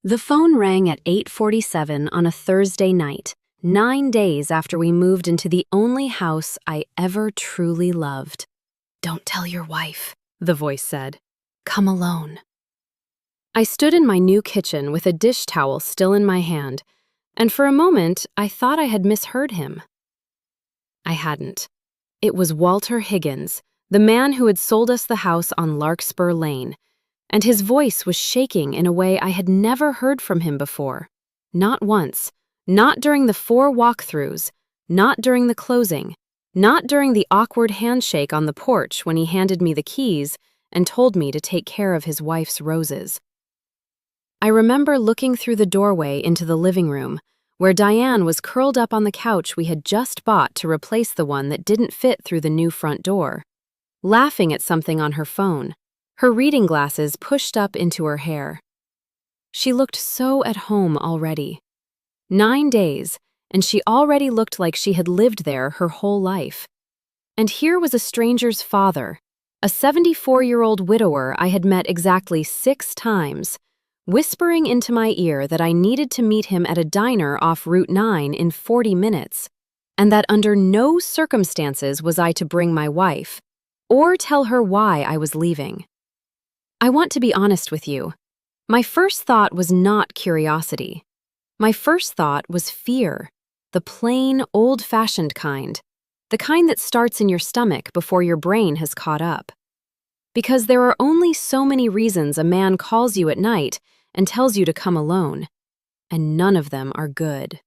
The phone rang at 8:47 on a Thursday night, 9 days after we moved into the only house I ever truly loved. "Don't tell your wife," the voice said. "Come alone." I stood in my new kitchen with a dish towel still in my hand, and for a moment I thought I had misheard him. I hadn't. It was Walter Higgins, the man who had sold us the house on Larkspur Lane, and his voice was shaking in a way I had never heard from him before. Not once, not during the 4 walkthroughs, not during the closing, not during the awkward handshake on the porch when he handed me the keys and told me to take care of his wife's roses. I remember looking through the doorway into the living room, where Diane was curled up on the couch we had just bought to replace the one that didn't fit through the new front door, laughing at something on her phone, her reading glasses pushed up into her hair. She looked so at home already. 9 days, and she already looked like she had lived there her whole life. And here was a stranger's father, a 74-year-old widower I had met exactly 6 times, whispering into my ear that I needed to meet him at a diner off Route 9 in 40 minutes, and that under no circumstances was I to bring my wife, or tell her why I was leaving. I want to be honest with you. My first thought was not curiosity. My first thought was fear, the plain, old-fashioned kind, the kind that starts in your stomach before your brain has caught up. Because there are only so many reasons a man calls you at night and tells you to come alone, and none of them are good.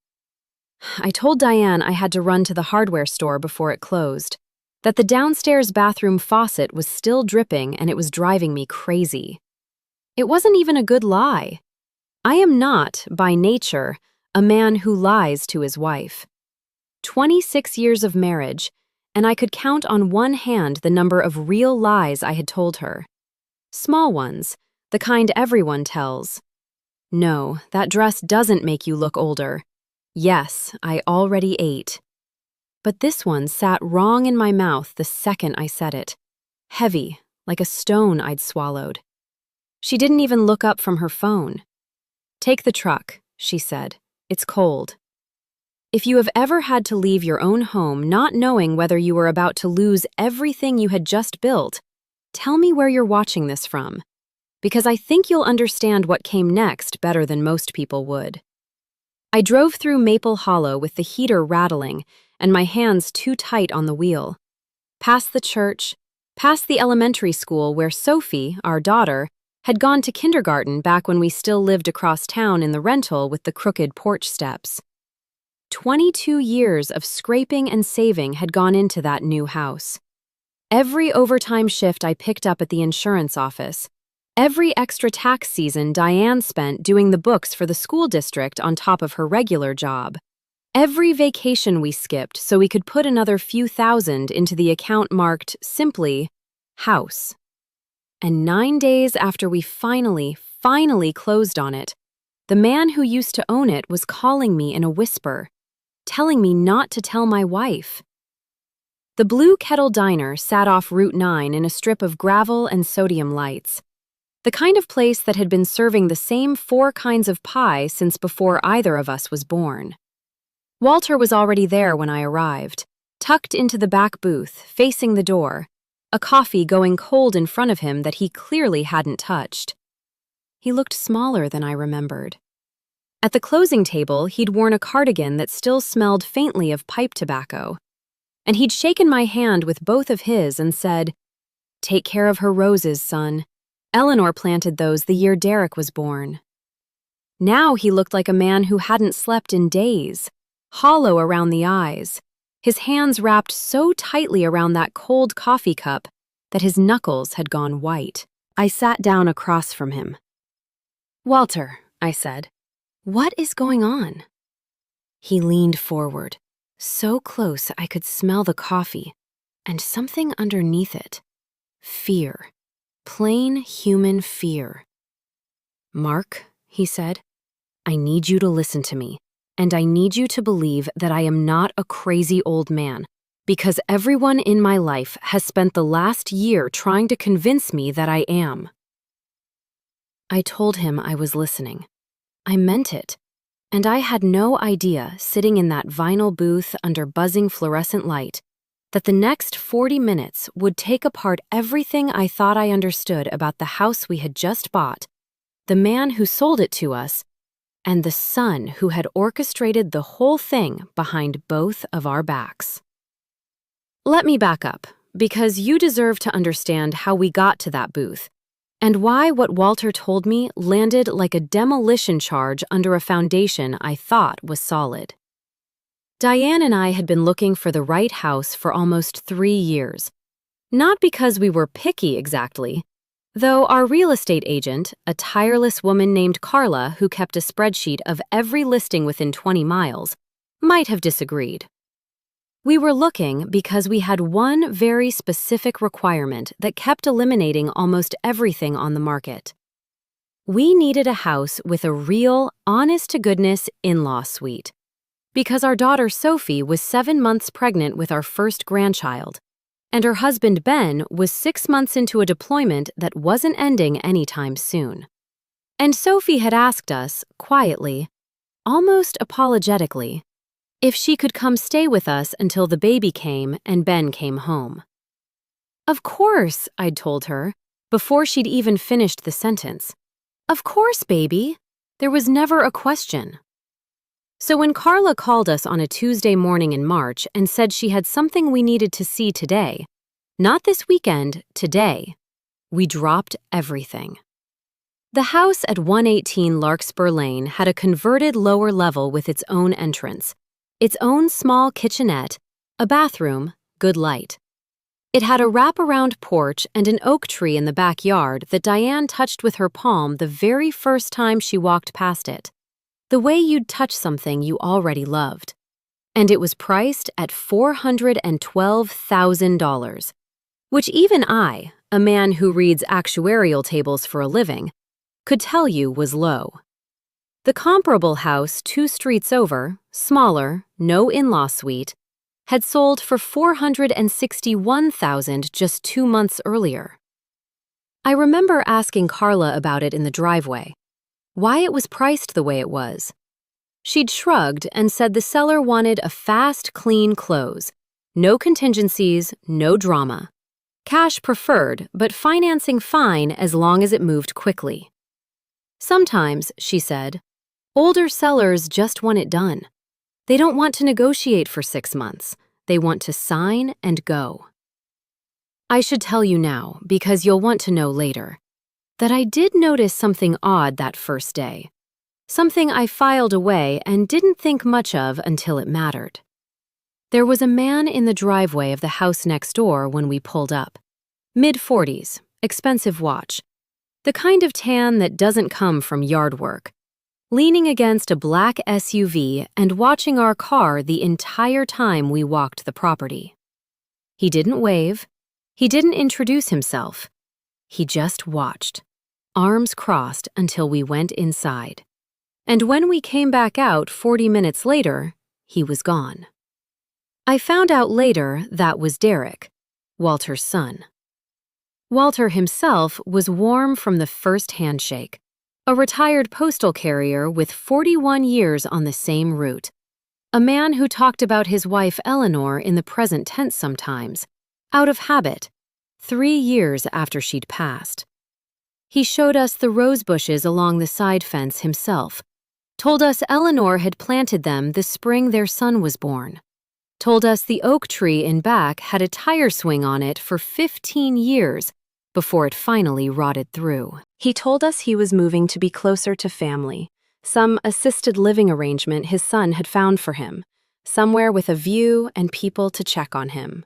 I told Diane I had to run to the hardware store before it closed, that the downstairs bathroom faucet was still dripping and it was driving me crazy. It wasn't even a good lie. I am not, by nature, a man who lies to his wife. 26 years of marriage, and I could count on one hand the number of real lies I had told her. Small ones, the kind everyone tells. "No, that dress doesn't make you look older. Yes, I already ate." But this one sat wrong in my mouth the second I said it, heavy, like a stone I'd swallowed. She didn't even look up from her phone. "Take the truck," she said. "It's cold." If you have ever had to leave your own home not knowing whether you were about to lose everything you had just built, tell me where you're watching this from, because I think you'll understand what came next better than most people would. I drove through Maple Hollow with the heater rattling and my hands too tight on the wheel. Past the church, past the elementary school where Sophie, our daughter, had gone to kindergarten back when we still lived across town in the rental with the crooked porch steps. 22 years of scraping and saving had gone into that new house. Every overtime shift I picked up at the insurance office, every extra tax season Diane spent doing the books for the school district on top of her regular job, every vacation we skipped so we could put another few thousand into the account marked simply house. And 9 days after we finally closed on it, the man who used to own it was calling me in a whisper, telling me not to tell my wife. The Blue Kettle Diner sat off Route 9 in a strip of gravel and sodium lights, the kind of place that had been serving the same 4 kinds of pie since before either of us was born. Walter was already there when I arrived, tucked into the back booth, facing the door, a coffee going cold in front of him that he clearly hadn't touched. He looked smaller than I remembered. At the closing table, he'd worn a cardigan that still smelled faintly of pipe tobacco, and he'd shaken my hand with both of his and said, "Take care of her roses, son. Eleanor planted those the year Derek was born." Now he looked like a man who hadn't slept in days, hollow around the eyes, his hands wrapped so tightly around that cold coffee cup that his knuckles had gone white. I sat down across from him. "Walter," I said, "what is going on?" He leaned forward, so close I could smell the coffee, and something underneath it. Fear. Plain human fear. "Mark," he said, "I need you to listen to me, and I need you to believe that I am not a crazy old man, because everyone in my life has spent the last year trying to convince me that I am." I told him I was listening. I meant it. And I had no idea, sitting in that vinyl booth under buzzing fluorescent light, that the next 40 minutes would take apart everything I thought I understood about the house we had just bought, the man who sold it to us, and the son who had orchestrated the whole thing behind both of our backs. Let me back up, because you deserve to understand how we got to that booth, and why what Walter told me landed like a demolition charge under a foundation I thought was solid. Diane and I had been looking for the right house for almost 3 years. Not because we were picky exactly, though our real estate agent, a tireless woman named Carla who kept a spreadsheet of every listing within 20 miles, might have disagreed. We were looking because we had one very specific requirement that kept eliminating almost everything on the market. We needed a house with a real, honest-to-goodness in-law suite, because our daughter Sophie was 7 months pregnant with our first grandchild, and her husband Ben was 6 months into a deployment that wasn't ending anytime soon. And Sophie had asked us, quietly, almost apologetically, if she could come stay with us until the baby came and Ben came home. Of course, I'd told her, before she'd even finished the sentence. Of course, baby. There was never a question. So when Carla called us on a Tuesday morning in March and said she had something we needed to see today, not this weekend, today, we dropped everything. The house at 118 Larkspur Lane had a converted lower level with its own entrance, its own small kitchenette, a bathroom, good light. It had a wraparound porch and an oak tree in the backyard that Diane touched with her palm the very first time she walked past it, the way you'd touch something you already loved. And it was priced at $412,000, which even I, a man who reads actuarial tables for a living, could tell you was low. The comparable house 2 streets over, smaller, no in-law suite, had sold for $461,000 just 2 months earlier. I remember asking Carla about it in the driveway, why it was priced the way it was. She'd shrugged and said the seller wanted a fast, clean close, no contingencies, no drama. Cash preferred, but financing fine as long as it moved quickly. Sometimes, she said, older sellers just want it done. They don't want to negotiate for 6 months. They want to sign and go. I should tell you now, because you'll want to know later, that I did notice something odd that first day, something I filed away and didn't think much of until it mattered. There was a man in the driveway of the house next door when we pulled up. Mid-40s, expensive watch, the kind of tan that doesn't come from yard work, leaning against a black SUV and watching our car the entire time we walked the property. He didn't wave. He didn't introduce himself. He just watched, arms crossed until we went inside. And when we came back out 40 minutes later, he was gone. I found out later that was Derek, Walter's son. Walter himself was warm from the first handshake, a retired postal carrier with 41 years on the same route, a man who talked about his wife Eleanor in the present tense sometimes, out of habit, 3 years after she'd passed. He showed us the rose bushes along the side fence himself, told us Eleanor had planted them the spring their son was born, told us the oak tree in back had a tire swing on it for 15 years before it finally rotted through. He told us he was moving to be closer to family, some assisted living arrangement his son had found for him, somewhere with a view and people to check on him.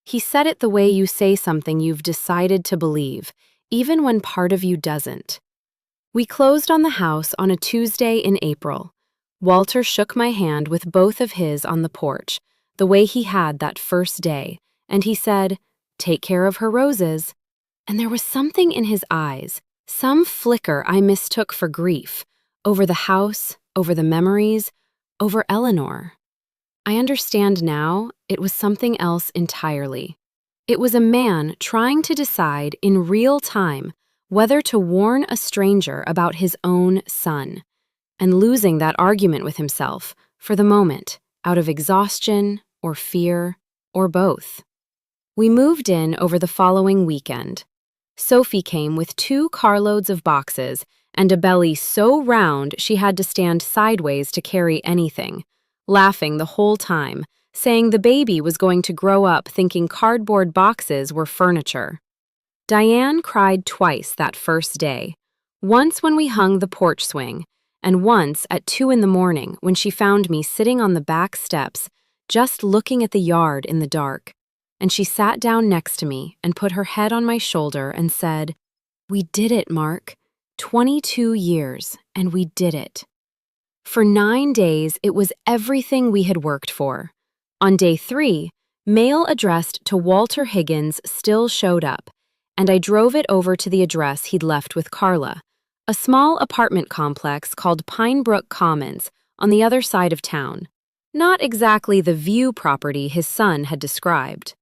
He said it the way you say something you've decided to believe, even when part of you doesn't. We closed on the house on a Tuesday in April. Walter shook my hand with both of his on the porch, the way he had that first day, and he said, "Take care of her roses." And there was something in his eyes, some flicker I mistook for grief, over the house, over the memories, over Eleanor. I understand now it was something else entirely. It was a man trying to decide in real time whether to warn a stranger about his own son, and losing that argument with himself, for the moment, out of exhaustion or fear or both. We moved in over the following weekend. Sophie came with 2 carloads of boxes and a belly so round she had to stand sideways to carry anything, laughing the whole time, saying the baby was going to grow up thinking cardboard boxes were furniture. Diane cried twice that first day, once when we hung the porch swing, and once at 2 in the morning when she found me sitting on the back steps, just looking at the yard in the dark. And she sat down next to me and put her head on my shoulder and said, "We did it, Mark. 22 years, and we did it." For 9 days, it was everything we had worked for. On day 3, mail addressed to Walter Higgins still showed up, and I drove it over to the address he'd left with Carla, a small apartment complex called Pinebrook Commons on the other side of town. Not exactly the view property his son had described.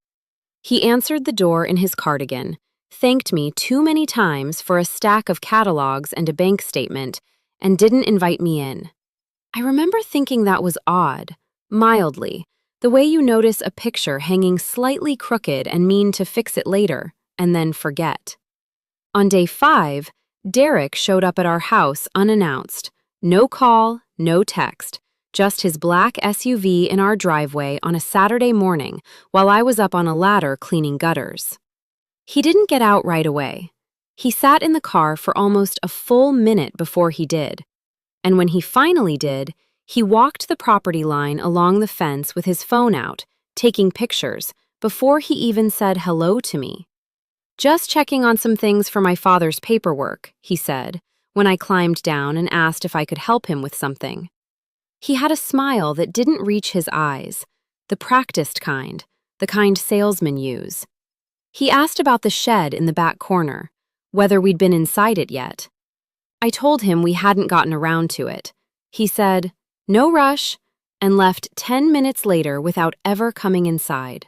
He answered the door in his cardigan, thanked me too many times for a stack of catalogs and a bank statement, and didn't invite me in. I remember thinking that was odd, mildly, the way you notice a picture hanging slightly crooked and mean to fix it later, and then forget. On day 5, Derek showed up at our house unannounced. No call, no text. Just his black SUV in our driveway on a Saturday morning while I was up on a ladder cleaning gutters. He didn't get out right away. He sat in the car for almost a full minute before he did. And when he finally did, he walked the property line along the fence with his phone out, taking pictures, before he even said hello to me. "Just checking on some things for my father's paperwork," he said, when I climbed down and asked if I could help him with something. He had a smile that didn't reach his eyes, the practiced kind, the kind salesmen use. He asked about the shed in the back corner, whether we'd been inside it yet. I told him we hadn't gotten around to it. He said, "No rush," and left 10 minutes later without ever coming inside.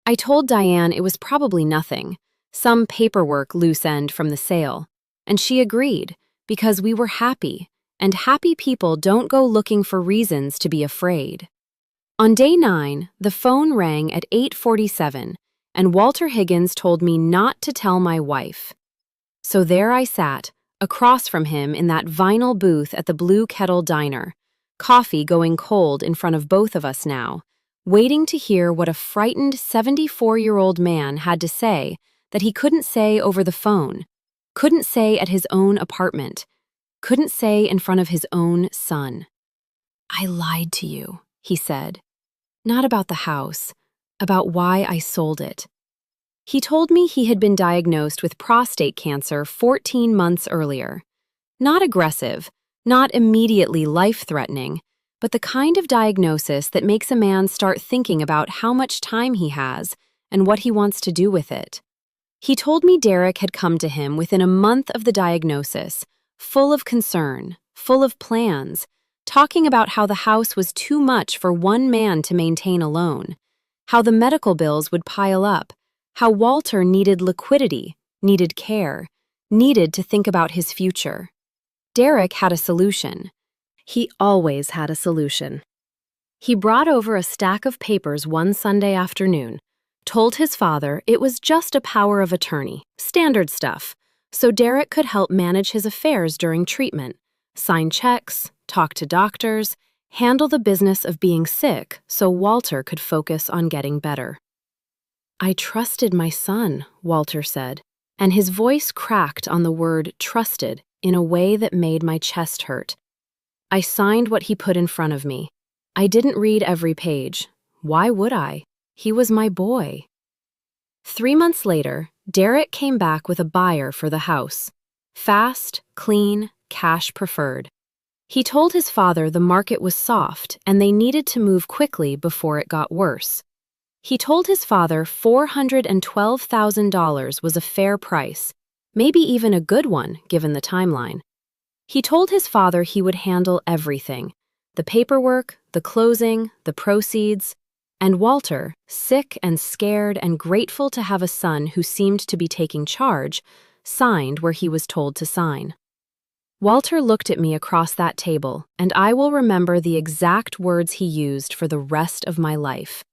I told Diane it was probably nothing, some paperwork loose end from the sale, and she agreed, because we were happy, and happy people don't go looking for reasons to be afraid. On day 9, the phone rang at 8:47, and Walter Higgins told me not to tell my wife. So there I sat, across from him in that vinyl booth at the Blue Kettle Diner, coffee going cold in front of both of us now, waiting to hear what a frightened 74-year-old man had to say that he couldn't say over the phone, couldn't say at his own apartment, couldn't say in front of his own son. "I lied to you," he said. "Not about the house, about why I sold it." He told me he had been diagnosed with prostate cancer 14 months earlier. Not aggressive, not immediately life-threatening, but the kind of diagnosis that makes a man start thinking about how much time he has and what he wants to do with it. He told me Derek had come to him within a month of the diagnosis, full of concern, full of plans, talking about how the house was too much for one man to maintain alone, how the medical bills would pile up, how Walter needed liquidity, needed care, needed to think about his future. Derek had a solution. He always had a solution. He brought over a stack of papers one Sunday afternoon, told his father it was just a power of attorney, standard stuff, so Derek could help manage his affairs during treatment, sign checks, talk to doctors, handle the business of being sick so Walter could focus on getting better. "I trusted my son," Walter said, and his voice cracked on the word trusted in a way that made my chest hurt. I signed what he put in front of me. I didn't read every page. Why would I? He was my boy. 3 months later, Derek came back with a buyer for the house. Fast, clean, cash preferred. He told his father the market was soft and they needed to move quickly before it got worse. He told his father $412,000 was a fair price, maybe even a good one given the timeline. He told his father he would handle everything, the paperwork, the closing, the proceeds, and Walter, sick and scared and grateful to have a son who seemed to be taking charge, signed where he was told to sign. Walter looked at me across that table, and I will remember the exact words he used for the rest of my life.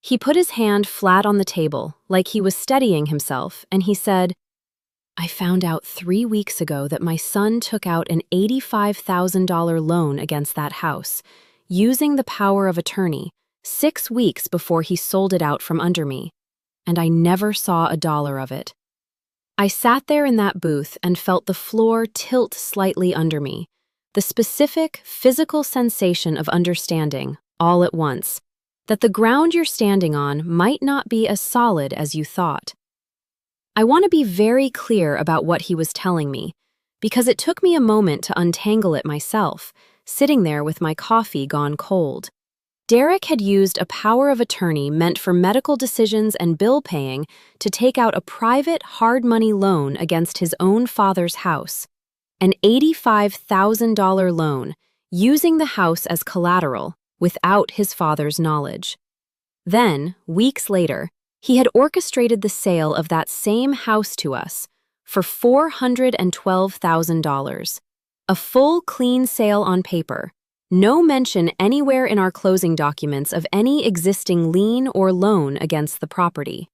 He put his hand flat on the table, like he was steadying himself, and he said, "I found out 3 weeks ago that my son took out an $85,000 loan against that house, using the power of attorney, 6 weeks before he sold it out from under me, and I never saw a dollar of it." I sat there in that booth and felt the floor tilt slightly under me, the specific, physical sensation of understanding, all at once, that the ground you're standing on might not be as solid as you thought. I want to be very clear about what he was telling me, because it took me a moment to untangle it myself, sitting there with my coffee gone cold. Derek had used a power of attorney meant for medical decisions and bill paying to take out a private hard money loan against his own father's house, an $85,000 loan, using the house as collateral without his father's knowledge. Then, weeks later, he had orchestrated the sale of that same house to us for $412,000, a full, clean sale on paper. No mention anywhere in our closing documents of any existing lien or loan against the property,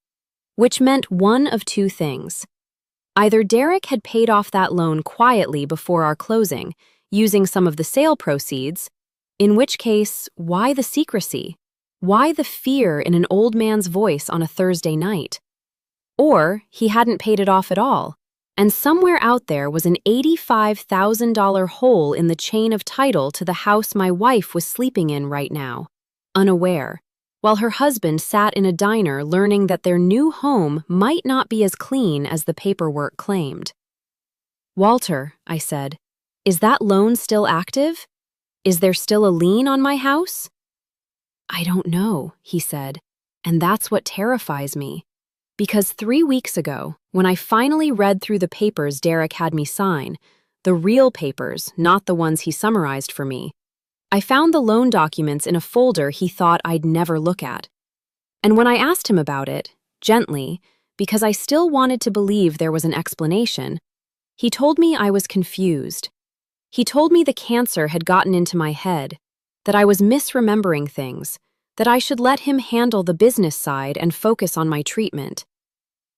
which meant one of two things. Either Derek had paid off that loan quietly before our closing, using some of the sale proceeds, in which case, why the secrecy? Why the fear in an old man's voice on a Thursday night? Or he hadn't paid it off at all, and somewhere out there was an $85,000 hole in the chain of title to the house my wife was sleeping in right now, unaware, while her husband sat in a diner learning that their new home might not be as clean as the paperwork claimed. "Walter," I said, "is that loan still active? Is there still a lien on my house?" "I don't know," he said, "and that's what terrifies me. Because 3 weeks ago, when I finally read through the papers Derek had me sign, the real papers, not the ones he summarized for me, I found the loan documents in a folder he thought I'd never look at. And when I asked him about it, gently, because I still wanted to believe there was an explanation, he told me I was confused. He told me the cancer had gotten into my head, that I was misremembering things, that I should let him handle the business side and focus on my treatment.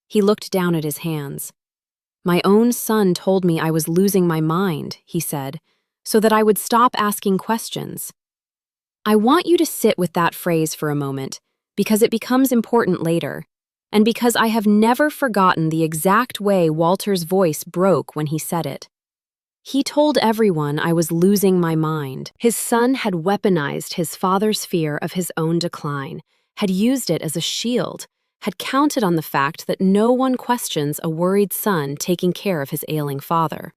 He looked down at his hands. "My own son told me I was losing my mind," he said, "so that I would stop asking questions." I want you to sit with that phrase for a moment, because it becomes important later, and because I have never forgotten the exact way Walter's voice broke when he said it. He told everyone I was losing my mind. His son had weaponized his father's fear of his own decline, had used it as a shield, had counted on the fact that no one questions a worried son taking care of his ailing father,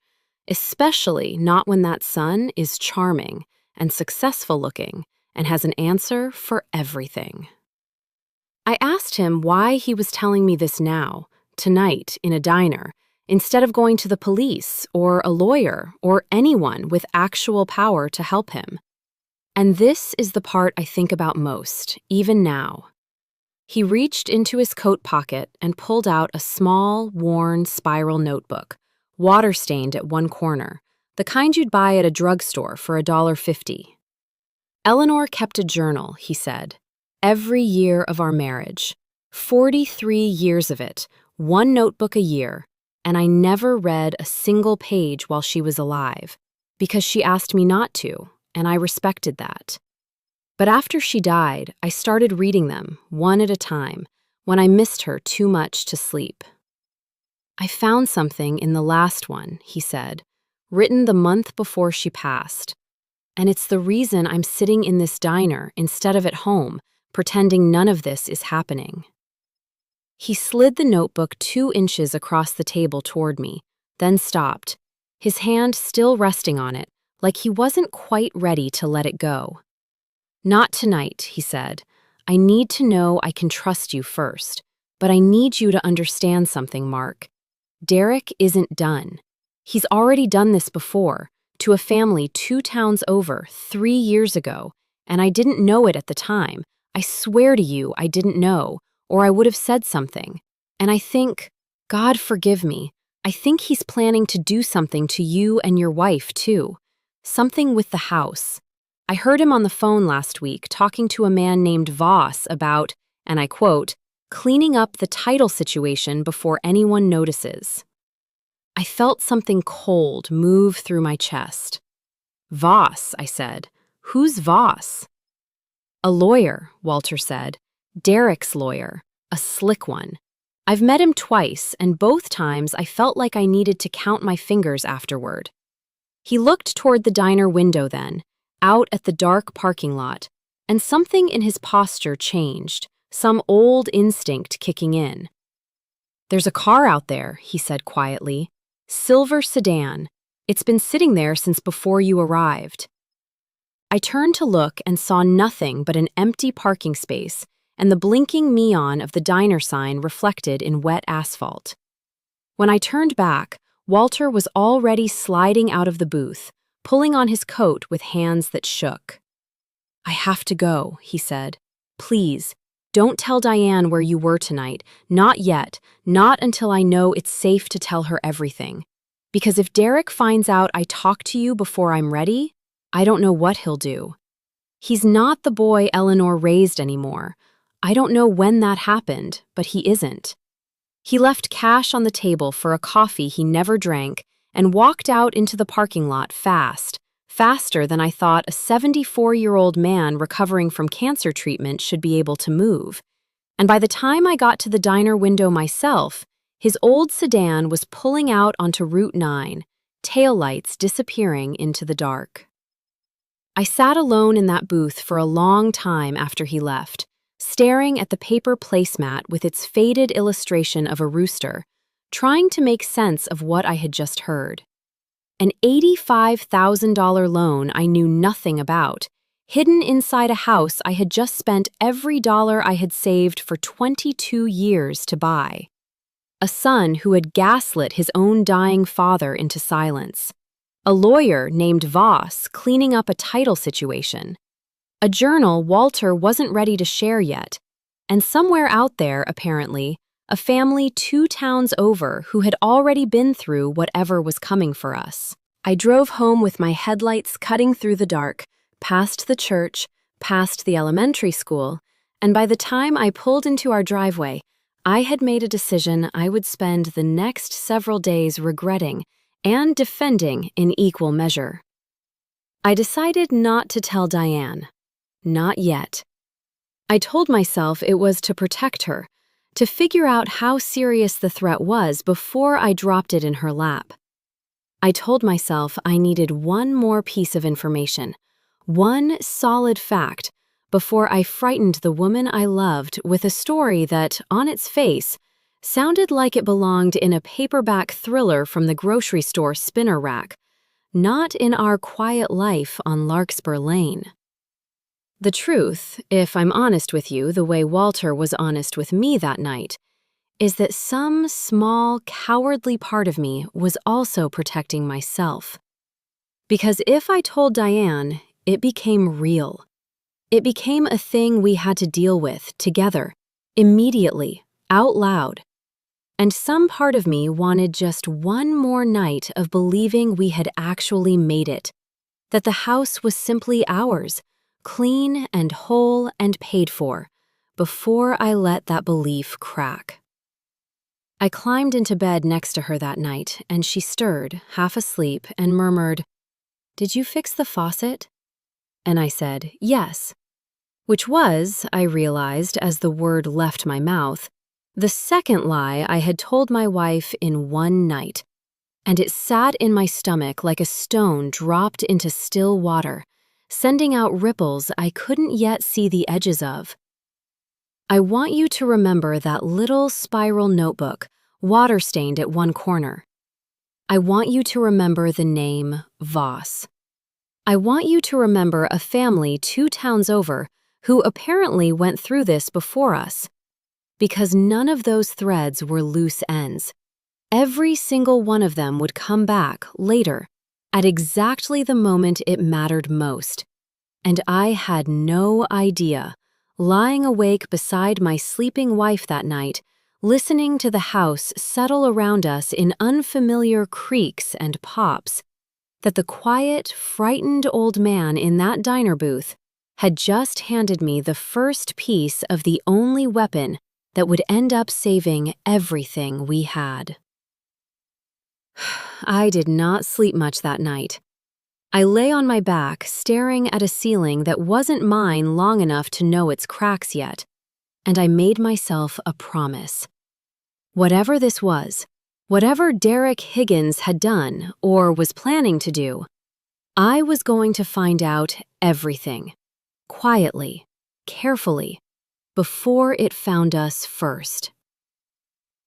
especially not when that son is charming and successful-looking and has an answer for everything. I asked him why he was telling me this now, tonight, in a diner, instead of going to the police or a lawyer or anyone with actual power to help him. And this is the part I think about most, even now. He reached into his coat pocket and pulled out a small, worn spiral notebook, water-stained at one corner, the kind you'd buy at a drugstore for $1.50. "Eleanor kept a journal," he said, "every year of our marriage. 43 years of it, one notebook a year, and I never read a single page while she was alive, because she asked me not to, and I respected that. But after she died, I started reading them, one at a time, when I missed her too much to sleep. I found something in the last one," he said, "written the month before she passed. And it's the reason I'm sitting in this diner instead of at home, pretending none of this is happening." He slid the notebook 2 inches across the table toward me, then stopped, his hand still resting on it, like he wasn't quite ready to let it go. "Not tonight," he said. "I need to know I can trust you first, but I need you to understand something, Mark. Derek isn't done. He's already done this before, to a family 2 towns over, 3 years ago, and I didn't know it at the time. I swear to you I didn't know, or I would have said something. And I think, God forgive me, I think he's planning to do something to you and your wife, too. Something with the house. I heard him on the phone last week talking to a man named Voss about, and I quote, cleaning up the title situation before anyone notices. I felt something cold move through my chest. Voss, I said. Who's Voss? A lawyer, Walter said. Derek's lawyer. A slick one. I've met him twice, and both times I felt like I needed to count my fingers afterward. He looked toward the diner window then, out at the dark parking lot, and something in his posture changed, some old instinct kicking in. There's a car out there, he said quietly. Silver sedan. It's been sitting there since before you arrived. I turned to look and saw nothing but an empty parking space and the blinking neon of the diner sign reflected in wet asphalt. When I turned back, Walter was already sliding out of the booth, pulling on his coat with hands that shook. I have to go, he said. Please, don't tell Diane where you were tonight. Not yet, not until I know it's safe to tell her everything. Because if Derek finds out I talked to you before I'm ready, I don't know what he'll do. He's not the boy Eleanor raised anymore. I don't know when that happened, but he isn't. He left cash on the table for a coffee he never drank and walked out into the parking lot fast, faster than I thought a 74-year-old man recovering from cancer treatment should be able to move. And by the time I got to the diner window myself, his old sedan was pulling out onto Route 9, taillights disappearing into the dark. I sat alone in that booth for a long time after he left, staring at the paper placemat with its faded illustration of a rooster, trying to make sense of what I had just heard. An $85,000 loan I knew nothing about, hidden inside a house I had just spent every dollar I had saved for 22 years to buy. A son who had gaslit his own dying father into silence. A lawyer named Voss cleaning up a title situation. A journal Walter wasn't ready to share yet. And somewhere out there, apparently, a family 2 towns over who had already been through whatever was coming for us. I drove home with my headlights cutting through the dark, past the church, past the elementary school, and by the time I pulled into our driveway, I had made a decision I would spend the next several days regretting and defending in equal measure. I decided not to tell Diane. Not yet. I told myself it was to protect her, to figure out how serious the threat was before I dropped it in her lap. I told myself I needed one more piece of information, one solid fact, before I frightened the woman I loved with a story that, on its face, sounded like it belonged in a paperback thriller from the grocery store spinner rack, not in our quiet life on Larkspur Lane. The truth, if I'm honest with you the way Walter was honest with me that night, is that some small, cowardly part of me was also protecting myself. Because if I told Diane, it became real. It became a thing we had to deal with together, immediately, out loud. And some part of me wanted just one more night of believing we had actually made it, that the house was simply ours, clean and whole and paid for, before I let that belief crack. I climbed into bed next to her that night, and she stirred, half asleep, and murmured, "Did you fix the faucet?" And I said, "Yes," which was, I realized as the word left my mouth, the second lie I had told my wife in one night, and it sat in my stomach like a stone dropped into still water, sending out ripples I couldn't yet see the edges of. I want you to remember that little spiral notebook, water-stained at one corner. I want you to remember the name Voss. I want you to remember a family 2 towns over who apparently went through this before us. Because none of those threads were loose ends. Every single one of them would come back later, at exactly the moment it mattered most. And I had no idea, lying awake beside my sleeping wife that night, listening to the house settle around us in unfamiliar creaks and pops, that the quiet, frightened old man in that diner booth had just handed me the first piece of the only weapon that would end up saving everything we had. I did not sleep much that night. I lay on my back, staring at a ceiling that wasn't mine long enough to know its cracks yet, and I made myself a promise. Whatever this was, whatever Derek Higgins had done or was planning to do, I was going to find out everything, quietly, carefully, before it found us first.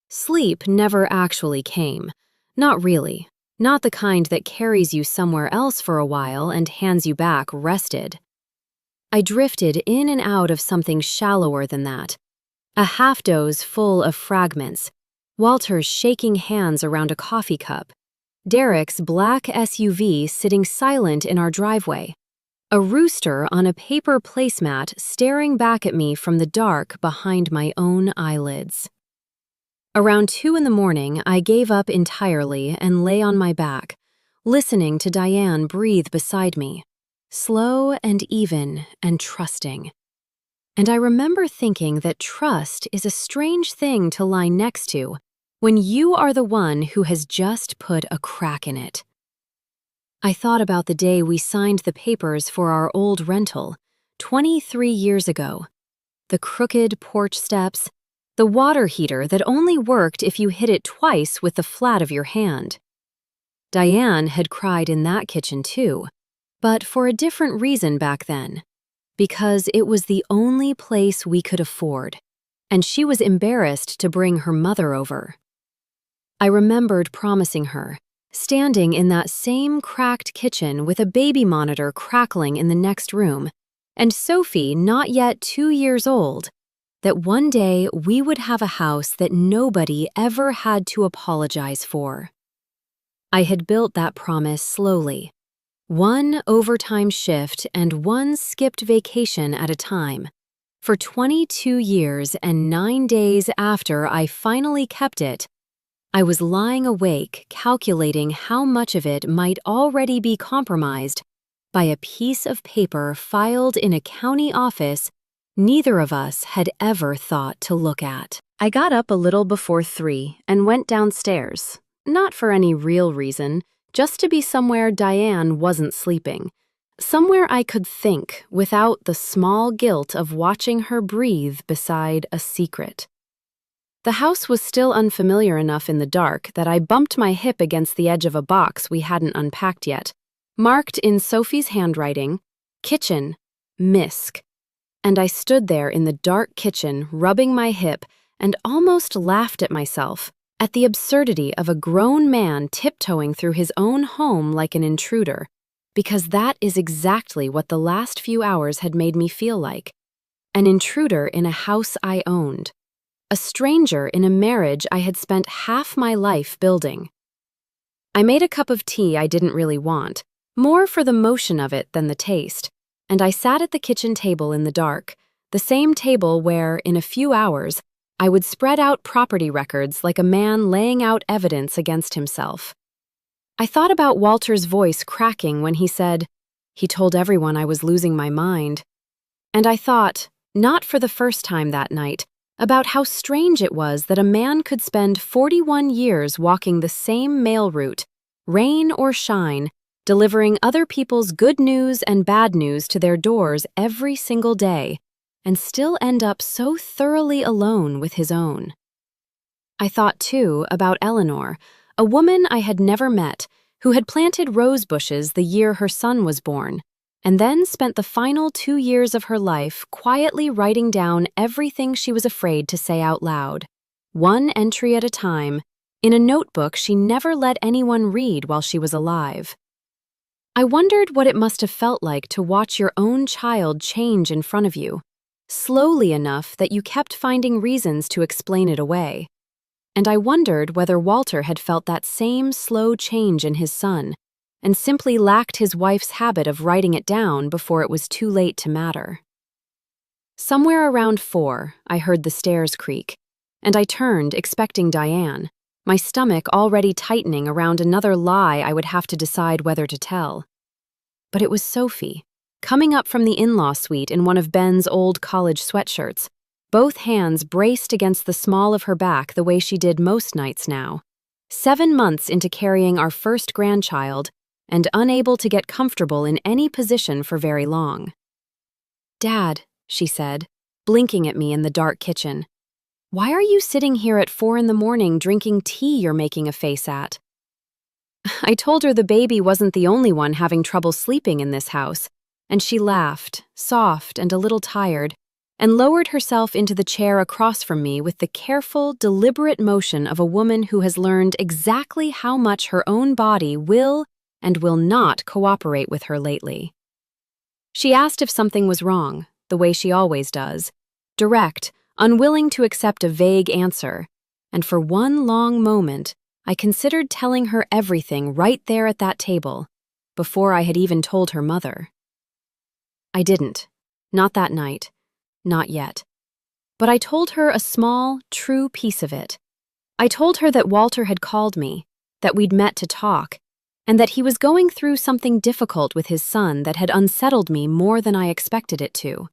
Sleep never actually came. Not really. Not the kind that carries you somewhere else for a while and hands you back rested. I drifted in and out of something shallower than that. A half-doze full of fragments, Walter's shaking hands around a coffee cup, Derek's black SUV sitting silent in our driveway, a rooster on a paper placemat staring back at me from the dark behind my own eyelids. Around 2 a.m, I gave up entirely and lay on my back, listening to Diane breathe beside me, slow and even and trusting. And I remember thinking that trust is a strange thing to lie next to when you are the one who has just put a crack in it. I thought about the day we signed the papers for our old rental, 23 years ago. The crooked porch steps, the water heater that only worked if you hit it twice with the flat of your hand. Diane had cried in that kitchen too, but for a different reason back then. Because it was the only place we could afford, and she was embarrassed to bring her mother over. I remembered promising her, standing in that same cracked kitchen with a baby monitor crackling in the next room, and Sophie not yet 2 years old, that one day we would have a house that nobody ever had to apologize for. I had built that promise slowly. One overtime shift and one skipped vacation at a time. For 22 years and 9 days after I finally kept it, I was lying awake calculating how much of it might already be compromised by a piece of paper filed in a county office neither of us had ever thought to look at. I got up a little before 3 and went downstairs, not for any real reason, just to be somewhere Diane wasn't sleeping, somewhere I could think without the small guilt of watching her breathe beside a secret. The house was still unfamiliar enough in the dark that I bumped my hip against the edge of a box we hadn't unpacked yet, marked in Sophie's handwriting, "Kitchen, Misk," and I stood there in the dark kitchen rubbing my hip and almost laughed at myself, at the absurdity of a grown man tiptoeing through his own home like an intruder, because that is exactly what the last few hours had made me feel like. An intruder in a house I owned. A stranger in a marriage I had spent half my life building. I made a cup of tea I didn't really want, more for the motion of it than the taste, and I sat at the kitchen table in the dark, the same table where, in a few hours, I would spread out property records like a man laying out evidence against himself. I thought about Walter's voice cracking when he said, "He told everyone I was losing my mind." And I thought, not for the first time that night, about how strange it was that a man could spend 41 years walking the same mail route, rain or shine, delivering other people's good news and bad news to their doors every single day, and still end up so thoroughly alone with his own. I thought, too, about Eleanor, a woman I had never met, who had planted rose bushes the year her son was born, and then spent the final 2 years of her life quietly writing down everything she was afraid to say out loud, one entry at a time, in a notebook she never let anyone read while she was alive. I wondered what it must have felt like to watch your own child change in front of you, slowly enough that you kept finding reasons to explain it away. And I wondered whether Walter had felt that same slow change in his son, and simply lacked his wife's habit of writing it down before it was too late to matter. Somewhere around 4, I heard the stairs creak, and I turned, expecting Diane, my stomach already tightening around another lie I would have to decide whether to tell. But it was Sophie, coming up from the in-law suite in one of Ben's old college sweatshirts, both hands braced against the small of her back the way she did most nights now. 7 months into carrying our first grandchild, and unable to get comfortable in any position for very long. "Dad," she said, blinking at me in the dark kitchen, "why are you sitting here at 4 a.m. drinking tea you're making a face at?" I told her the baby wasn't the only one having trouble sleeping in this house, and she laughed, soft and a little tired, and lowered herself into the chair across from me with the careful, deliberate motion of a woman who has learned exactly how much her own body will and will not cooperate with her lately. She asked if something was wrong, the way she always does, direct, unwilling to accept a vague answer, and for one long moment, I considered telling her everything right there at that table, before I had even told her mother. I didn't. Not that night. Not yet. But I told her a small, true piece of it. I told her that Walter had called me, that we'd met to talk, and that he was going through something difficult with his son that had unsettled me more than I expected it to.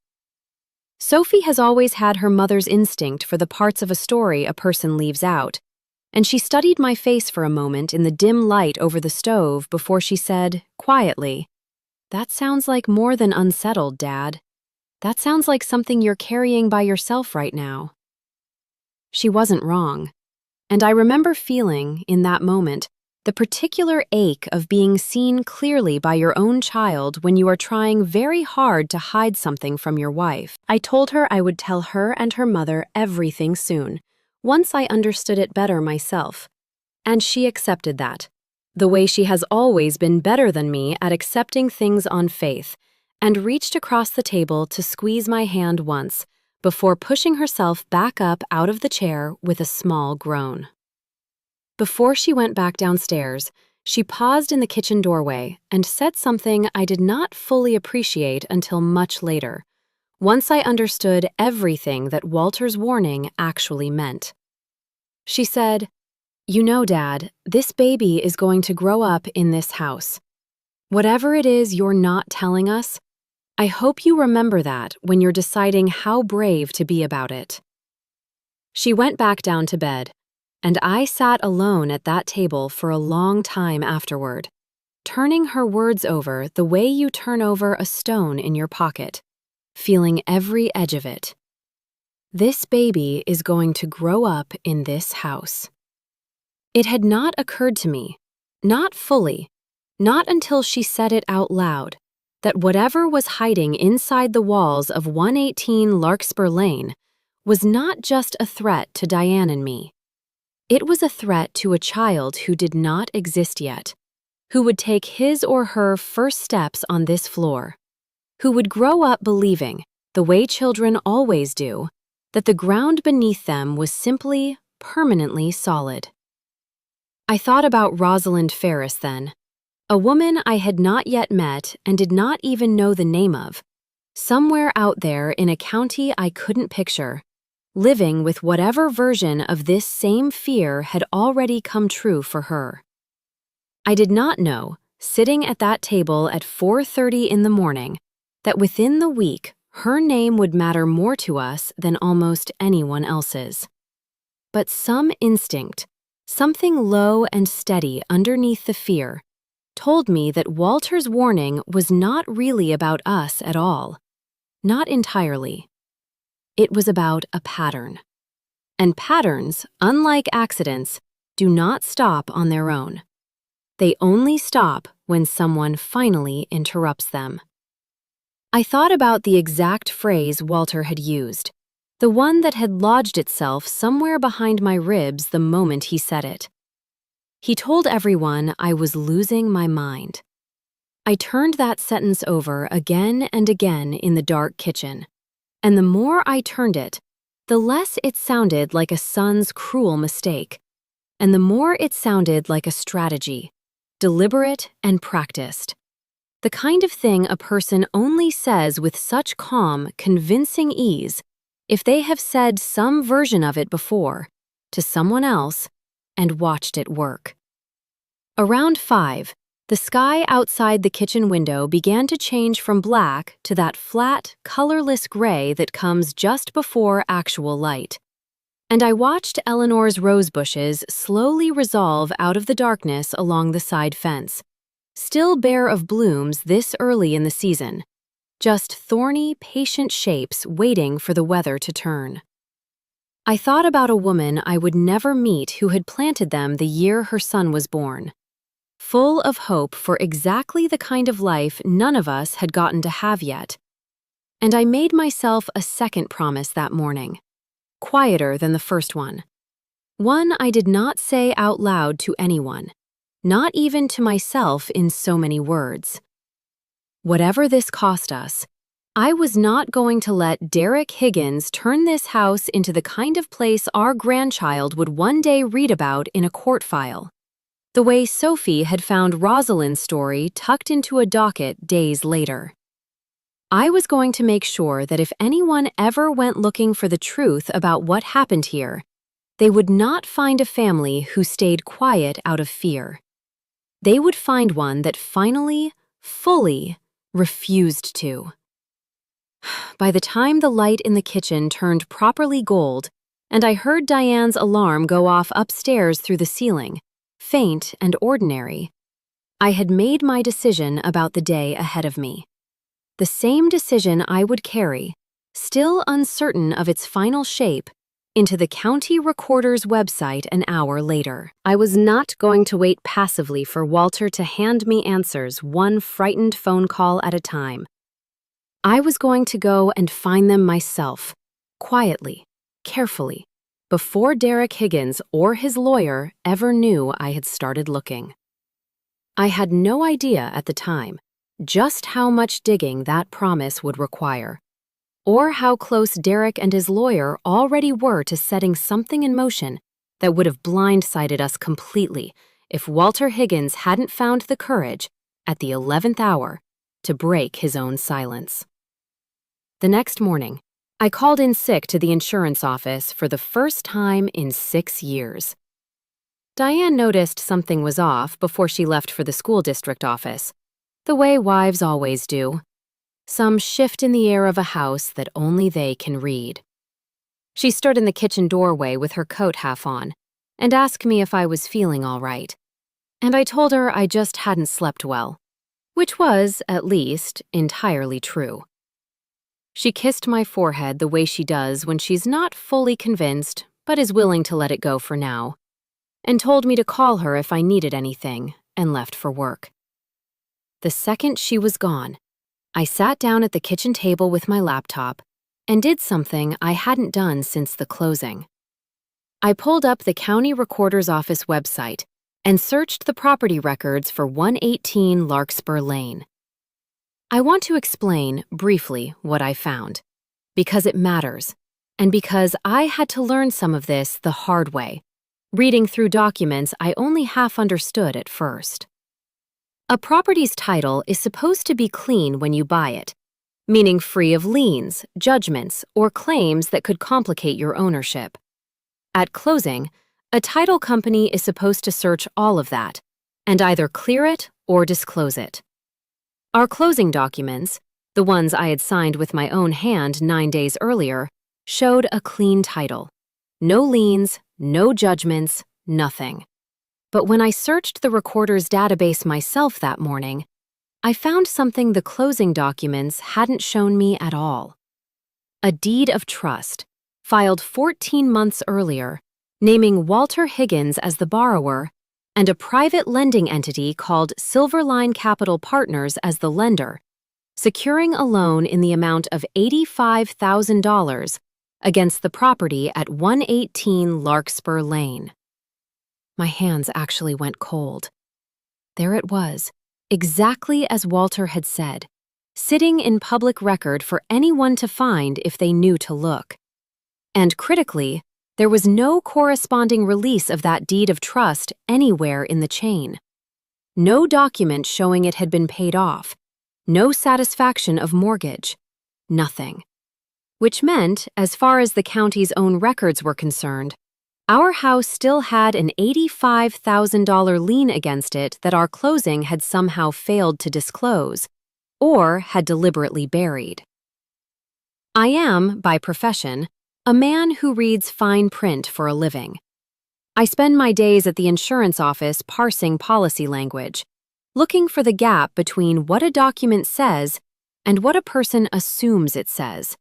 Sophie has always had her mother's instinct for the parts of a story a person leaves out, and she studied my face for a moment in the dim light over the stove before she said, quietly, "That sounds like more than unsettled, Dad. That sounds like something you're carrying by yourself right now." She wasn't wrong, and I remember feeling, in that moment, the particular ache of being seen clearly by your own child when you are trying very hard to hide something from your wife. I told her I would tell her and her mother everything soon, once I understood it better myself. And she accepted that, the way she has always been better than me at accepting things on faith, and reached across the table to squeeze my hand once, before pushing herself back up out of the chair with a small groan. Before she went back downstairs, she paused in the kitchen doorway and said something I did not fully appreciate until much later, once I understood everything that Walter's warning actually meant. She said, "You know, Dad, this baby is going to grow up in this house. Whatever it is you're not telling us, I hope you remember that when you're deciding how brave to be about it." She went back down to bed, and I sat alone at that table for a long time afterward, turning her words over the way you turn over a stone in your pocket, feeling every edge of it. This baby is going to grow up in this house. It had not occurred to me, not fully, not until she said it out loud, that whatever was hiding inside the walls of 118 Larkspur Lane was not just a threat to Diane and me. It was a threat to a child who did not exist yet, who would take his or her first steps on this floor, who would grow up believing, the way children always do, that the ground beneath them was simply, permanently solid. I thought about Rosalind Ferris then, a woman I had not yet met and did not even know the name of, somewhere out there in a county I couldn't picture, living with whatever version of this same fear had already come true for her. I did not know, sitting at that table at 4:30 in the morning, that within the week her name would matter more to us than almost anyone else's. But some instinct, something low and steady underneath the fear, told me that Walter's warning was not really about us at all. Not entirely. It was about a pattern. And patterns, unlike accidents, do not stop on their own. They only stop when someone finally interrupts them. I thought about the exact phrase Walter had used, the one that had lodged itself somewhere behind my ribs the moment he said it. He told everyone I was losing my mind. I turned that sentence over again and again in the dark kitchen, and the more I turned it, the less it sounded like a son's cruel mistake, and the more it sounded like a strategy, deliberate and practiced. The kind of thing a person only says with such calm, convincing ease if they have said some version of it before, to someone else and watched it work. Around 5, the sky outside the kitchen window began to change from black to that flat, colorless gray that comes just before actual light. And I watched Eleanor's rose bushes slowly resolve out of the darkness along the side fence, still bare of blooms this early in the season, just thorny, patient shapes waiting for the weather to turn. I thought about a woman I would never meet who had planted them the year her son was born, full of hope for exactly the kind of life none of us had gotten to have yet. And I made myself a second promise that morning, quieter than the first one. One I did not say out loud to anyone, not even to myself in so many words. Whatever this cost us, I was not going to let Derek Higgins turn this house into the kind of place our grandchild would one day read about in a court file, the way Sophie had found Rosalind's story tucked into a docket days later. I was going to make sure that if anyone ever went looking for the truth about what happened here, they would not find a family who stayed quiet out of fear. They would find one that finally, fully, refused to. By the time the light in the kitchen turned properly gold, and I heard Diane's alarm go off upstairs through the ceiling, faint and ordinary, I had made my decision about the day ahead of me. The same decision I would carry, still uncertain of its final shape, into the county recorder's website an hour later. I was not going to wait passively for Walter to hand me answers one frightened phone call at a time. I was going to go and find them myself, quietly, carefully, before Derek Higgins or his lawyer ever knew I had started looking. I had no idea at the time just how much digging that promise would require, or how close Derek and his lawyer already were to setting something in motion that would have blindsided us completely if Walter Higgins hadn't found the courage, at the 11th hour, to break his own silence. The next morning, I called in sick to the insurance office for the first time in 6 years. Diane noticed something was off before she left for the school district office, the way wives always do. Some shift in the air of a house that only they can read. She stood in the kitchen doorway with her coat half on and asked me if I was feeling all right. And I told her I just hadn't slept well, which was, at least, entirely true. She kissed my forehead the way she does when she's not fully convinced but is willing to let it go for now, and told me to call her if I needed anything, and left for work. The second she was gone, I sat down at the kitchen table with my laptop and did something I hadn't done since the closing. I pulled up the county recorder's office website and searched the property records for 118 Larkspur Lane. I want to explain, briefly, what I found, because it matters, and because I had to learn some of this the hard way, reading through documents I only half understood at first. A property's title is supposed to be clean when you buy it, meaning free of liens, judgments, or claims that could complicate your ownership. At closing, a title company is supposed to search all of that and either clear it or disclose it. Our closing documents, the ones I had signed with my own hand 9 days earlier, showed a clean title. No liens, no judgments, nothing. But when I searched the recorder's database myself that morning, I found something the closing documents hadn't shown me at all. A deed of trust, filed 14 months earlier, naming Walter Higgins as the borrower and a private lending entity called Silverline Capital Partners as the lender, securing a loan in the amount of $85,000 against the property at 118 Larkspur Lane. My hands actually went cold. There it was, exactly as Walter had said, sitting in public record for anyone to find if they knew to look. And critically, there was no corresponding release of that deed of trust anywhere in the chain. No document showing it had been paid off, no satisfaction of mortgage, nothing. Which meant, as far as the county's own records were concerned, Our house still had an $85,000 lien against it that our closing had somehow failed to disclose, or had deliberately buried. I am, by profession, a man who reads fine print for a living. I spend my days at the insurance office parsing policy language, looking for the gap between what a document says and what a person assumes it says,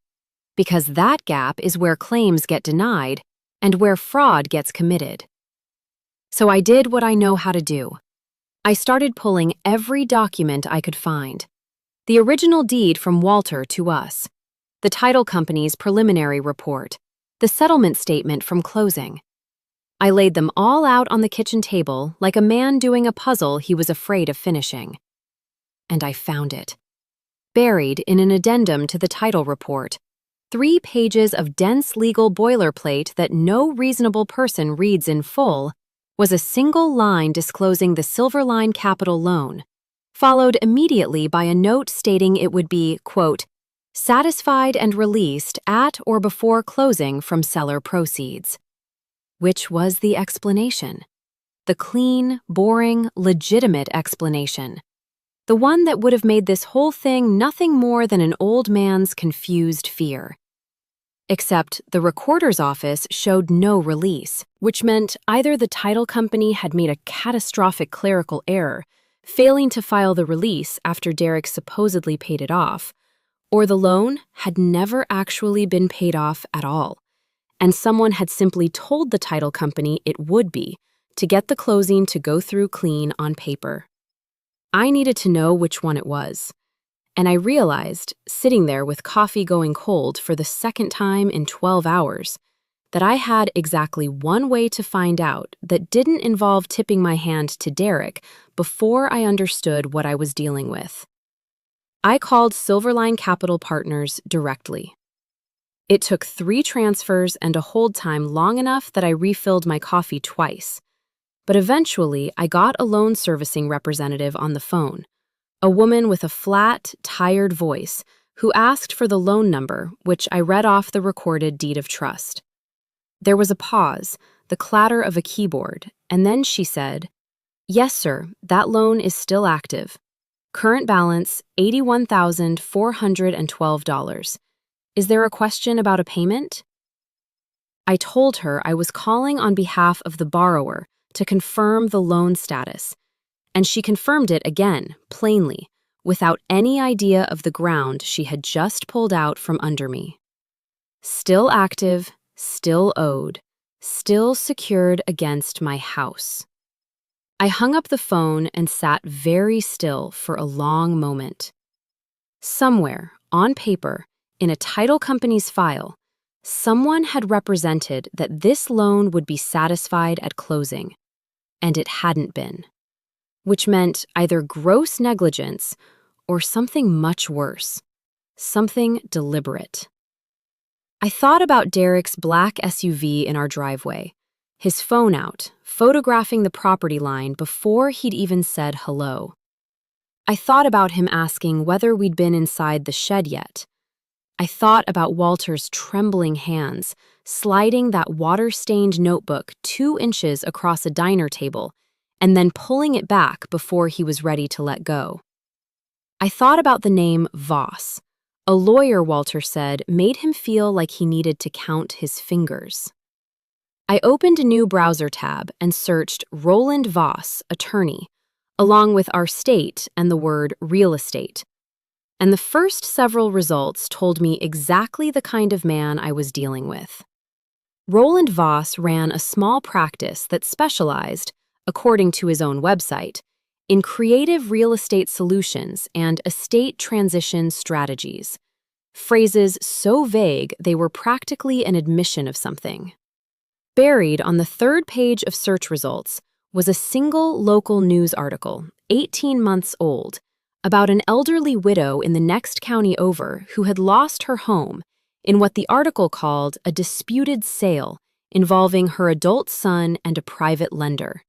because that gap is where claims get denied and where fraud gets committed. So I did what I know how to do. I started pulling every document I could find. The original deed from Walter to us, the title company's preliminary report, the settlement statement from closing. I laid them all out on the kitchen table like a man doing a puzzle he was afraid of finishing. And I found it. Buried in an addendum to the title report, 3 pages of dense legal boilerplate that no reasonable person reads in full, was a single line disclosing the Silverline Capital loan, followed immediately by a note stating it would be, quote, satisfied and released at or before closing from seller proceeds. Which was the explanation. The clean, boring, legitimate explanation. The one that would have made this whole thing nothing more than an old man's confused fear. Except the recorder's office showed no release, which meant either the title company had made a catastrophic clerical error, failing to file the release after Derek supposedly paid it off, or the loan had never actually been paid off at all, and someone had simply told the title company it would be, to get the closing to go through clean on paper. I needed to know which one it was. And I realized, sitting there with coffee going cold for the second time in 12 hours, that I had exactly one way to find out that didn't involve tipping my hand to Derek before I understood what I was dealing with. I called Silverline Capital Partners directly. It took 3 transfers and a hold time long enough that I refilled my coffee twice. But eventually, I got a loan servicing representative on the phone. A woman with a flat, tired voice who asked for the loan number, which I read off the recorded deed of trust. There was a pause, the clatter of a keyboard, and then she said, "Yes, sir, that loan is still active. Current balance, $81,412. Is there a question about a payment?" I told her I was calling on behalf of the borrower to confirm the loan status, and she confirmed it again, plainly, without any idea of the ground she had just pulled out from under me. Still active, still owed, still secured against my house. I hung up the phone and sat very still for a long moment. Somewhere, on paper, in a title company's file, someone had represented that this loan would be satisfied at closing, and it hadn't been. Which meant either gross negligence or something much worse, something deliberate. I thought about Derek's black SUV in our driveway, his phone out, photographing the property line before he'd even said hello. I thought about him asking whether we'd been inside the shed yet. I thought about Walter's trembling hands sliding that water-stained notebook 2 inches across a diner table and then pulling it back before he was ready to let go. I thought about the name Voss. A lawyer, Walter said, made him feel like he needed to count his fingers. I opened a new browser tab and searched Roland Voss, attorney, along with our state and the word real estate. And the first several results told me exactly the kind of man I was dealing with. Roland Voss ran a small practice that specialized, according to his own website, in creative real estate solutions and estate transition strategies. Phrases so vague they were practically an admission of something. Buried on the 3rd page of search results was a single local news article, 18 months old, about an elderly widow in the next county over who had lost her home in what the article called a disputed sale involving her adult son and a private lender.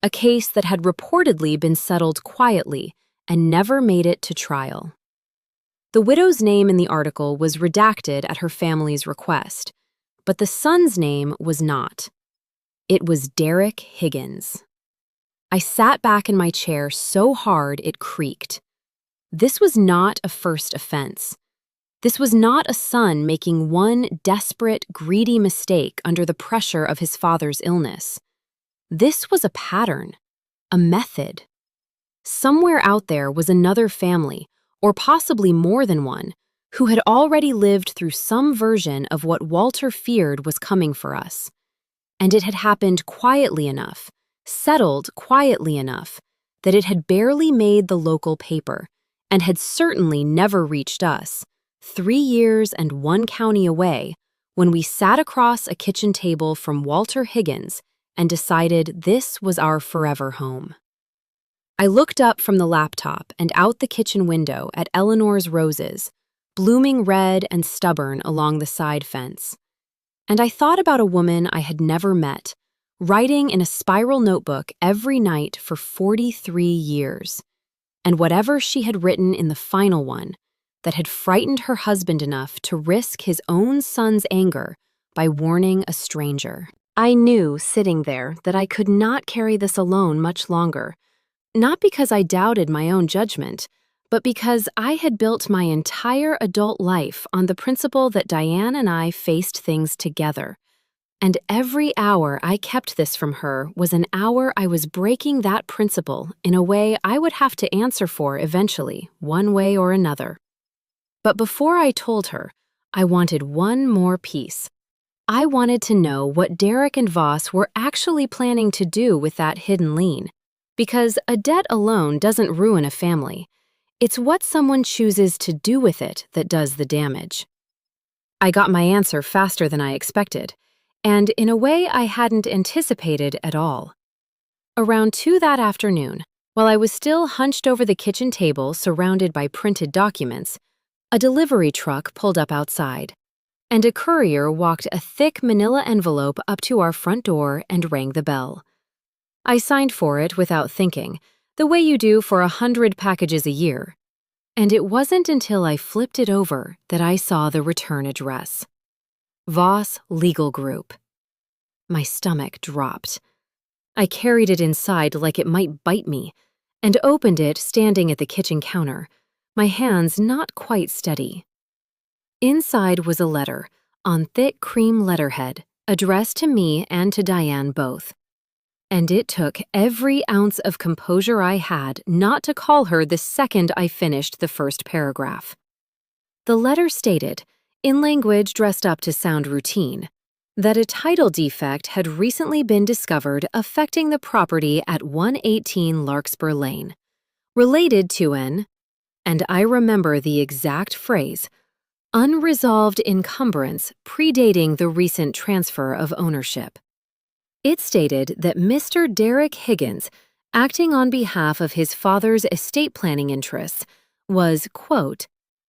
A case that had reportedly been settled quietly and never made it to trial. The widow's name in the article was redacted at her family's request, but the son's name was not. It was Derek Higgins. I sat back in my chair so hard it creaked. This was not a first offense. This was not a son making one desperate, greedy mistake under the pressure of his father's illness. This was a pattern, a method. Somewhere out there was another family, or possibly more than one, who had already lived through some version of what Walter feared was coming for us. And it had happened quietly enough, settled quietly enough, that it had barely made the local paper, and had certainly never reached us, 3 years and 1 county away, when we sat across a kitchen table from Walter Higgins and decided this was our forever home. I looked up from the laptop and out the kitchen window at Eleanor's roses, blooming red and stubborn along the side fence. And I thought about a woman I had never met, writing in a spiral notebook every night for 43 years. And whatever she had written in the final one, that had frightened her husband enough to risk his own son's anger by warning a stranger. I knew, sitting there, that I could not carry this alone much longer, not because I doubted my own judgment, but because I had built my entire adult life on the principle that Diane and I faced things together. And every hour I kept this from her was an hour I was breaking that principle in a way I would have to answer for eventually, one way or another. But before I told her, I wanted one more piece. I wanted to know what Derek and Voss were actually planning to do with that hidden lien. Because a debt alone doesn't ruin a family. It's what someone chooses to do with it that does the damage. I got my answer faster than I expected, and in a way I hadn't anticipated at all. Around 2 that afternoon, while I was still hunched over the kitchen table surrounded by printed documents, a delivery truck pulled up outside, and a courier walked a thick manila envelope up to our front door and rang the bell. I signed for it without thinking, the way you do for 100 packages a year. And it wasn't until I flipped it over that I saw the return address. Voss Legal Group. My stomach dropped. I carried it inside like it might bite me, and opened it standing at the kitchen counter, my hands not quite steady. Inside was a letter, on thick cream letterhead, addressed to me and to Diane both. And it took every ounce of composure I had not to call her the second I finished the first paragraph. The letter stated, in language dressed up to sound routine, that a title defect had recently been discovered affecting the property at 118 Larkspur Lane, related to an, and I remember the exact phrase, unresolved encumbrance predating the recent transfer of ownership. It stated that Mr. Derek Higgins, acting on behalf of his father's estate planning interests, was, quote,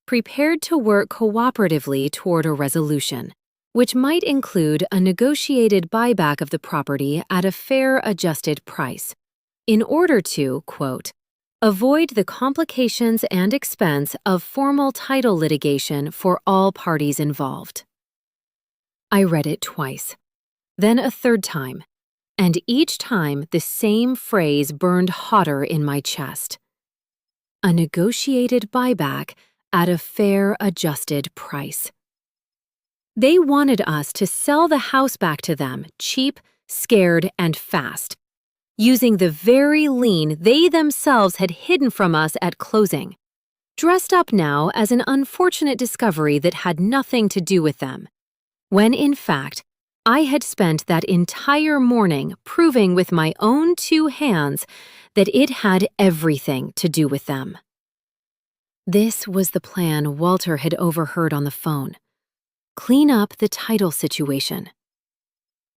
prepared to work cooperatively toward a resolution, which might include a negotiated buyback of the property at a fair adjusted price, in order to, quote, avoid the complications and expense of formal title litigation for all parties involved. I read it twice, then a third time, and each time the same phrase burned hotter in my chest. A negotiated buyback at a fair adjusted price. They wanted us to sell the house back to them, cheap, scared, and fast, using the very lien they themselves had hidden from us at closing, dressed up now as an unfortunate discovery that had nothing to do with them, when in fact, I had spent that entire morning proving with my own 2 hands that it had everything to do with them. This was the plan Walter had overheard on the phone. Clean up the title situation.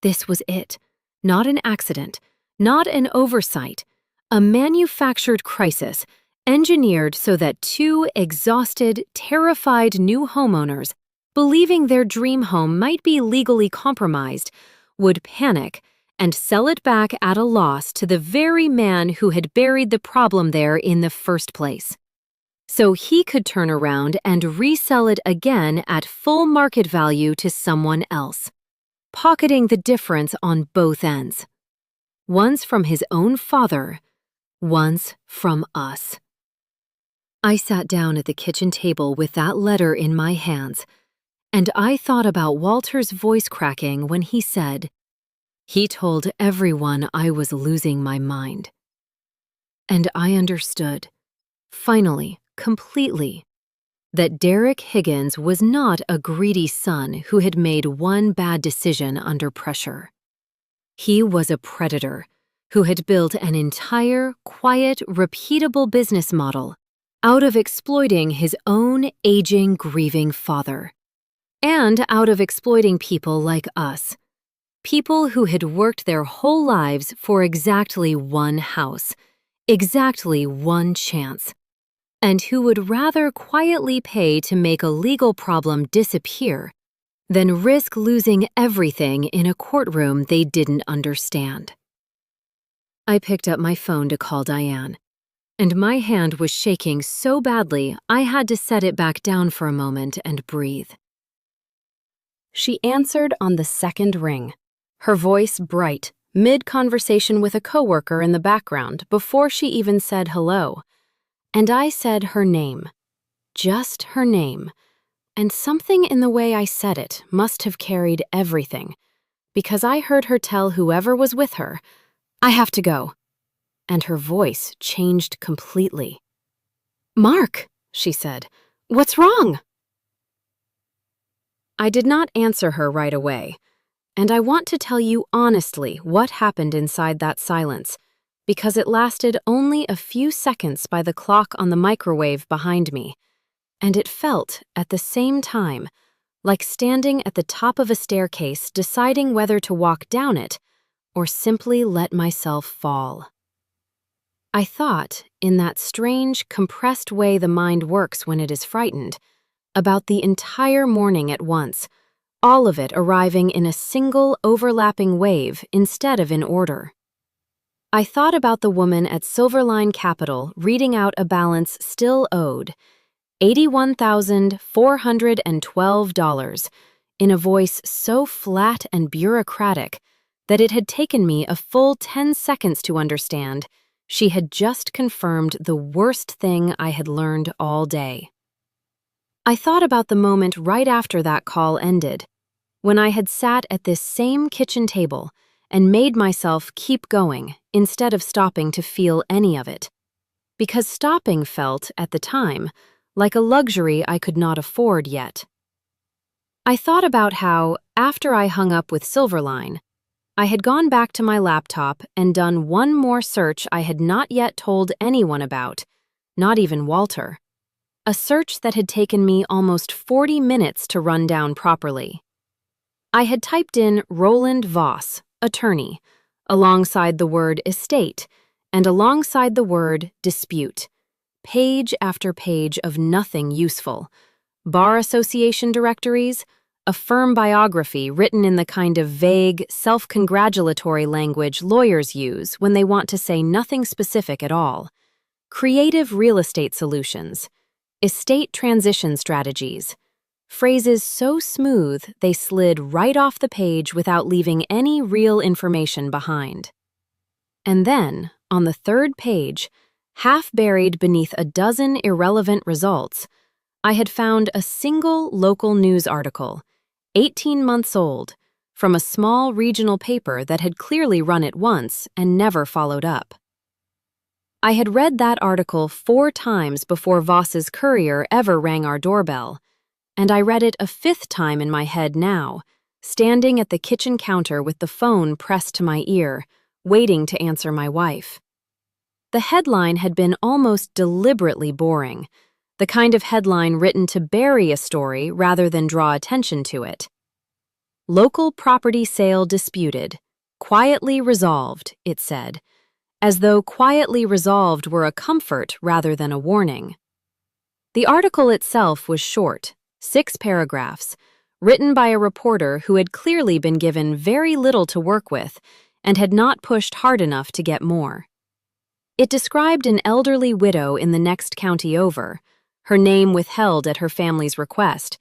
This was it, not an accident, not an oversight, a manufactured crisis engineered so that 2 exhausted, terrified new homeowners, believing their dream home might be legally compromised, would panic and sell it back at a loss to the very man who had buried the problem there in the first place. So he could turn around and resell it again at full market value to someone else. pocketing the difference on both ends. Once from his own father, once from us. I sat down at the kitchen table with that letter in my hands, and I thought about Walter's voice cracking when he said, he told everyone I was losing my mind. And I understood, finally, completely, that Derek Higgins was not a greedy son who had made one bad decision under pressure. He was a predator who had built an entire, quiet, repeatable business model out of exploiting his own aging, grieving father, and out of exploiting people like us, people who had worked their whole lives for exactly one house, exactly one chance, and who would rather quietly pay to make a legal problem disappear than risk losing everything in a courtroom they didn't understand. I picked up my phone to call Diane, and my hand was shaking so badly I had to set it back down for a moment and breathe. She answered on the second ring, her voice bright, mid-conversation with a coworker in the background before she even said hello. And I said her name, just her name, and something in the way I said it must have carried everything, because I heard her tell whoever was with her, "I have to go." And her voice changed completely. "Mark," she said, "what's wrong?" I did not answer her right away, and I want to tell you honestly what happened inside that silence, because it lasted only a few seconds by the clock on the microwave behind me, and it felt, at the same time, like standing at the top of a staircase deciding whether to walk down it or simply let myself fall. I thought, in that strange, compressed way the mind works when it is frightened, about the entire morning at once, all of it arriving in a single, overlapping wave instead of in order. I thought about the woman at Silverline Capital reading out a balance still owed, $81,412, in a voice so flat and bureaucratic that it had taken me a full 10 seconds to understand she had just confirmed the worst thing I had learned all day. I thought about the moment right after that call ended, when I had sat at this same kitchen table and made myself keep going instead of stopping to feel any of it, because stopping felt, at the time, like a luxury I could not afford yet. I thought about how, after I hung up with Silverline, I had gone back to my laptop and done one more search I had not yet told anyone about, not even Walter. A search that had taken me almost 40 minutes to run down properly. I had typed in Roland Voss, attorney, alongside the word estate, and alongside the word dispute. Page after page of nothing useful. Bar association directories, a firm biography written in the kind of vague, self-congratulatory language lawyers use when they want to say nothing specific at all. Creative real estate solutions. Estate transition strategies. Phrases so smooth they slid right off the page without leaving any real information behind. And then, on the third page, half buried beneath a dozen irrelevant results, I had found a single local news article, 18 months old, from a small regional paper that had clearly run it once and never followed up. I had read that article 4 times before Voss's courier ever rang our doorbell, and I read it a 5th time in my head now, standing at the kitchen counter with the phone pressed to my ear, waiting to answer my wife. The headline had been almost deliberately boring, the kind of headline written to bury a story rather than draw attention to it. Local property sale disputed, quietly resolved, it said, as though quietly resolved were a comfort rather than a warning. The article itself was short, 6 paragraphs, written by a reporter who had clearly been given very little to work with and had not pushed hard enough to get more. It described an elderly widow in the next county over, her name withheld at her family's request,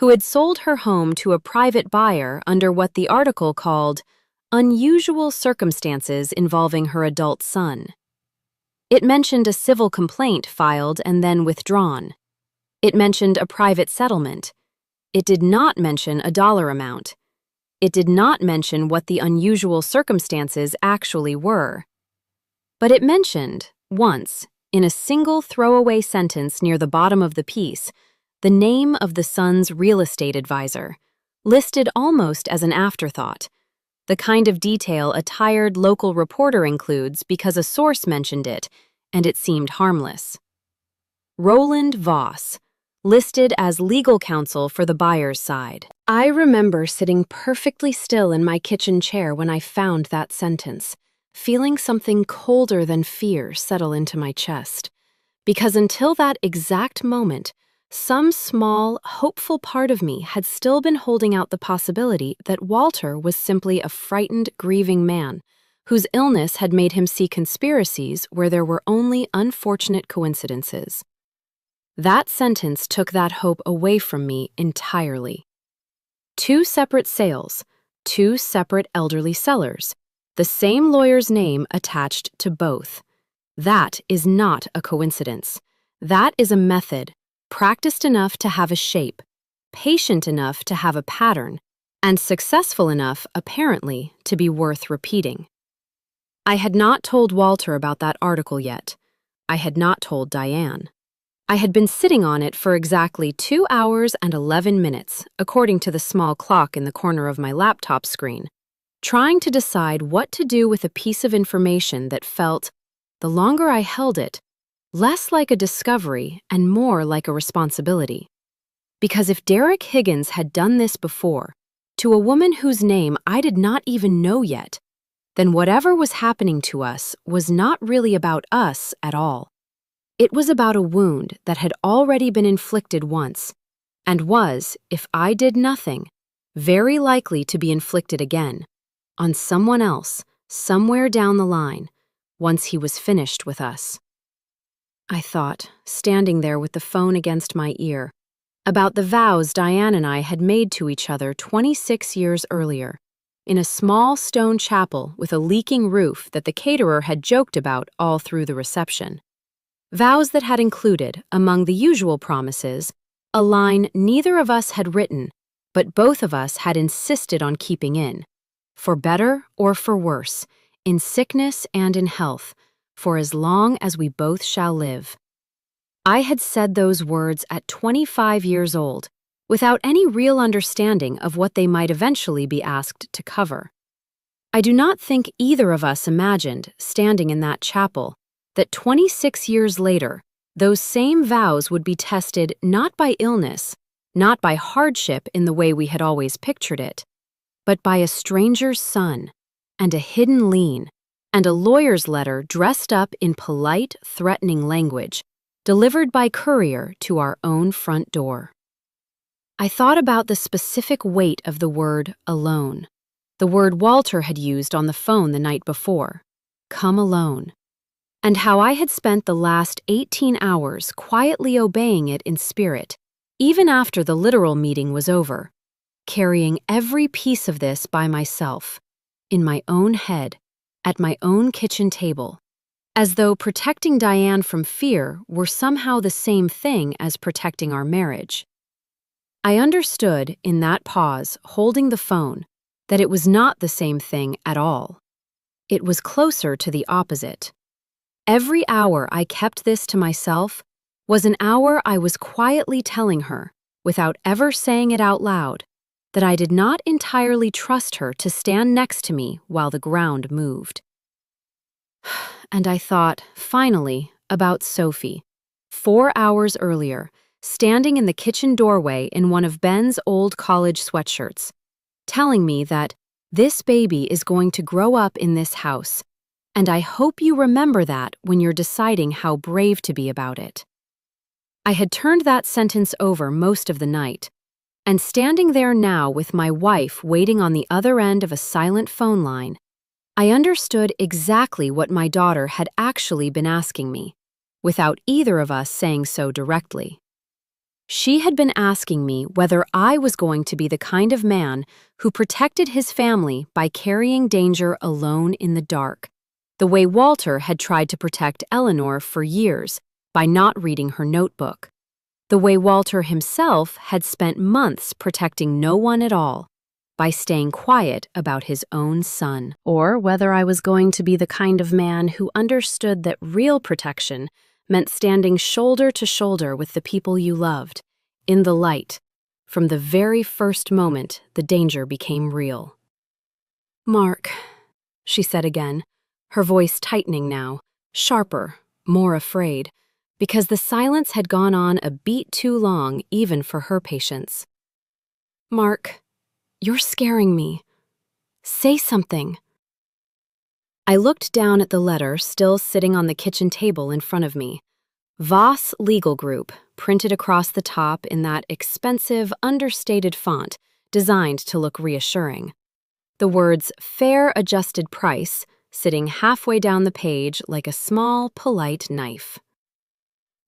who had sold her home to a private buyer under what the article called unusual circumstances involving her adult son. It mentioned a civil complaint filed and then withdrawn. It mentioned a private settlement. It did not mention a dollar amount. It did not mention what the unusual circumstances actually were. But it mentioned, once, in a single throwaway sentence near the bottom of the piece, the name of the son's real estate advisor, listed almost as an afterthought, the kind of detail a tired local reporter includes because a source mentioned it, and it seemed harmless. Roland Voss, listed as legal counsel for the buyer's side. I remember sitting perfectly still in my kitchen chair when I found that sentence, feeling something colder than fear settle into my chest. Because until that exact moment, some small, hopeful part of me had still been holding out the possibility that Walter was simply a frightened, grieving man, whose illness had made him see conspiracies where there were only unfortunate coincidences. That sentence took that hope away from me entirely. 2 separate sales, 2 separate elderly sellers, the same lawyer's name attached to both. That is not a coincidence. That is a method, practiced enough to have a shape, patient enough to have a pattern, and successful enough, apparently, to be worth repeating. I had not told Walter about that article yet. I had not told Diane. I had been sitting on it for exactly 2 hours and 11 minutes, according to the small clock in the corner of my laptop screen, trying to decide what to do with a piece of information that felt, the longer I held it, less like a discovery and more like a responsibility. Because if Derek Higgins had done this before, to a woman whose name I did not even know yet, then whatever was happening to us was not really about us at all. It was about a wound that had already been inflicted once, and was, if I did nothing, very likely to be inflicted again, on someone else, somewhere down the line, once he was finished with us. I thought, standing there with the phone against my ear, about the vows Diane and I had made to each other 26 years earlier, in a small stone chapel with a leaking roof that the caterer had joked about all through the reception. Vows that had included, among the usual promises, a line neither of us had written, but both of us had insisted on keeping in, for better or for worse, in sickness and in health, for as long as we both shall live. I had said those words at 25 years old, without any real understanding of what they might eventually be asked to cover. I do not think either of us imagined, standing in that chapel, that 26 years later, those same vows would be tested not by illness, not by hardship in the way we had always pictured it, but by a stranger's son, and a hidden lien, and a lawyer's letter dressed up in polite, threatening language, delivered by courier to our own front door. I thought about the specific weight of the word alone, the word Walter had used on the phone the night before, come alone, and how I had spent the last 18 hours quietly obeying it in spirit, even after the literal meeting was over, carrying every piece of this by myself, in my own head, at my own kitchen table, as though protecting Diane from fear were somehow the same thing as protecting our marriage. I understood, in that pause, holding the phone, that it was not the same thing at all. It was closer to the opposite. Every hour I kept this to myself was an hour I was quietly telling her, without ever saying it out loud, that I did not entirely trust her to stand next to me while the ground moved. And I thought, finally, about Sophie, 4 hours earlier, standing in the kitchen doorway in one of Ben's old college sweatshirts, telling me that this baby is going to grow up in this house, and I hope you remember that when you're deciding how brave to be about it. I had turned that sentence over most of the night, and standing there now with my wife waiting on the other end of a silent phone line, I understood exactly what my daughter had actually been asking me, without either of us saying so directly. She had been asking me whether I was going to be the kind of man who protected his family by carrying danger alone in the dark, the way Walter had tried to protect Eleanor for years by not reading her notebook, the way Walter himself had spent months protecting no one at all by staying quiet about his own son, or whether I was going to be the kind of man who understood that real protection meant standing shoulder to shoulder with the people you loved, in the light, from the very first moment the danger became real. "Mark," she said again, her voice tightening now, sharper, more afraid, because the silence had gone on a beat too long even for her patience. "Mark, you're scaring me. Say something." I looked down at the letter still sitting on the kitchen table in front of me. Voss Legal Group, printed across the top in that expensive, understated font designed to look reassuring. The words "fair adjusted price" sitting halfway down the page like a small, polite knife.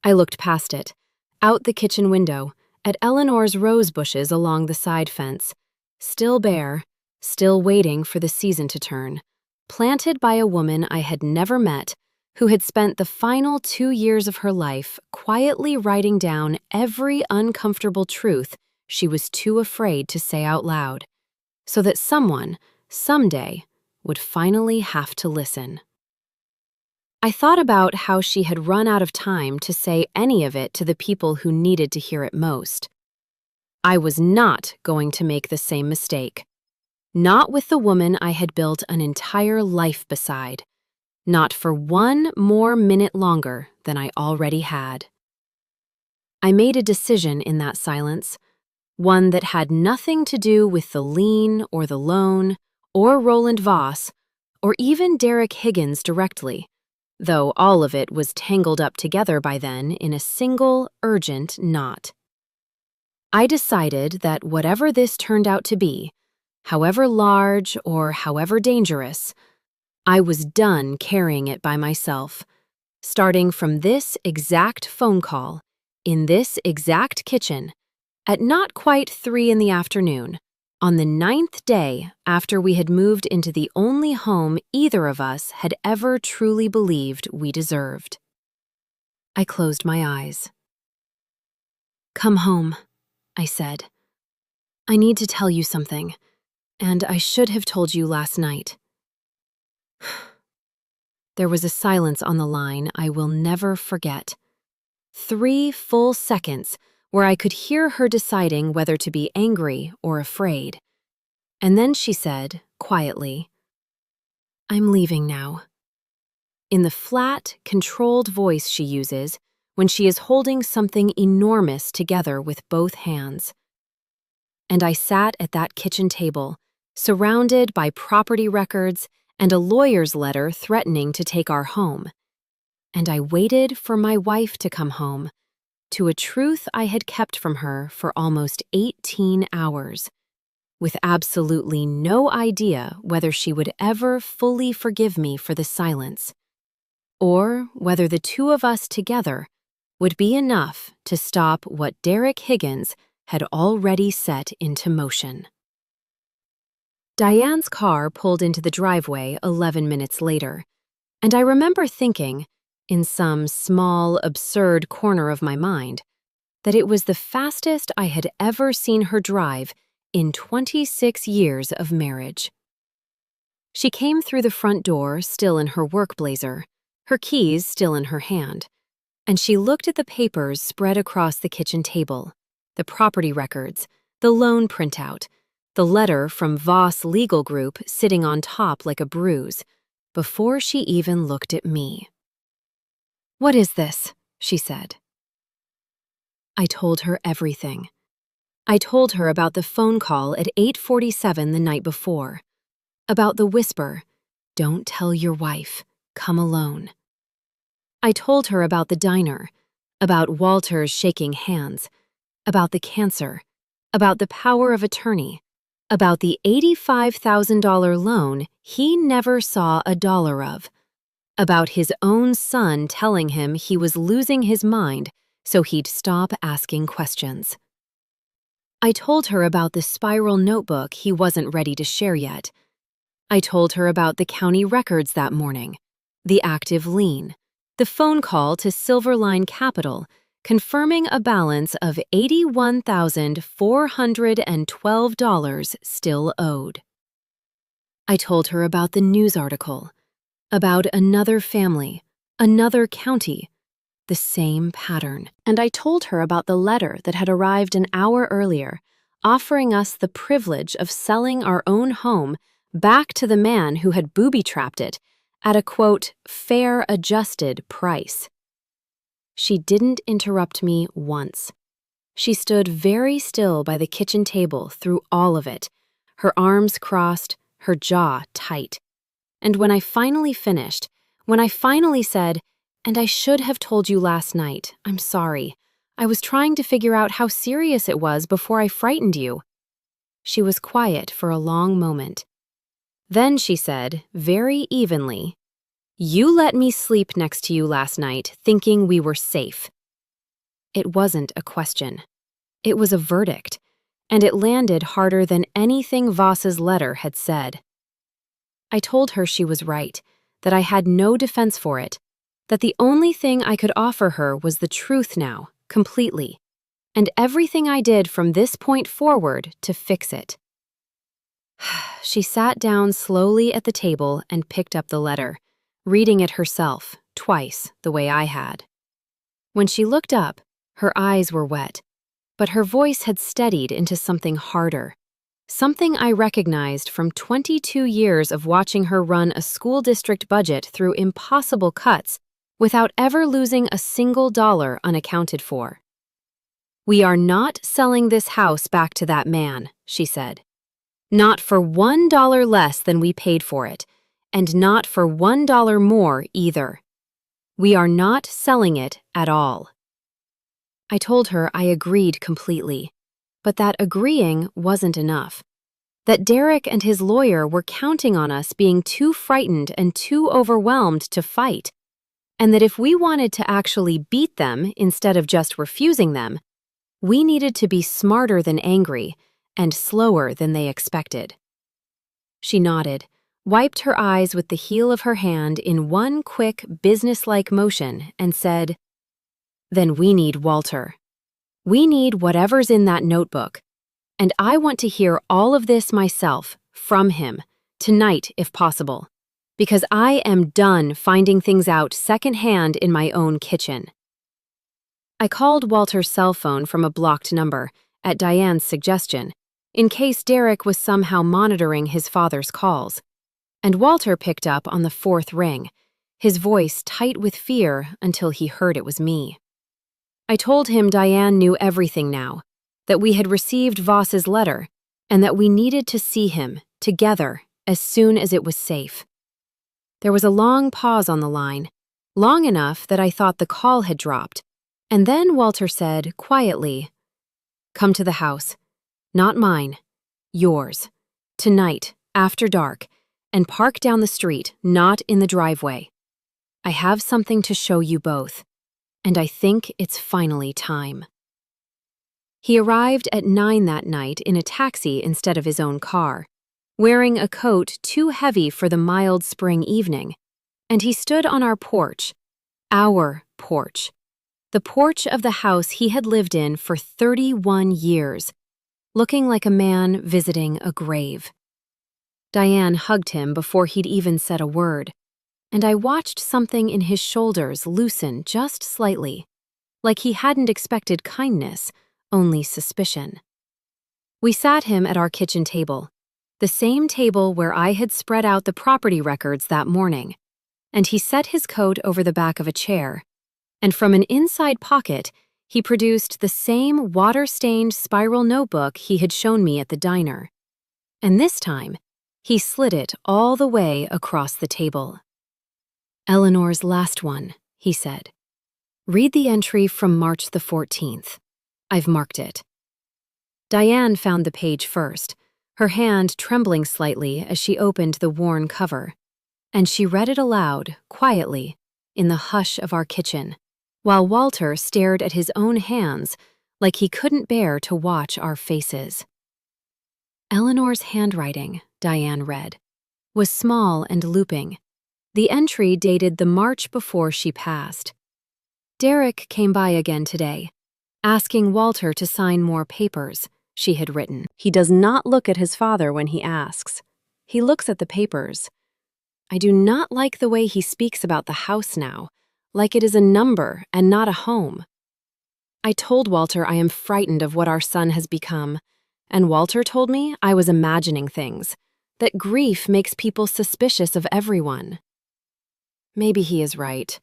I looked past it, out the kitchen window, at Eleanor's rose bushes along the side fence, still bare, still waiting for the season to turn, planted by a woman I had never met, who had spent the final 2 years of her life quietly writing down every uncomfortable truth she was too afraid to say out loud, so that someone, someday, would finally have to listen. I thought about how she had run out of time to say any of it to the people who needed to hear it most. I was not going to make the same mistake. Not with the woman I had built an entire life beside. Not for one more minute longer than I already had. I made a decision in that silence, one that had nothing to do with the lien or the loan, or Roland Voss, or even Derek Higgins directly, though all of it was tangled up together by then in a single, urgent knot. I decided that whatever this turned out to be, however large or however dangerous, I was done carrying it by myself, starting from this exact phone call, in this exact kitchen, at not quite 3 in the afternoon, on the 9th day after we had moved into the only home either of us had ever truly believed we deserved. I closed my eyes. "Come home," I said. "I need to tell you something, and I should have told you last night." There was a silence on the line I will never forget. 3 full seconds where I could hear her deciding whether to be angry or afraid. And then she said, quietly, "I'm leaving now," in the flat, controlled voice she uses when she is holding something enormous together with both hands. And I sat at that kitchen table, surrounded by property records and a lawyer's letter threatening to take our home. And I waited for my wife to come home, to a truth I had kept from her for almost 18 hours, with absolutely no idea whether she would ever fully forgive me for the silence, or whether the two of us together would be enough to stop what Derek Higgins had already set into motion. Diane's car pulled into the driveway 11 minutes later, and I remember thinking, in some small, absurd corner of my mind, that it was the fastest I had ever seen her drive in 26 years of marriage. She came through the front door still in her work blazer, her keys still in her hand, and she looked at the papers spread across the kitchen table, the property records, the loan printout, the letter from Voss Legal Group sitting on top like a bruise, before she even looked at me. "What is this?" she said. I told her everything. I told her about the phone call at 8:47 the night before, about the whisper, "Don't tell your wife, come alone." I told her about the diner, about Walter's shaking hands, about the cancer, about the power of attorney, about the $85,000 loan he never saw a dollar of, about his own son telling him he was losing his mind so he'd stop asking questions. I told her about the spiral notebook he wasn't ready to share yet. I told her about the county records that morning, the active lien, the phone call to Silverline Capital confirming a balance of $81,412 still owed. I told her about the news article, about another family, another county, the same pattern. And I told her about the letter that had arrived an hour earlier, offering us the privilege of selling our own home back to the man who had booby-trapped it at a, quote, fair adjusted price. She didn't interrupt me once. She stood very still by the kitchen table through all of it, her arms crossed, her jaw tight. And when I finally finished, when I finally said, "And I should have told you last night, I'm sorry. I was trying to figure out how serious it was before I frightened you," she was quiet for a long moment. Then she said, very evenly, "You let me sleep next to you last night thinking we were safe." It wasn't a question. It was a verdict, and it landed harder than anything Voss's letter had said. I told her she was right, that I had no defense for it, that the only thing I could offer her was the truth now, completely, and everything I did from this point forward to fix it. She sat down slowly at the table and picked up the letter, reading it herself, twice, the way I had. When she looked up, her eyes were wet, but her voice had steadied into something harder, something I recognized from 22 years of watching her run a school district budget through impossible cuts without ever losing a single dollar unaccounted for. "We are not selling this house back to that man," she said. "Not for $1 less than we paid for it, and not for $1 more either. We are not selling it at all." I told her I agreed completely, but that agreeing wasn't enough. That Derek and his lawyer were counting on us being too frightened and too overwhelmed to fight, and that if we wanted to actually beat them instead of just refusing them, we needed to be smarter than angry and slower than they expected. She nodded, wiped her eyes with the heel of her hand in one quick, businesslike motion, and said, "Then we need Walter. We need whatever's in that notebook. And I want to hear all of this myself, from him, tonight if possible, because I am done finding things out secondhand in my own kitchen." I called Walter's cell phone from a blocked number, at Diane's suggestion, in case Derek was somehow monitoring his father's calls, and Walter picked up on the fourth ring, his voice tight with fear until he heard it was me. I told him Diane knew everything now, that we had received Voss's letter, and that we needed to see him, together, as soon as it was safe. There was a long pause on the line, long enough that I thought the call had dropped, and then Walter said, quietly, "Come to the house. Not mine. Yours. Tonight, after dark, and park down the street, not in the driveway. I have something to show you both, and I think it's finally time." He arrived at 9 that night in a taxi instead of his own car, wearing a coat too heavy for the mild spring evening, and he stood on our porch, the porch of the house he had lived in for 31 years, looking like a man visiting a grave. Diane hugged him before he'd even said a word, and I watched something in his shoulders loosen just slightly, like he hadn't expected kindness, only suspicion. We sat him at our kitchen table, the same table where I had spread out the property records that morning, and he set his coat over the back of a chair, and from an inside pocket, he produced the same water-stained spiral notebook he had shown me at the diner. And this time, he slid it all the way across the table. "Eleanor's last one," he said. "Read the entry from March the 14th. I've marked it." Diane found the page first, her hand trembling slightly as she opened the worn cover, and she read it aloud, quietly, in the hush of our kitchen, while Walter stared at his own hands like he couldn't bear to watch our faces. Eleanor's handwriting, Diane read, was small and looping. The entry dated the March before she passed. Derek came by again today, asking Walter to sign more papers, she had written. He does not look at his father when he asks. He looks at the papers. I do not like the way he speaks about the house now, like it is a number and not a home. I told Walter I am frightened of what our son has become, and Walter told me I was imagining things, that grief makes people suspicious of everyone. Maybe he is right,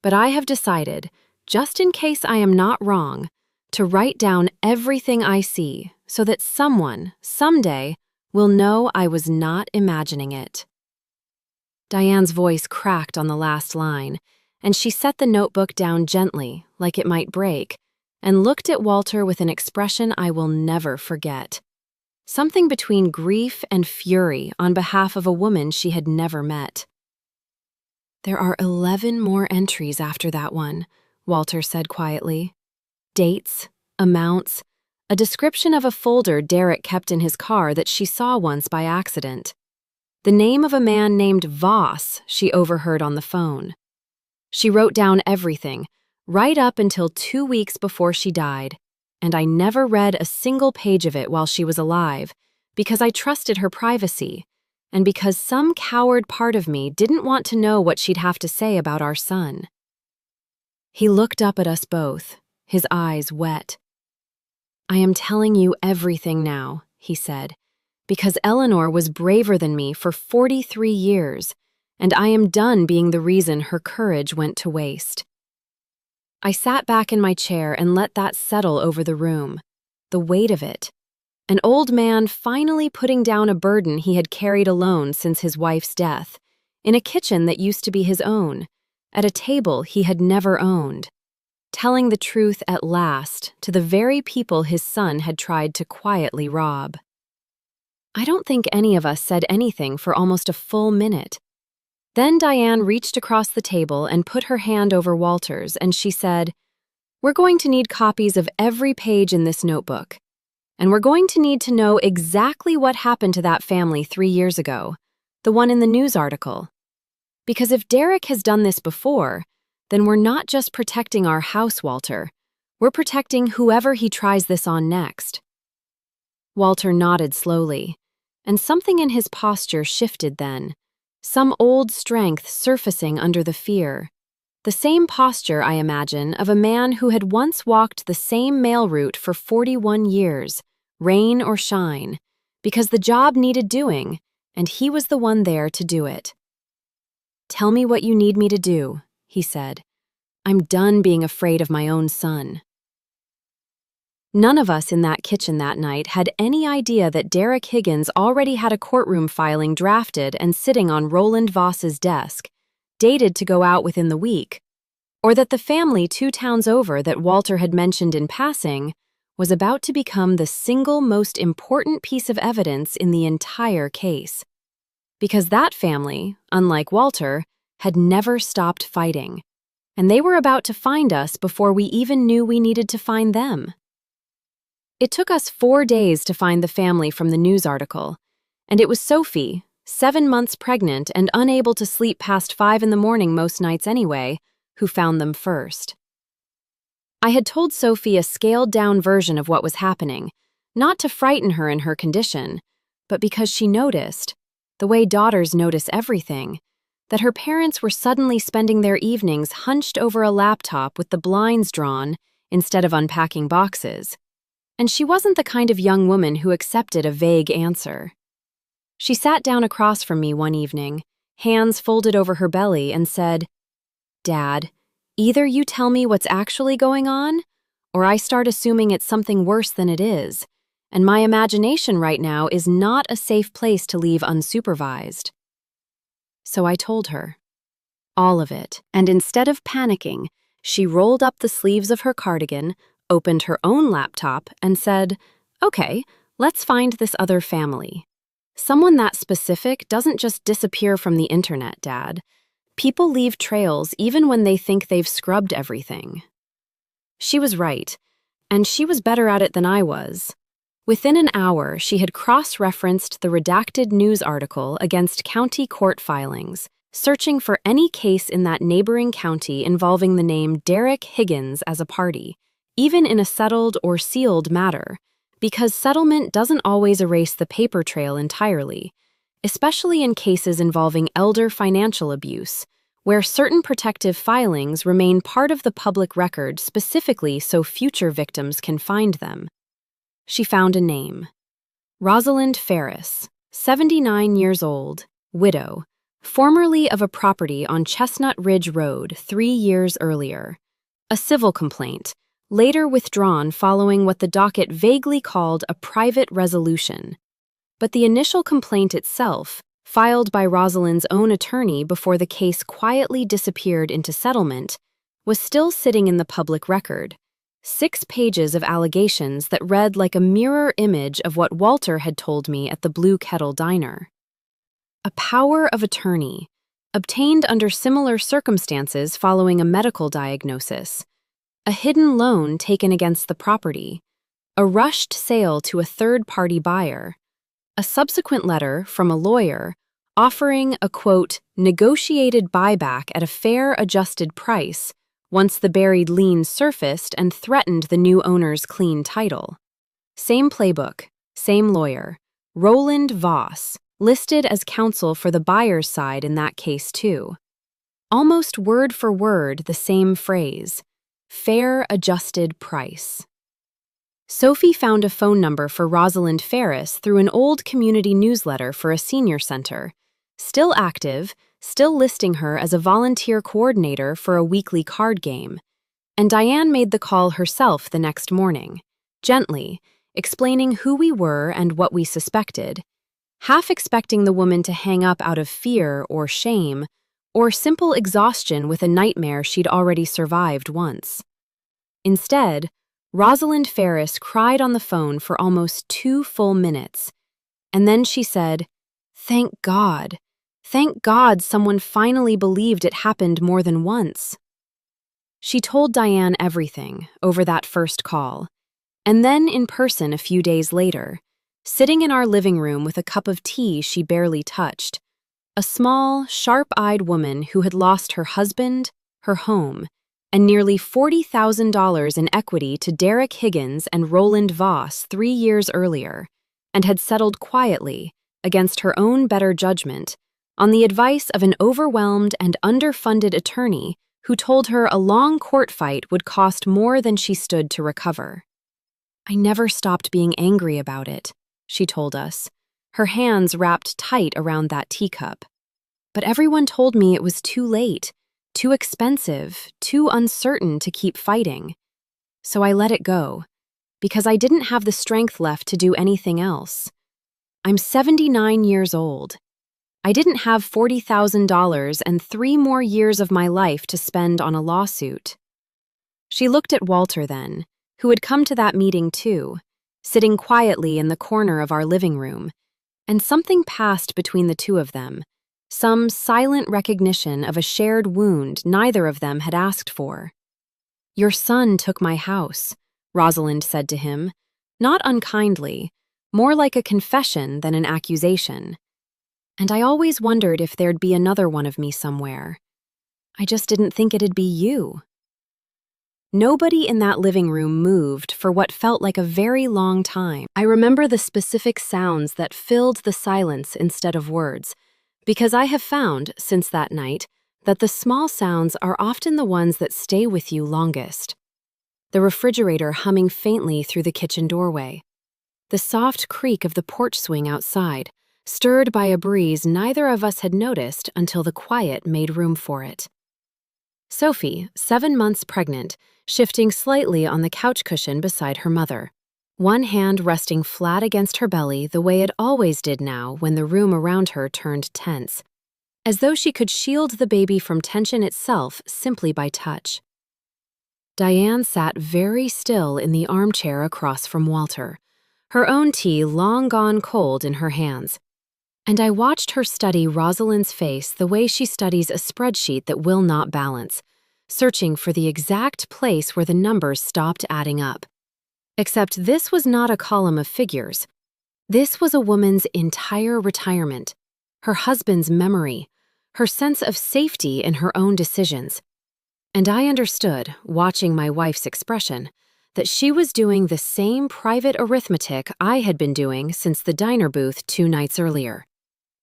but I have decided, just in case I am not wrong, to write down everything I see so that someone, someday, will know I was not imagining it. Diane's voice cracked on the last line, and she set the notebook down gently, like it might break, and looked at Walter with an expression I will never forget. Something between grief and fury on behalf of a woman she had never met. There are 11 more entries after that one, Walter said quietly. Dates, amounts, a description of a folder Derek kept in his car that she saw once by accident. The name of a man named Voss she overheard on the phone. She wrote down everything, right up until 2 weeks before she died, and I never read a single page of it while she was alive, because I trusted her privacy, and because some coward part of me didn't want to know what she'd have to say about our son. He looked up at us both, his eyes wet. I am telling you everything now, he said, because Eleanor was braver than me for 43 years, and I am done being the reason her courage went to waste. I sat back in my chair and let that settle over the room, the weight of it. An old man finally putting down a burden he had carried alone since his wife's death, in a kitchen that used to be his own, at a table he had never owned, telling the truth at last to the very people his son had tried to quietly rob. I don't think any of us said anything for almost a full minute. Then Diane reached across the table and put her hand over Walter's, and she said, "We're going to need copies of every page in this notebook. And we're going to need to know exactly what happened to that family 3 years ago, the one in the news article. Because if Derek has done this before, then we're not just protecting our house, Walter. We're protecting whoever he tries this on next." Walter nodded slowly, and something in his posture shifted then, some old strength surfacing under the fear. The same posture, I imagine, of a man who had once walked the same mail route for 41 years, rain or shine, because the job needed doing, and he was the one there to do it. "Tell me what you need me to do," he said. "I'm done being afraid of my own son." None of us in that kitchen that night had any idea that Derek Higgins already had a courtroom filing drafted and sitting on Roland Voss's desk, dated to go out within the week, or that the family 2 towns over that Walter had mentioned in passing was about to become the single most important piece of evidence in the entire case. Because that family, unlike Walter, had never stopped fighting, and they were about to find us before we even knew we needed to find them. It took us 4 days to find the family from the news article, and it was Sophie, 7 months pregnant and unable to sleep past 5 in the morning most nights anyway, who found them first. I had told Sophie a scaled-down version of what was happening, not to frighten her in her condition, but because she noticed, the way daughters notice everything, that her parents were suddenly spending their evenings hunched over a laptop with the blinds drawn instead of unpacking boxes. And she wasn't the kind of young woman who accepted a vague answer. She sat down across from me one evening, hands folded over her belly, and said, "Dad, either you tell me what's actually going on, or I start assuming it's something worse than it is, and my imagination right now is not a safe place to leave unsupervised." So I told her. All of it, and instead of panicking, she rolled up the sleeves of her cardigan, opened her own laptop, and said, "Okay, let's find this other family. Someone that specific doesn't just disappear from the internet, Dad. People leave trails even when they think they've scrubbed everything. She was right, and she was better at it than I was. Within an hour, she had cross-referenced the redacted news article against county court filings, searching for any case in that neighboring county involving the name Derek Higgins as a party, even in a settled or sealed matter, because settlement doesn't always erase the paper trail entirely, especially in cases involving elder financial abuse, where certain protective filings remain part of the public record specifically so future victims can find them. She found a name. Rosalind Ferris, 79 years old, widow, formerly of a property on Chestnut Ridge Road 3 years earlier. A civil complaint, later withdrawn following what the docket vaguely called a private resolution. But the initial complaint itself, filed by Rosalind's own attorney before the case quietly disappeared into settlement, was still sitting in the public record. 6 pages of allegations that read like a mirror image of what Walter had told me at the Blue Kettle Diner. A power of attorney, obtained under similar circumstances following a medical diagnosis. A hidden loan taken against the property. A rushed sale to a third-party buyer. A subsequent letter from a lawyer offering a, quote, negotiated buyback at a fair adjusted price once the buried lien surfaced and threatened the new owner's clean title. Same playbook, same lawyer, Roland Voss, listed as counsel for the buyer's side in that case too. Almost word for word the same phrase, fair adjusted price. Sophie found a phone number for Rosalind Ferris through an old community newsletter for a senior center, still active, still listing her as a volunteer coordinator for a weekly card game, and Diane made the call herself the next morning, gently, explaining who we were and what we suspected, half expecting the woman to hang up out of fear or shame, or simple exhaustion with a nightmare she'd already survived once. Instead, Rosalind Ferris cried on the phone for almost 2 full minutes, and then she said, "Thank God. Thank God someone finally believed it happened more than once." She told Diane everything over that first call, and then in person a few days later, sitting in our living room with a cup of tea she barely touched, a small, sharp-eyed woman who had lost her husband, her home, and nearly $40,000 in equity to Derek Higgins and Roland Voss 3 years earlier, and had settled quietly, against her own better judgment, on the advice of an overwhelmed and underfunded attorney who told her a long court fight would cost more than she stood to recover. "I never stopped being angry about it," she told us, her hands wrapped tight around that teacup. "But everyone told me it was too late, too expensive, too uncertain to keep fighting. So I let it go, because I didn't have the strength left to do anything else. I'm 79 years old. I didn't have $40,000 and 3 more years of my life to spend on a lawsuit." She looked at Walter then, who had come to that meeting too, sitting quietly in the corner of our living room, and something passed between the two of them, some silent recognition of a shared wound neither of them had asked for. "Your son took my house," Rosalind said to him, not unkindly, more like a confession than an accusation. "And I always wondered if there'd be another one of me somewhere. I just didn't think it'd be you." Nobody in that living room moved for what felt like a very long time. I remember the specific sounds that filled the silence instead of words, because I have found, since that night, that the small sounds are often the ones that stay with you longest. The refrigerator humming faintly through the kitchen doorway. The soft creak of the porch swing outside, stirred by a breeze neither of us had noticed until the quiet made room for it. Sophie, 7 months pregnant, shifting slightly on the couch cushion beside her mother, one hand resting flat against her belly the way it always did now when the room around her turned tense, as though she could shield the baby from tension itself simply by touch. Diane sat very still in the armchair across from Walter, her own tea long gone cold in her hands. And I watched her study Rosalind's face the way she studies a spreadsheet that will not balance, searching for the exact place where the numbers stopped adding up. Except this was not a column of figures. This was a woman's entire retirement, her husband's memory, her sense of safety in her own decisions. And I understood, watching my wife's expression, that she was doing the same private arithmetic I had been doing since the diner booth 2 nights earlier,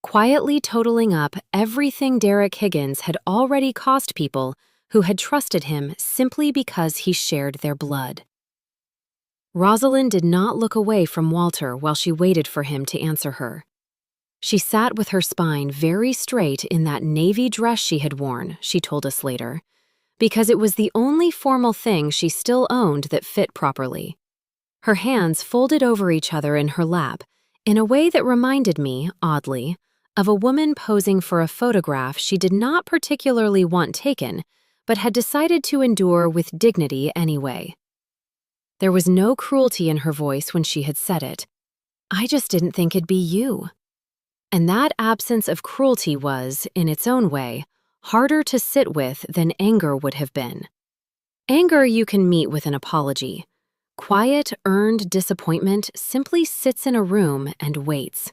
quietly totaling up everything Derek Higgins had already cost people who had trusted him simply because he shared their blood. Rosalind did not look away from Walter while she waited for him to answer her. She sat with her spine very straight in that navy dress she had worn, she told us later, because it was the only formal thing she still owned that fit properly. Her hands folded over each other in her lap, in a way that reminded me, oddly, of a woman posing for a photograph she did not particularly want taken, but had decided to endure with dignity anyway. There was no cruelty in her voice when she had said it. I just didn't think it'd be you. And that absence of cruelty was, in its own way, harder to sit with than anger would have been. Anger you can meet with an apology. Quiet, earned disappointment simply sits in a room and waits.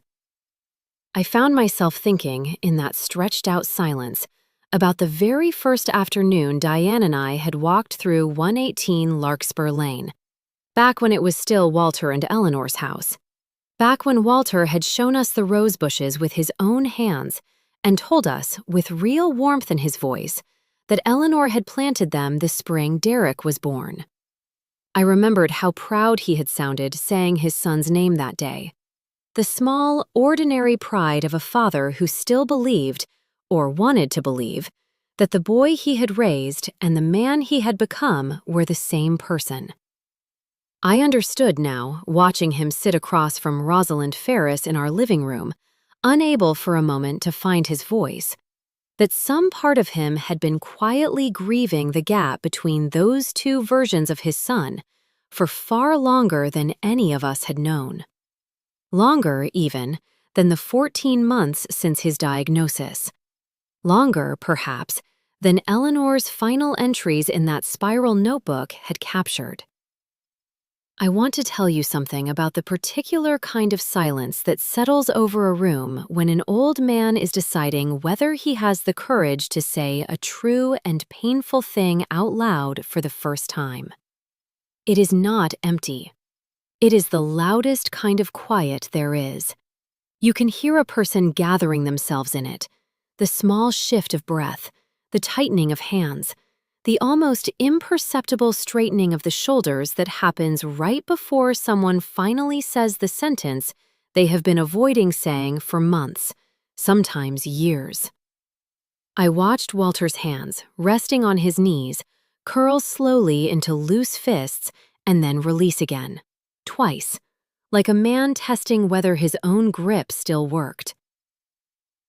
I found myself thinking, in that stretched-out silence, about the very first afternoon Diane and I had walked through 118 Larkspur Lane, back when it was still Walter and Eleanor's house, back when Walter had shown us the rose bushes with his own hands and told us, with real warmth in his voice, that Eleanor had planted them the spring Derek was born. I remembered how proud he had sounded saying his son's name that day. The small, ordinary pride of a father who still believed, or wanted to believe, that the boy he had raised and the man he had become were the same person. I understood now, watching him sit across from Rosalind Ferris in our living room, unable for a moment to find his voice, that some part of him had been quietly grieving the gap between those two versions of his son for far longer than any of us had known. Longer, even, than the 14 months since his diagnosis. Longer, perhaps, than Eleanor's final entries in that spiral notebook had captured. I want to tell you something about the particular kind of silence that settles over a room when an old man is deciding whether he has the courage to say a true and painful thing out loud for the first time. It is not empty. It is the loudest kind of quiet there is. You can hear a person gathering themselves in it, the small shift of breath, the tightening of hands, the almost imperceptible straightening of the shoulders that happens right before someone finally says the sentence they have been avoiding saying for months, sometimes years. I watched Walter's hands, resting on his knees, curl slowly into loose fists and then release again, twice, like a man testing whether his own grip still worked.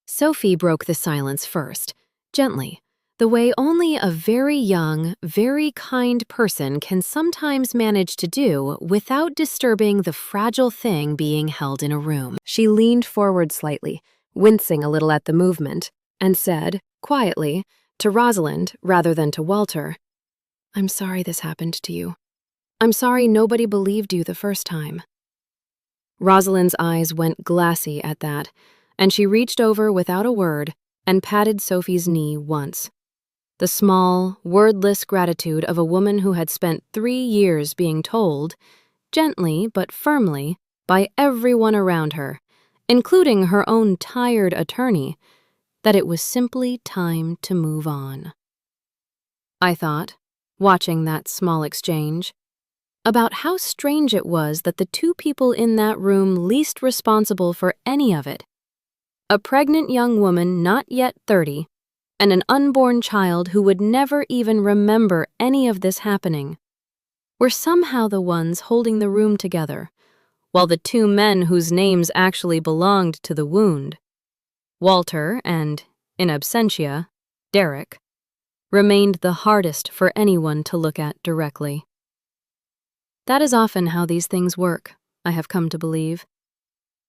Sophie broke the silence first, gently, the way only a very young, very kind person can sometimes manage to do without disturbing the fragile thing being held in a room. She leaned forward slightly, wincing a little at the movement, and said, quietly, to Rosalind rather than to Walter, "I'm sorry this happened to you. I'm sorry nobody believed you the first time." Rosalind's eyes went glassy at that, and she reached over without a word and patted Sophie's knee once. The small, wordless gratitude of a woman who had spent 3 years being told, gently but firmly, by everyone around her, including her own tired attorney, that it was simply time to move on. I thought, watching that small exchange, about how strange it was that the two people in that room least responsible for any of it, a pregnant young woman not yet 30, and an unborn child who would never even remember any of this happening, were somehow the ones holding the room together, while the two men whose names actually belonged to the wound, Walter and, in absentia, Derek, remained the hardest for anyone to look at directly. That is often how these things work, I have come to believe.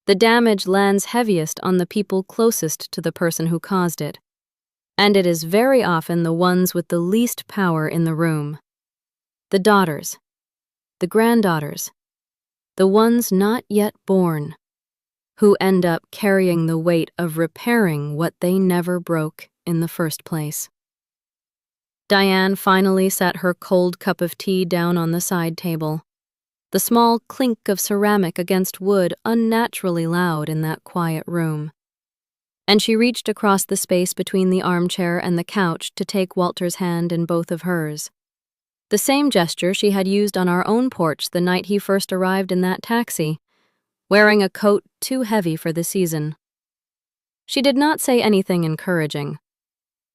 The damage lands heaviest on the people closest to the person who caused it, and it is very often the ones with the least power in the room. The daughters, the granddaughters, the ones not yet born, who end up carrying the weight of repairing what they never broke in the first place. Diane finally set her cold cup of tea down on the side table, the small clink of ceramic against wood unnaturally loud in that quiet room. And she reached across the space between the armchair and the couch to take Walter's hand in both of hers. The same gesture she had used on our own porch the night he first arrived in that taxi, wearing a coat too heavy for the season. She did not say anything encouraging.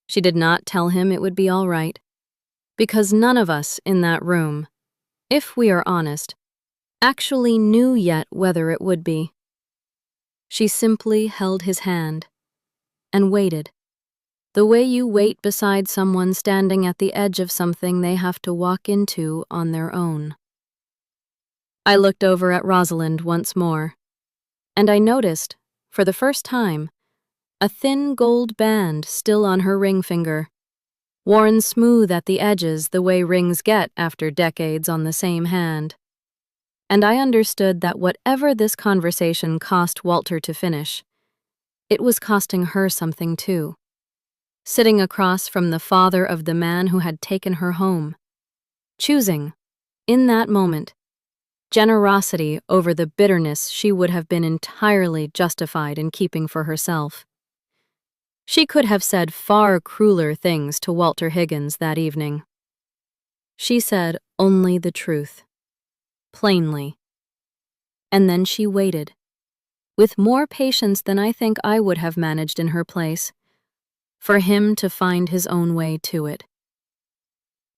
She did not tell him it would be all right, because none of us in that room, if we are honest, actually knew yet whether it would be. She simply held his hand and waited, the way you wait beside someone standing at the edge of something they have to walk into on their own. I looked over at Rosalind once more, and I noticed, for the first time, a thin gold band still on her ring finger, worn smooth at the edges the way rings get after decades on the same hand. And I understood that whatever this conversation cost Walter to finish, it was costing her something too. Sitting across from the father of the man who had taken her home, choosing, in that moment, generosity over the bitterness she would have been entirely justified in keeping for herself. She could have said far crueler things to Walter Higgins that evening. She said only the truth, plainly. And then she waited, with more patience than I think I would have managed in her place, for him to find his own way to it.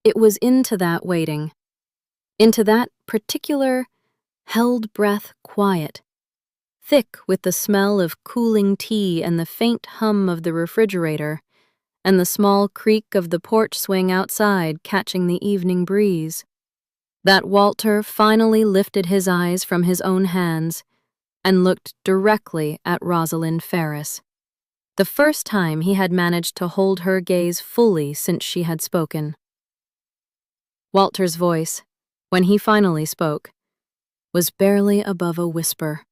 It was into that waiting, into that particular held-breath quiet, thick with the smell of cooling tea and the faint hum of the refrigerator, and the small creak of the porch swing outside catching the evening breeze, that Walter finally lifted his eyes from his own hands and looked directly at Rosalind Ferris, the first time he had managed to hold her gaze fully since she had spoken. Walter's voice, when he finally spoke, was barely above a whisper.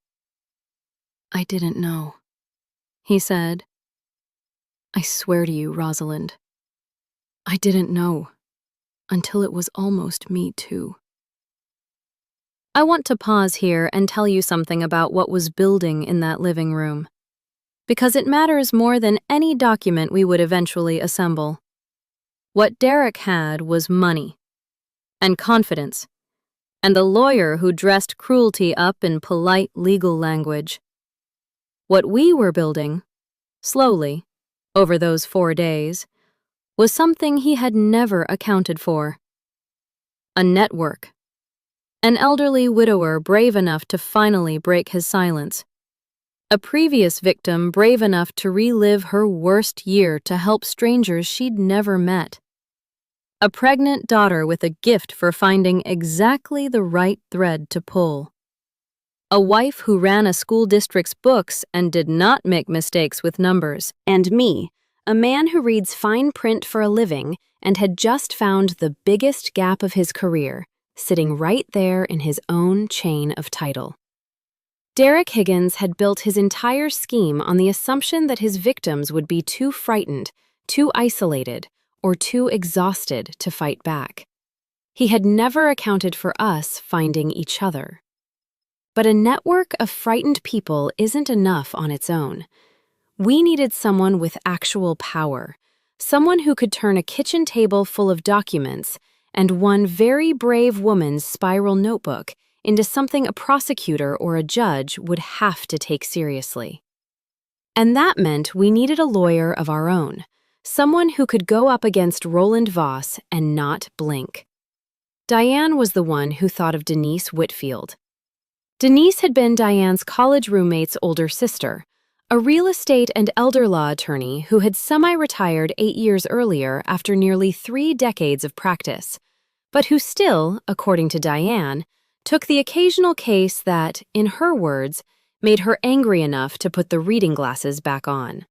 "I didn't know," he said. "I swear to you, Rosalind, I didn't know, until it was almost me too." I want to pause here and tell you something about what was building in that living room, because it matters more than any document we would eventually assemble. What Derek had was money, and confidence, and the lawyer who dressed cruelty up in polite legal language. What we were building, slowly, over those 4 days, was something he had never accounted for. A network. An elderly widower brave enough to finally break his silence. A previous victim brave enough to relive her worst year to help strangers she'd never met. A pregnant daughter with a gift for finding exactly the right thread to pull. A wife who ran a school district's books and did not make mistakes with numbers. And me, a man who reads fine print for a living and had just found the biggest gap of his career, sitting right there in his own chain of title. Derek Higgins had built his entire scheme on the assumption that his victims would be too frightened, too isolated, or too exhausted to fight back. He had never accounted for us finding each other. But a network of frightened people isn't enough on its own. We needed someone with actual power, someone who could turn a kitchen table full of documents and one very brave woman's spiral notebook into something a prosecutor or a judge would have to take seriously. And that meant we needed a lawyer of our own, someone who could go up against Roland Voss and not blink. Diane was the one who thought of Denise Whitfield. Denise had been Diane's college roommate's older sister, a real estate and elder law attorney who had semi-retired 8 years earlier after nearly 3 decades of practice, but who still, according to Diane, took the occasional case that, in her words, made her angry enough to put the reading glasses back on.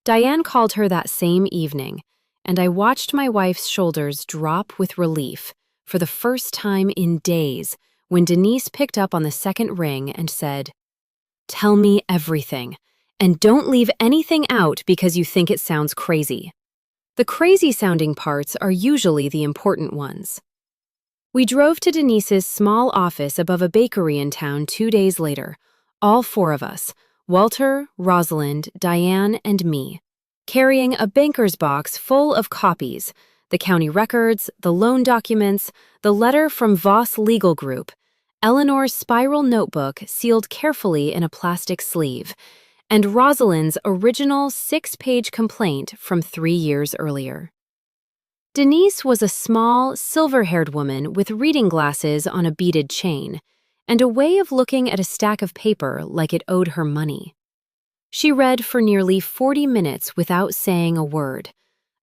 Diane called her that same evening, and I watched my wife's shoulders drop with relief for the first time in days when Denise picked up on the second ring and said, "Tell me everything, and don't leave anything out because you think it sounds crazy." The crazy-sounding parts are usually the important ones. We drove to Denise's small office above a bakery in town 2 days later, all four of us, Walter, Rosalind, Diane, and me, carrying a banker's box full of copies, the county records, the loan documents, the letter from Voss Legal Group, Eleanor's spiral notebook sealed carefully in a plastic sleeve, and Rosalind's original 6-page complaint from 3 years earlier. Denise was a small, silver-haired woman with reading glasses on a beaded chain, and a way of looking at a stack of paper like it owed her money. She read for nearly 40 minutes without saying a word,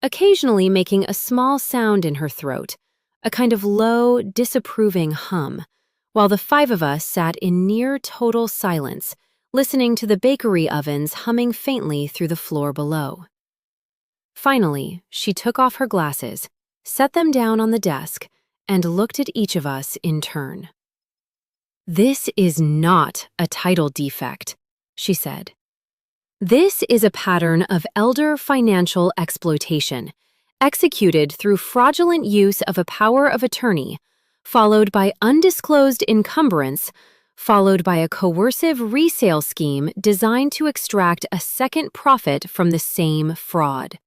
occasionally making a small sound in her throat, a kind of low, disapproving hum, while the 5 of us sat in near total silence, listening to the bakery ovens humming faintly through the floor below. Finally, she took off her glasses, set them down on the desk, and looked at each of us in turn. "This is not a title defect," she said. "This is a pattern of elder financial exploitation, executed through fraudulent use of a power of attorney, followed by undisclosed encumbrance, followed by a coercive resale scheme designed to extract a second profit from the same fraud.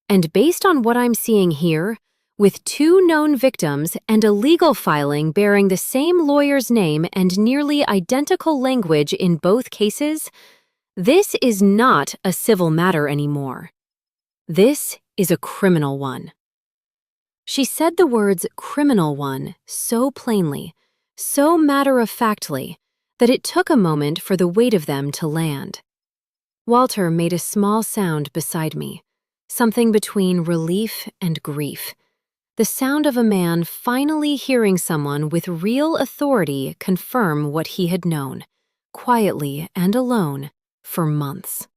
And based on what I'm seeing here, with 2 known victims and a legal filing bearing the same lawyer's name and nearly identical language in both cases, this is not a civil matter anymore. This is a criminal one." She said the words "criminal one" so plainly, so matter-of-factly, that it took a moment for the weight of them to land. Walter made a small sound beside me, something between relief and grief, the sound of a man finally hearing someone with real authority confirm what he had known, quietly and alone, for months.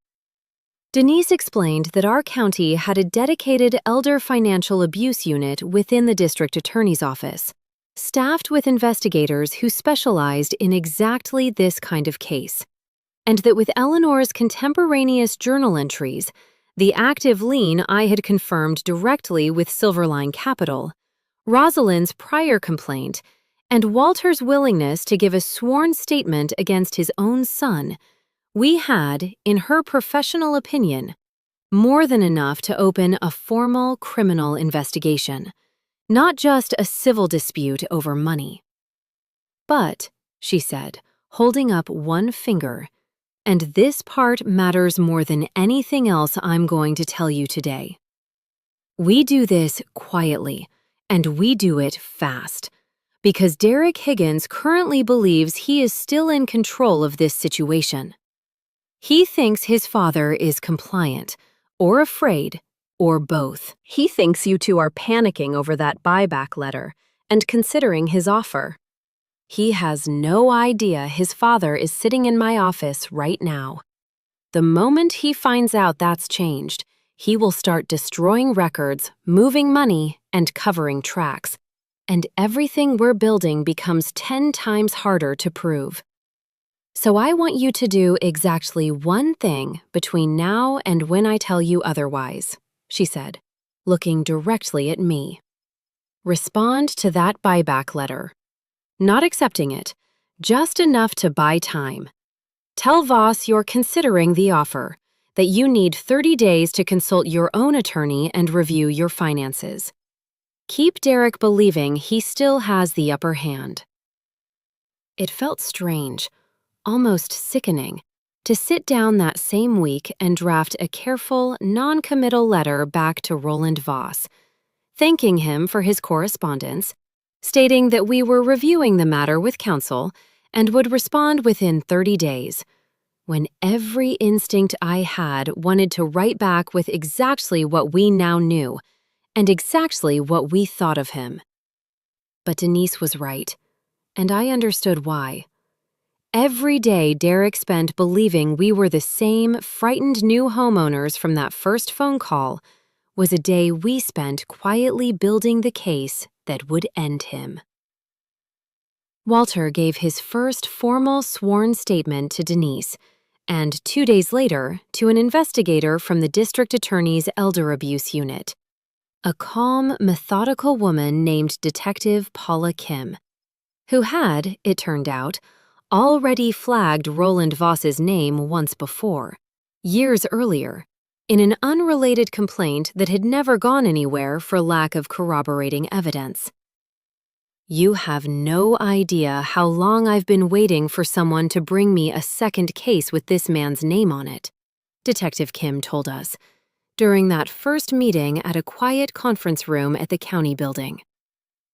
Denise explained that our county had a dedicated elder financial abuse unit within the district attorney's office, staffed with investigators who specialized in exactly this kind of case, and that with Eleanor's contemporaneous journal entries, the active lien I had confirmed directly with Silverline Capital, Rosalind's prior complaint, and Walter's willingness to give a sworn statement against his own son, we had, in her professional opinion, more than enough to open a formal criminal investigation, not just a civil dispute over money. "But," she said, holding up one finger, "and this part matters more than anything else I'm going to tell you today. We do this quietly, and we do it fast, because Derek Higgins currently believes he is still in control of this situation. He thinks his father is compliant, or afraid, or both. He thinks you two are panicking over that buyback letter and considering his offer. He has no idea his father is sitting in my office right now. The moment he finds out that's changed, he will start destroying records, moving money, and covering tracks, and everything we're building becomes 10 times harder to prove. So I want you to do exactly one thing between now and when I tell you otherwise," she said, looking directly at me. "Respond to that buyback letter. Not accepting it, just enough to buy time. Tell Voss you're considering the offer, that you need 30 days to consult your own attorney and review your finances. Keep Derek believing he still has the upper hand." It felt strange, almost sickening, to sit down that same week and draft a careful, non-committal letter back to Roland Voss, thanking him for his correspondence, stating that we were reviewing the matter with counsel and would respond within 30 days, when every instinct I had wanted to write back with exactly what we now knew and exactly what we thought of him. But Denise was right, and I understood why. Every day Derek spent believing we were the same frightened new homeowners from that first phone call was a day we spent quietly building the case that would end him. Walter gave his first formal sworn statement to Denise, and 2 days later to an investigator from the district attorney's elder abuse unit, a calm, methodical woman named Detective Paula Kim, who had, it turned out, already flagged Roland Voss's name once before, years earlier, in an unrelated complaint that had never gone anywhere for lack of corroborating evidence. "You have no idea how long I've been waiting for someone to bring me a second case with this man's name on it," Detective Kim told us, during that first meeting at a quiet conference room at the county building.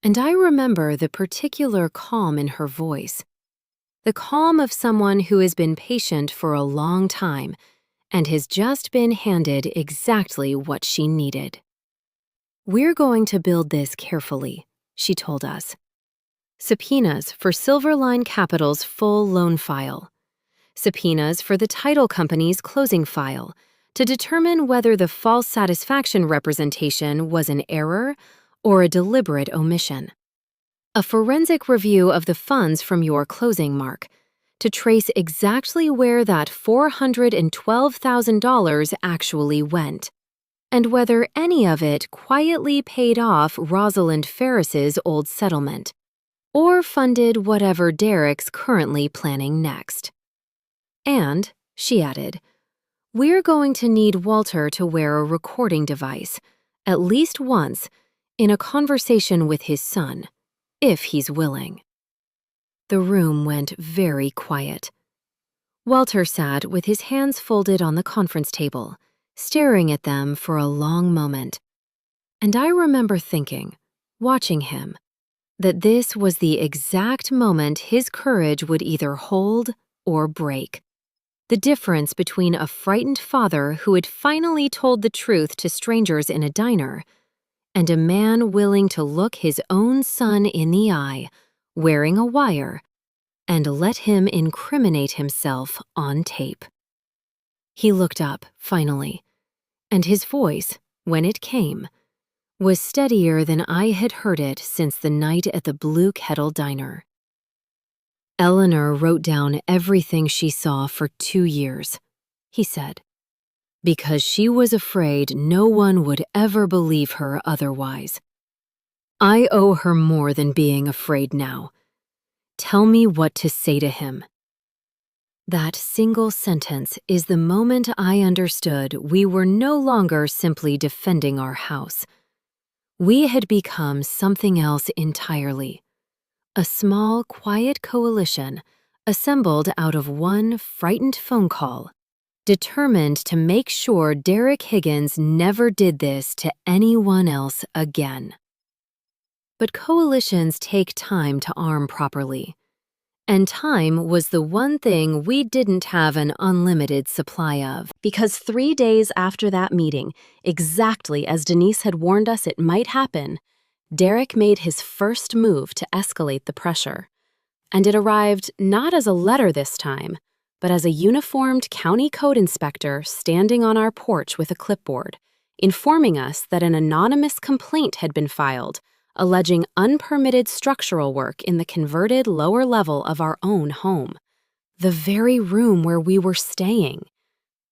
And I remember the particular calm in her voice, the calm of someone who has been patient for a long time and has just been handed exactly what she needed. "We're going to build this carefully," she told us. Subpoenas for Silverline Capital's full loan file. Subpoenas for the title company's closing file to determine whether the false satisfaction representation was an error or a deliberate omission. A forensic review of the funds from your closing mark to trace exactly where that $412,000 actually went, and whether any of it quietly paid off Rosalind Ferris's old settlement, or funded whatever Derek's currently planning next. And, she added, we're going to need Walter to wear a recording device, at least once, in a conversation with his son, if he's willing. The room went very quiet. Walter sat with his hands folded on the conference table, staring at them for a long moment. And I remember thinking, watching him, that this was the exact moment his courage would either hold or break. The difference between a frightened father who had finally told the truth to strangers in a diner and a man willing to look his own son in the eye, wearing a wire, and let him incriminate himself on tape. He looked up, finally, and his voice, when it came, was steadier than I had heard it since the night at the Blue Kettle Diner. "Eleanor wrote down everything she saw for 2 years," he said, "because she was afraid no one would ever believe her otherwise. I owe her more than being afraid now. Tell me what to say to him." That single sentence is the moment I understood we were no longer simply defending our house. We had become something else entirely. A small, quiet coalition assembled out of one frightened phone call, determined to make sure Derek Higgins never did this to anyone else again. But coalitions take time to arm properly, and time was the one thing we didn't have an unlimited supply of. Because 3 days after that meeting, exactly as Denise had warned us it might happen, Derek made his first move to escalate the pressure. And it arrived not as a letter this time, but as a uniformed county code inspector standing on our porch with a clipboard, informing us that an anonymous complaint had been filed, alleging unpermitted structural work in the converted lower level of our own home, the very room where we were staying,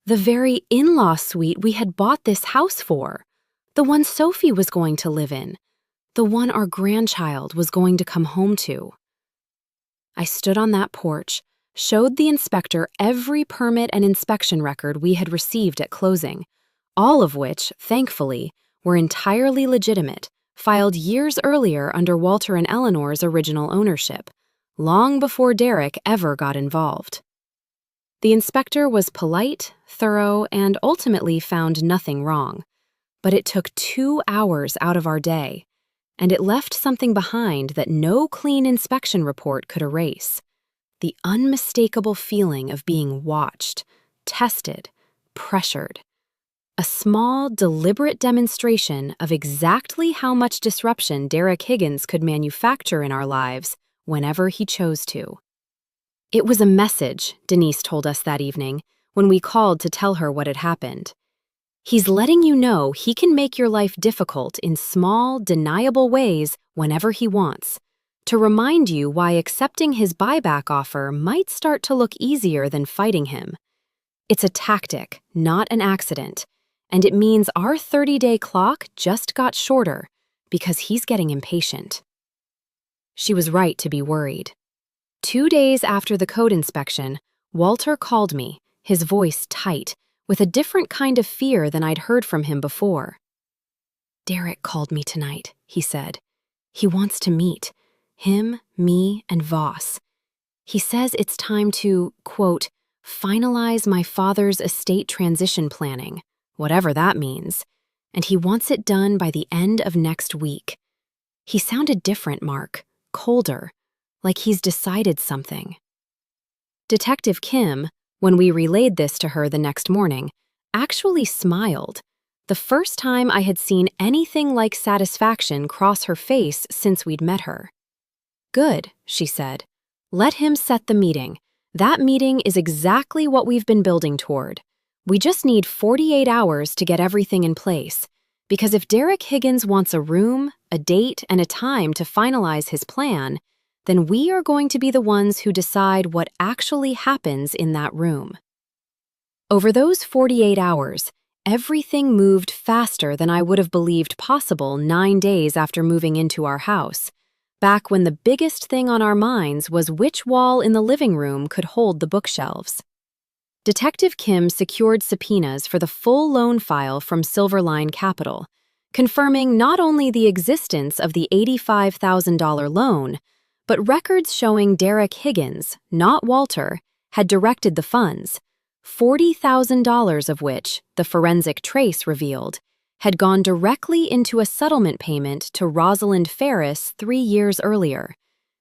the very in-law suite we had bought this house for, the one Sophie was going to live in, the one our grandchild was going to come home to. I stood on that porch, showed the inspector every permit and inspection record we had received at closing, all of which, thankfully, were entirely legitimate, filed years earlier under Walter and Eleanor's original ownership, long before Derek ever got involved. The inspector was polite, thorough, and ultimately found nothing wrong, but it took 2 hours out of our day, and it left something behind that no clean inspection report could erase: the unmistakable feeling of being watched, tested, pressured. A small, deliberate demonstration of exactly how much disruption Derek Higgins could manufacture in our lives whenever he chose to. It was a message, Denise told us that evening, when we called to tell her what had happened. He's letting you know he can make your life difficult in small, deniable ways whenever he wants, to remind you why accepting his buyback offer might start to look easier than fighting him. It's a tactic, not an accident, and it means our 30-day clock just got shorter because he's getting impatient. She was right to be worried. 2 days after the code inspection, Walter called me, his voice tight, with a different kind of fear than I'd heard from him before. "Derek called me tonight," he said. "He wants to meet. Him, me, and Voss. He says it's time to, quote, finalize my father's estate transition planning, whatever that means, and he wants it done by the end of next week." He sounded different, Mark, colder, like he's decided something. Detective Kim, when we relayed this to her the next morning, actually smiled, the first time I had seen anything like satisfaction cross her face since we'd met her. "Good," she said. "Let him set the meeting. That meeting is exactly what we've been building toward. We just need 48 hours to get everything in place, because if Derek Higgins wants a room, a date, and a time to finalize his plan, then we are going to be the ones who decide what actually happens in that room." Over those 48 hours, everything moved faster than I would have believed possible 9 days after moving into our house, back when the biggest thing on our minds was which wall in the living room could hold the bookshelves. Detective Kim secured subpoenas for the full loan file from Silverline Capital, confirming not only the existence of the $85,000 loan, but records showing Derek Higgins, not Walter, had directed the funds, $40,000 of which, the forensic trace revealed, had gone directly into a settlement payment to Rosalind Ferris 3 years earlier,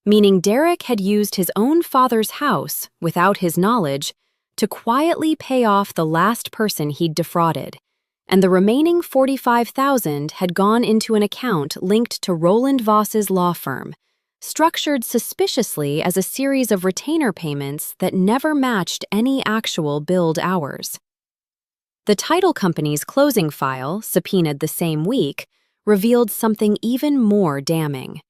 meaning Derek had used his own father's house, without his knowledge, to quietly pay off the last person he'd defrauded, and the remaining $45,000 had gone into an account linked to Roland Voss's law firm, structured suspiciously as a series of retainer payments that never matched any actual billed hours. The title company's closing file, subpoenaed the same week, revealed something even more damning.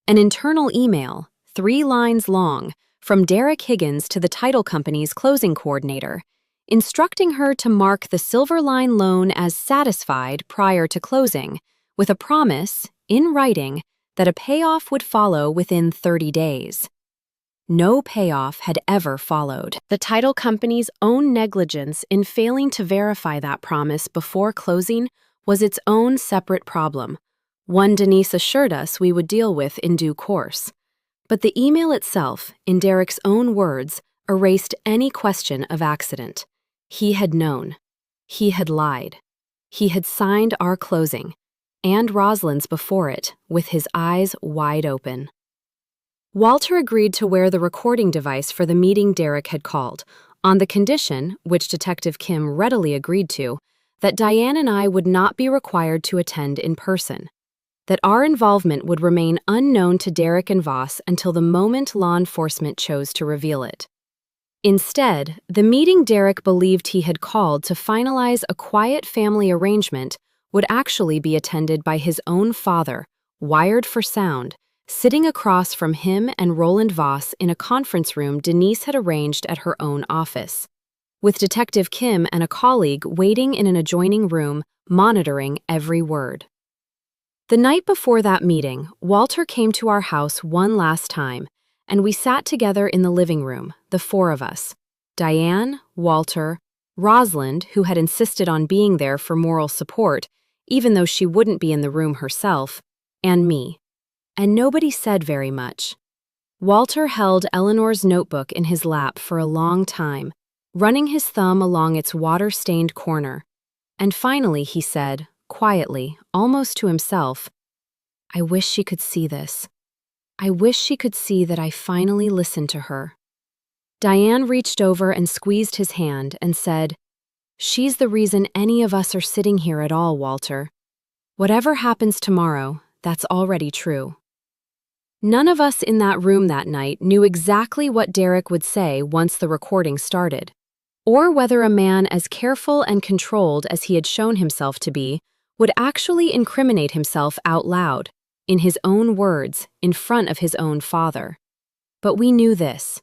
An internal email, 3 lines long, from Derek Higgins to the title company's closing coordinator, instructing her to mark the Silverline loan as satisfied prior to closing, with a promise, in writing, that a payoff would follow within 30 days. No payoff had ever followed. The title company's own negligence in failing to verify that promise before closing was its own separate problem, one Denise assured us we would deal with in due course. But the email itself, in Derek's own words, erased any question of accident. He had known. He had lied. He had signed our closing, and Rosalind's before it, with his eyes wide open. Walter agreed to wear the recording device for the meeting Derek had called, on the condition, which Detective Kim readily agreed to, that Diane and I would not be required to attend in person, that our involvement would remain unknown to Derek and Voss until the moment law enforcement chose to reveal it. Instead, the meeting Derek believed he had called to finalize a quiet family arrangement would actually be attended by his own father, wired for sound, sitting across from him and Roland Voss in a conference room Denise had arranged at her own office, with Detective Kim and a colleague waiting in an adjoining room, monitoring every word. The night before that meeting, Walter came to our house one last time, and we sat together in the living room, the 4 of us, Diane, Walter, Rosalind, who had insisted on being there for moral support, even though she wouldn't be in the room herself, and me. And nobody said very much. Walter held Eleanor's notebook in his lap for a long time, running his thumb along its water-stained corner. And finally he said, quietly, almost to himself, "I wish she could see this. I wish she could see that I finally listened to her." Diane reached over and squeezed his hand and said, "She's the reason any of us are sitting here at all, Walter. Whatever happens tomorrow, that's already true." None of us in that room that night knew exactly what Derek would say once the recording started, or whether a man as careful and controlled as he had shown himself to be would actually incriminate himself out loud, in his own words, in front of his own father. But we knew this.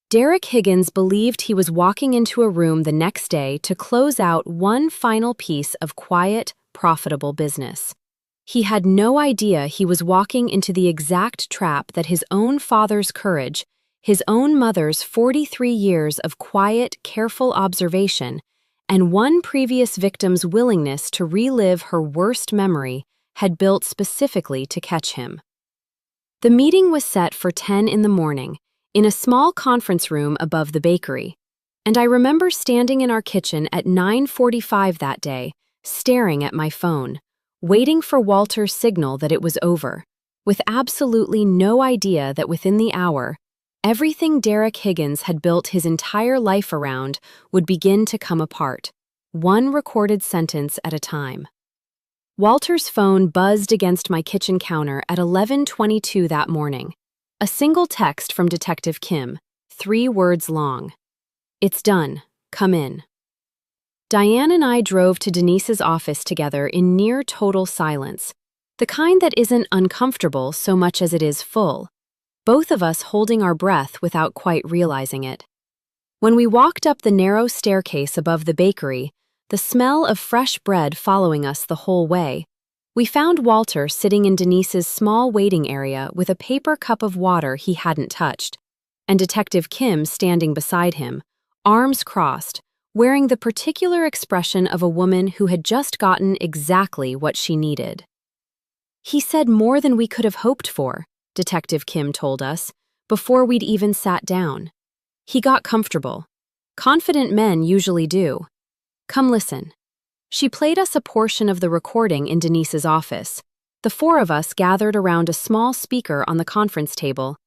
Derek Higgins believed he was walking into a room the next day to close out one final piece of quiet, profitable business. He had no idea he was walking into the exact trap that his own father's courage, his own mother's 43 years of quiet, careful observation, and one previous victim's willingness to relive her worst memory had built specifically to catch him. The meeting was set for 10 in the morning, in a small conference room above the bakery, and I remember standing in our kitchen at 9:45 that day, staring at my phone, waiting for Walter's signal that it was over, with absolutely no idea that within the hour, everything Derek Higgins had built his entire life around would begin to come apart, one recorded sentence at a time. Walter's phone buzzed against my kitchen counter at 11:22 that morning. A single text from Detective Kim, 3 words long. "It's done. Come in." Diane and I drove to Denise's office together in near total silence, the kind that isn't uncomfortable so much as it is full, both of us holding our breath without quite realizing it. When we walked up the narrow staircase above the bakery, the smell of fresh bread following us the whole way, we found Walter sitting in Denise's small waiting area with a paper cup of water he hadn't touched, and Detective Kim standing beside him, arms crossed, wearing the particular expression of a woman who had just gotten exactly what she needed. "He said more than we could have hoped for," Detective Kim told us, before we'd even sat down. "He got comfortable. Confident men usually do. Come listen." She played us a portion of the recording in Denise's office. The 4 of us gathered around a small speaker on the conference table,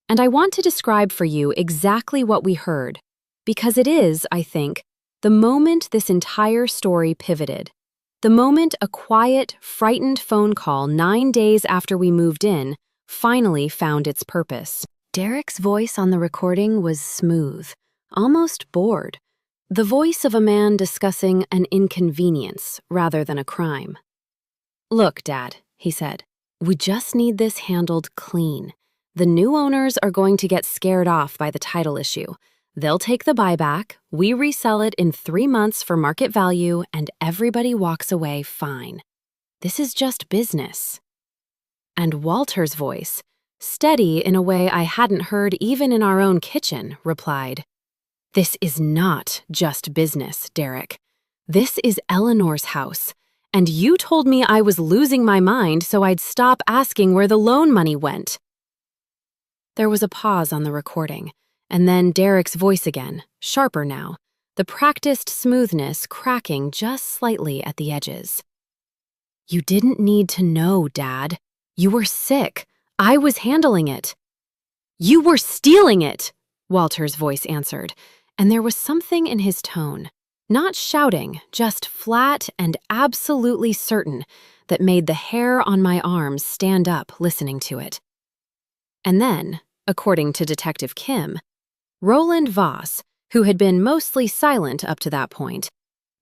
and I want to describe for you exactly what we heard, because it is, I think, the moment this entire story pivoted. The moment a quiet, frightened phone call 9 days after we moved in finally found its purpose. Derek's voice on the recording was smooth, almost bored. The voice of a man discussing an inconvenience rather than a crime. "Look, Dad," he said, "we just need this handled clean. The new owners are going to get scared off by the title issue. They'll take the buyback, we resell it in 3 months for market value, and everybody walks away fine. This is just business." And Walter's voice, steady in a way I hadn't heard even in our own kitchen, replied, "This is not just business, Derek. This is Eleanor's house, and you told me I was losing my mind so I'd stop asking where the loan money went." There was a pause on the recording, and then Derek's voice again, sharper now, the practiced smoothness cracking just slightly at the edges. "You didn't need to know, Dad. You were sick. I was handling it." "You were stealing it," Walter's voice answered, and there was something in his tone, not shouting, just flat and absolutely certain, that made the hair on my arms stand up listening to it. And then, according to Detective Kim, Roland Voss, who had been mostly silent up to that point,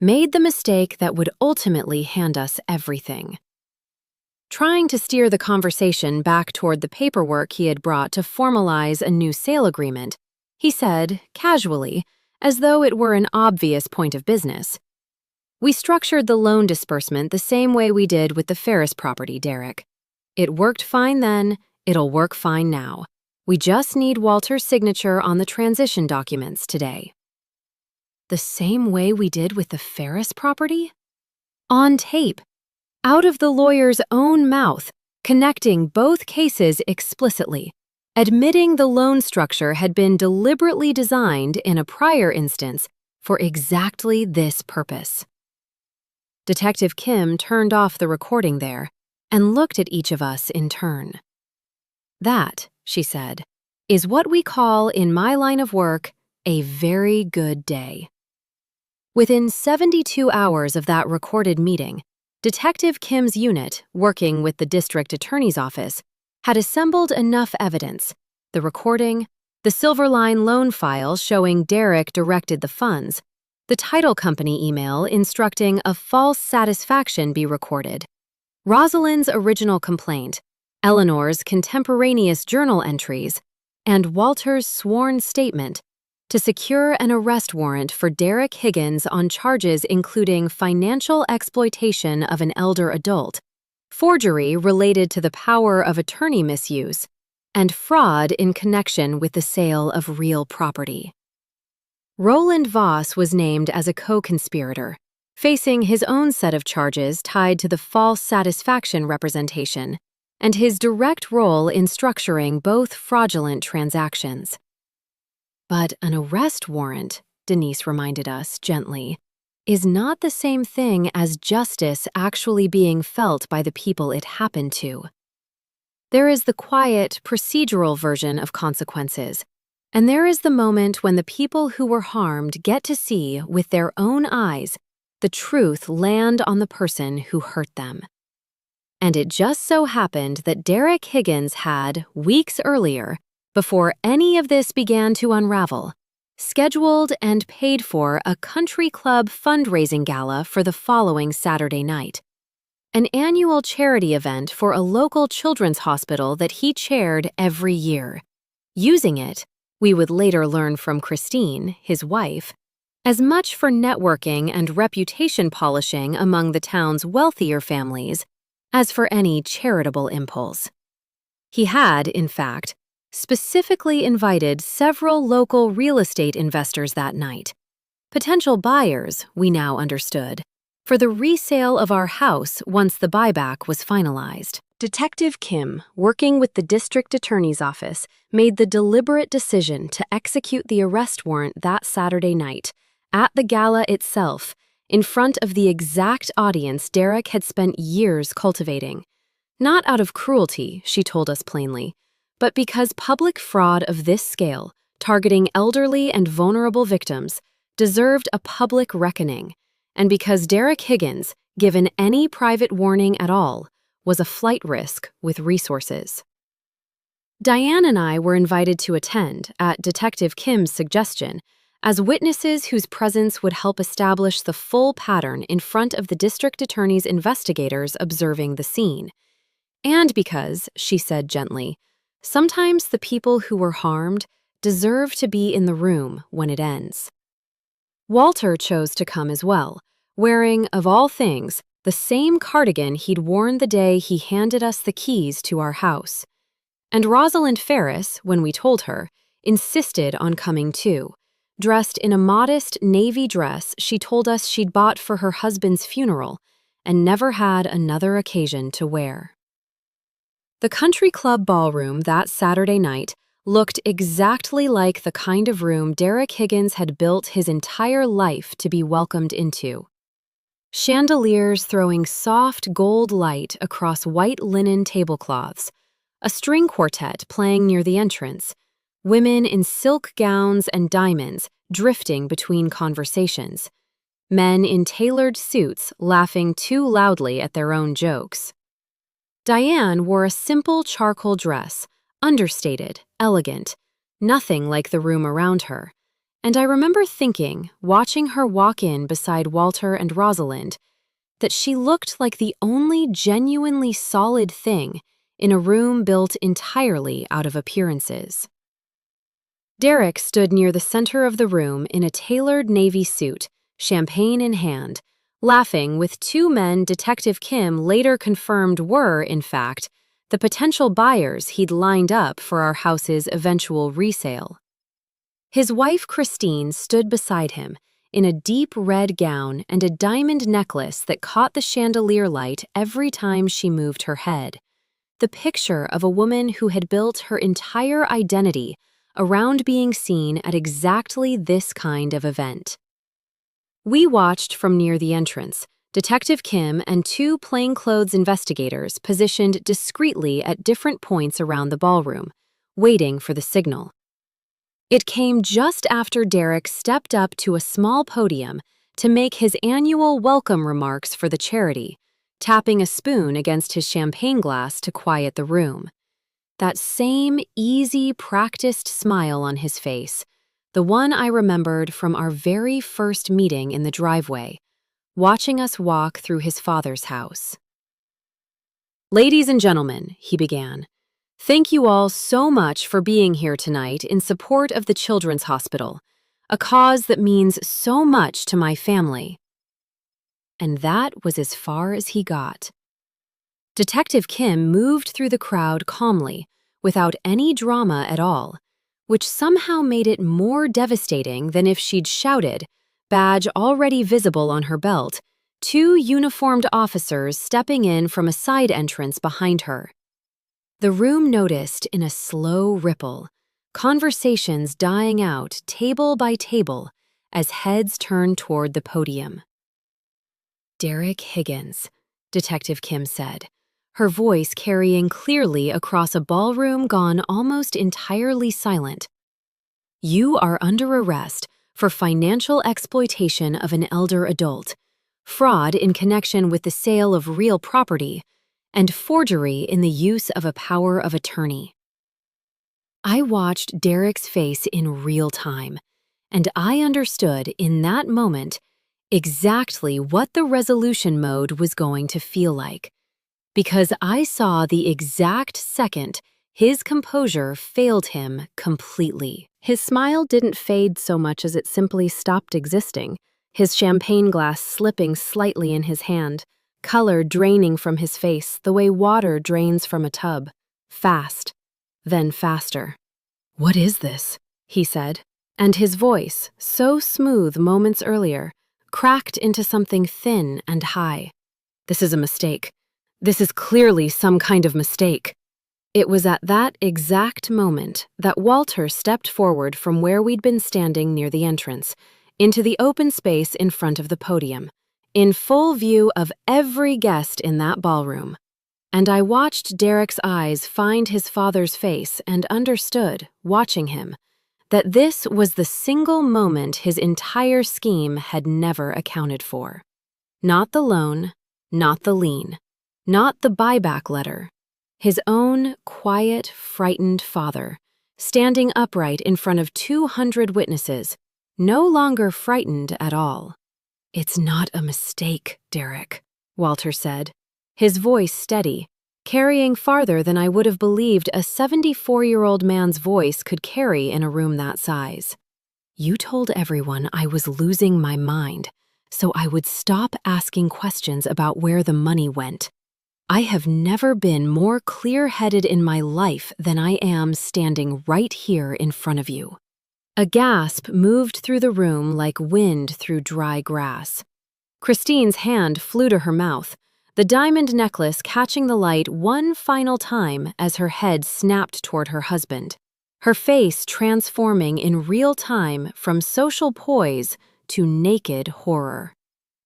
made the mistake that would ultimately hand us everything. Trying to steer the conversation back toward the paperwork he had brought to formalize a new sale agreement, he said, casually, as though it were an obvious point of business, "We structured the loan disbursement the same way we did with the Ferris property, Derek. It worked fine then, it'll work fine now. We just need Walter's signature on the transition documents today." The same way we did with the Ferris property? On tape, out of the lawyer's own mouth, connecting both cases explicitly, admitting the loan structure had been deliberately designed in a prior instance for exactly this purpose. Detective Kim turned off the recording there and looked at each of us in turn. "That," she said, "is what we call in my line of work a very good day." Within 72 hours of that recorded meeting, Detective Kim's unit, working with the district attorney's office, had assembled enough evidence, the recording, the Silverline loan file showing Derek directed the funds, the title company email instructing a false satisfaction be recorded, Rosalind's original complaint, Eleanor's contemporaneous journal entries, and Walter's sworn statement to secure an arrest warrant for Derek Higgins on charges including financial exploitation of an elder adult, forgery related to the power of attorney misuse, and fraud in connection with the sale of real property. Roland Voss was named as a co-conspirator, facing his own set of charges tied to the false satisfaction representation and his direct role in structuring both fraudulent transactions. But an arrest warrant, Denise reminded us gently, is not the same thing as justice actually being felt by the people it happened to. There is the quiet, procedural version of consequences, and there is the moment when the people who were harmed get to see, with their own eyes, the truth land on the person who hurt them. And it just so happened that Derek Higgins had, weeks earlier, before any of this began to unravel, scheduled and paid for a country club fundraising gala for the following Saturday night, an annual charity event for a local children's hospital that he chaired every year, using it, we would later learn from Christine, his wife, as much for networking and reputation polishing among the town's wealthier families as for any charitable impulse. He had, in fact, specifically invited several local real estate investors that night, potential buyers, we now understood, for the resale of our house once the buyback was finalized. Detective Kim, working with the district attorney's office, made the deliberate decision to execute the arrest warrant that Saturday night, at the gala itself, in front of the exact audience Derek had spent years cultivating. Not out of cruelty, she told us plainly, but because public fraud of this scale, targeting elderly and vulnerable victims, deserved a public reckoning, and because Derek Higgins, given any private warning at all, was a flight risk with resources. Diane and I were invited to attend, at Detective Kim's suggestion, as witnesses whose presence would help establish the full pattern in front of the district attorney's investigators observing the scene. And because, she said gently, sometimes the people who were harmed deserve to be in the room when it ends. Walter chose to come as well, wearing, of all things, the same cardigan he'd worn the day he handed us the keys to our house. And Rosalind Ferris, when we told her, insisted on coming too, dressed in a modest navy dress she told us she'd bought for her husband's funeral and never had another occasion to wear. The country club ballroom that Saturday night looked exactly like the kind of room Derek Higgins had built his entire life to be welcomed into. Chandeliers throwing soft gold light across white linen tablecloths, a string quartet playing near the entrance, women in silk gowns and diamonds drifting between conversations, men in tailored suits laughing too loudly at their own jokes. Diane wore a simple charcoal dress, understated, elegant, nothing like the room around her, and I remember thinking, watching her walk in beside Walter and Rosalind, that she looked like the only genuinely solid thing in a room built entirely out of appearances. Derek stood near the center of the room in a tailored navy suit, champagne in hand, laughing with two men Detective Kim later confirmed were, in fact, the potential buyers he'd lined up for our house's eventual resale. His wife Christine stood beside him, in a deep red gown and a diamond necklace that caught the chandelier light every time she moved her head, the picture of a woman who had built her entire identity around being seen at exactly this kind of event. We watched from near the entrance, Detective Kim and two plainclothes investigators positioned discreetly at different points around the ballroom, waiting for the signal. It came just after Derek stepped up to a small podium to make his annual welcome remarks for the charity, tapping a spoon against his champagne glass to quiet the room. That same easy, practiced smile on his face, the one I remembered from our very first meeting in the driveway, watching us walk through his father's house. "Ladies and gentlemen," he began, "thank you all so much for being here tonight in support of the Children's Hospital, a cause that means so much to my family." And that was as far as he got. Detective Kim moved through the crowd calmly, without any drama at all, which somehow made it more devastating than if she'd shouted, badge already visible on her belt, two uniformed officers stepping in from a side entrance behind her. The room noticed in a slow ripple, conversations dying out table by table as heads turned toward the podium. "Derek Higgins," Detective Kim said, her voice carrying clearly across a ballroom gone almost entirely silent. "You are under arrest for financial exploitation of an elder adult, fraud in connection with the sale of real property, and forgery in the use of a power of attorney." I watched Derek's face in real time, and I understood in that moment exactly what the resolution mode was going to feel like, because I saw the exact second his composure failed him completely. His smile didn't fade so much as it simply stopped existing, his champagne glass slipping slightly in his hand, color draining from his face the way water drains from a tub. Fast, then faster. "What is this?" he said, and his voice, so smooth moments earlier, cracked into something thin and high. "This is a mistake. This is clearly some kind of mistake." It was at that exact moment that Walter stepped forward from where we'd been standing near the entrance, into the open space in front of the podium, in full view of every guest in that ballroom. And I watched Derek's eyes find his father's face and understood, watching him, that this was the single moment his entire scheme had never accounted for. Not the loan, not the lien, not the buyback letter. His own quiet, frightened father, standing upright in front of 200 witnesses, no longer frightened at all. "It's not a mistake, Derek," Walter said, his voice steady, carrying farther than I would have believed a 74-year-old man's voice could carry in a room that size. "You told everyone I was losing my mind, so I would stop asking questions about where the money went. I have never been more clear-headed in my life than I am standing right here in front of you." A gasp moved through the room like wind through dry grass. Christine's hand flew to her mouth, the diamond necklace catching the light one final time as her head snapped toward her husband, her face transforming in real time from social poise to naked horror.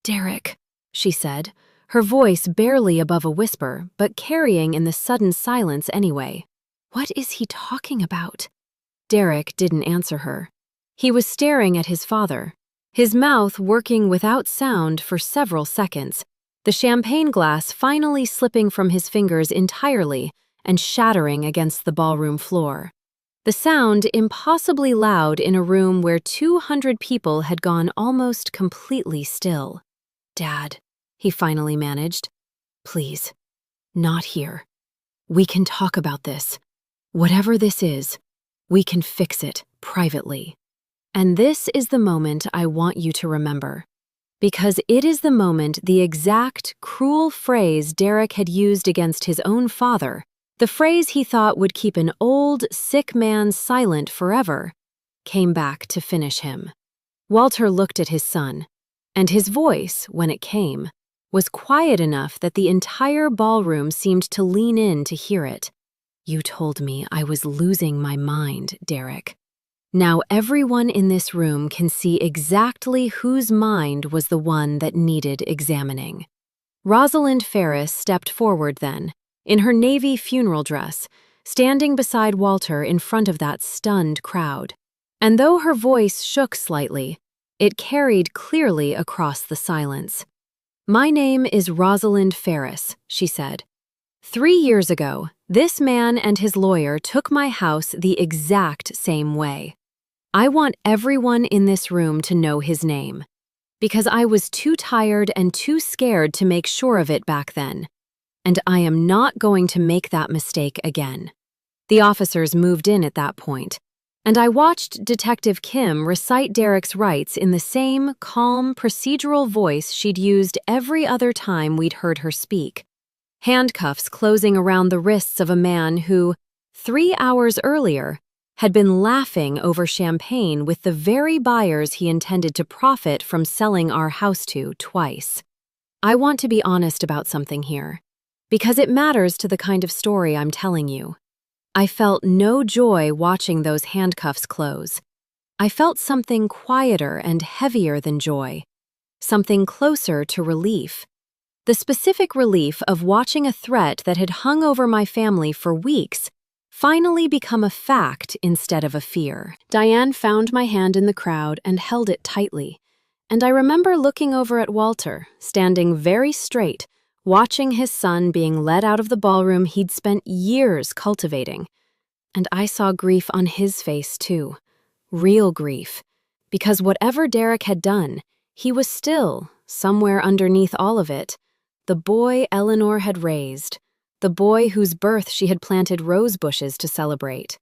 "Derek," she said, her voice barely above a whisper, but carrying in the sudden silence anyway. "What is he talking about?" Derek didn't answer her. He was staring at his father, his mouth working without sound for several seconds, the champagne glass finally slipping from his fingers entirely and shattering against the ballroom floor. The sound impossibly loud in a room where 200 people had gone almost completely still. "Dad," he finally managed. "Please, not here. We can talk about this. Whatever this is, we can fix it privately." And this is the moment I want you to remember, because it is the moment the exact cruel phrase Derek had used against his own father, the phrase he thought would keep an old, sick man silent forever, came back to finish him. Walter looked at his son, and his voice, when it came, was quiet enough that the entire ballroom seemed to lean in to hear it. "You told me I was losing my mind, Derek. Now everyone in this room can see exactly whose mind was the one that needed examining." Rosalind Ferris stepped forward then, in her navy funeral dress, standing beside Walter in front of that stunned crowd. And though her voice shook slightly, it carried clearly across the silence. "My name is Rosalind Ferris," she said. 3 years ago, this man and his lawyer took my house the exact same way. I want everyone in this room to know his name, because I was too tired and too scared to make sure of it back then. And I am not going to make that mistake again. The officers moved in at that point, and I watched Detective Kim recite Derek's rights in the same calm, procedural voice she'd used every other time we'd heard her speak. Handcuffs closing around the wrists of a man who, 3 hours earlier, had been laughing over champagne with the very buyers he intended to profit from selling our house to twice. I want to be honest about something here, because it matters to the kind of story I'm telling you. I felt no joy watching those handcuffs close. I felt something quieter and heavier than joy, something closer to relief. The specific relief of watching a threat that had hung over my family for weeks finally become a fact instead of a fear. Diane found my hand in the crowd and held it tightly, and I remember looking over at Walter, standing very straight, watching his son being led out of the ballroom he'd spent years cultivating. And I saw grief on his face too, real grief, because whatever Derek had done, he was still, somewhere underneath all of it, the boy Eleanor had raised, the boy whose birth she had planted rose bushes to celebrate.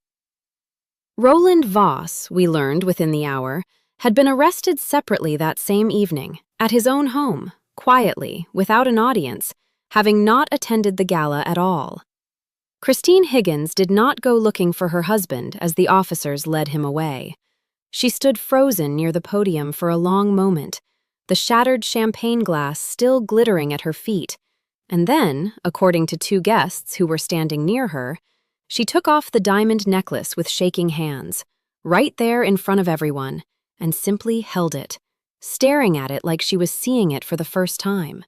Roland Voss, we learned within the hour, had been arrested separately that same evening, at his own home, quietly, without an audience, having not attended the gala at all. Christine Higgins did not go looking for her husband as the officers led him away. She stood frozen near the podium for a long moment, the shattered champagne glass still glittering at her feet, and then, according to 2 guests who were standing near her, she took off the diamond necklace with shaking hands, right there in front of everyone, and simply held it, staring at it like she was seeing it for the first time.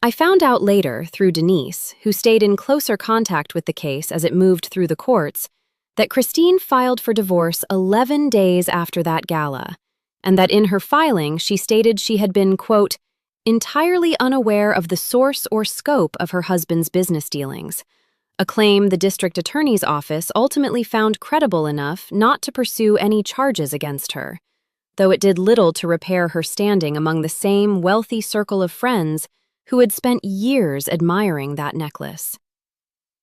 I found out later, through Denise, who stayed in closer contact with the case as it moved through the courts, that Christine filed for divorce 11 days after that gala, and that in her filing she stated she had been, quote, entirely unaware of the source or scope of her husband's business dealings, a claim the district attorney's office ultimately found credible enough not to pursue any charges against her, though it did little to repair her standing among the same wealthy circle of friends who had spent years admiring that necklace.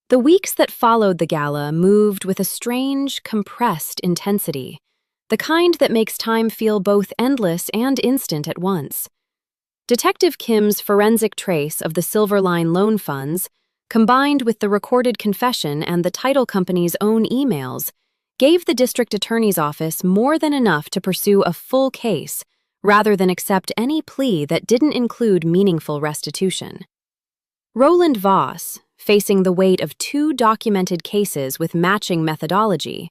The weeks that followed the gala moved with a strange, compressed intensity, the kind that makes time feel both endless and instant at once. Detective Kim's forensic trace of the Silverline loan funds, combined with the recorded confession and the title company's own emails, gave the district attorney's office more than enough to pursue a full case, rather than accept any plea that didn't include meaningful restitution. Roland Voss, facing the weight of 2 documented cases with matching methodology,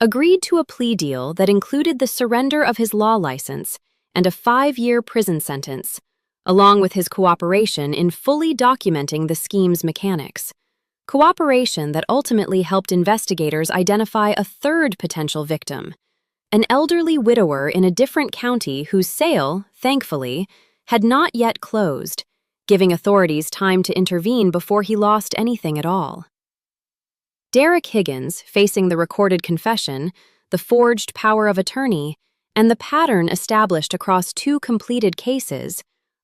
agreed to a plea deal that included the surrender of his law license and a 5-year prison sentence, along with his cooperation in fully documenting the scheme's mechanics. Cooperation that ultimately helped investigators identify a 3rd potential victim, an elderly widower in a different county whose sale, thankfully, had not yet closed, giving authorities time to intervene before he lost anything at all. Derek Higgins, facing the recorded confession, the forged power of attorney, and the pattern established across 2 completed cases,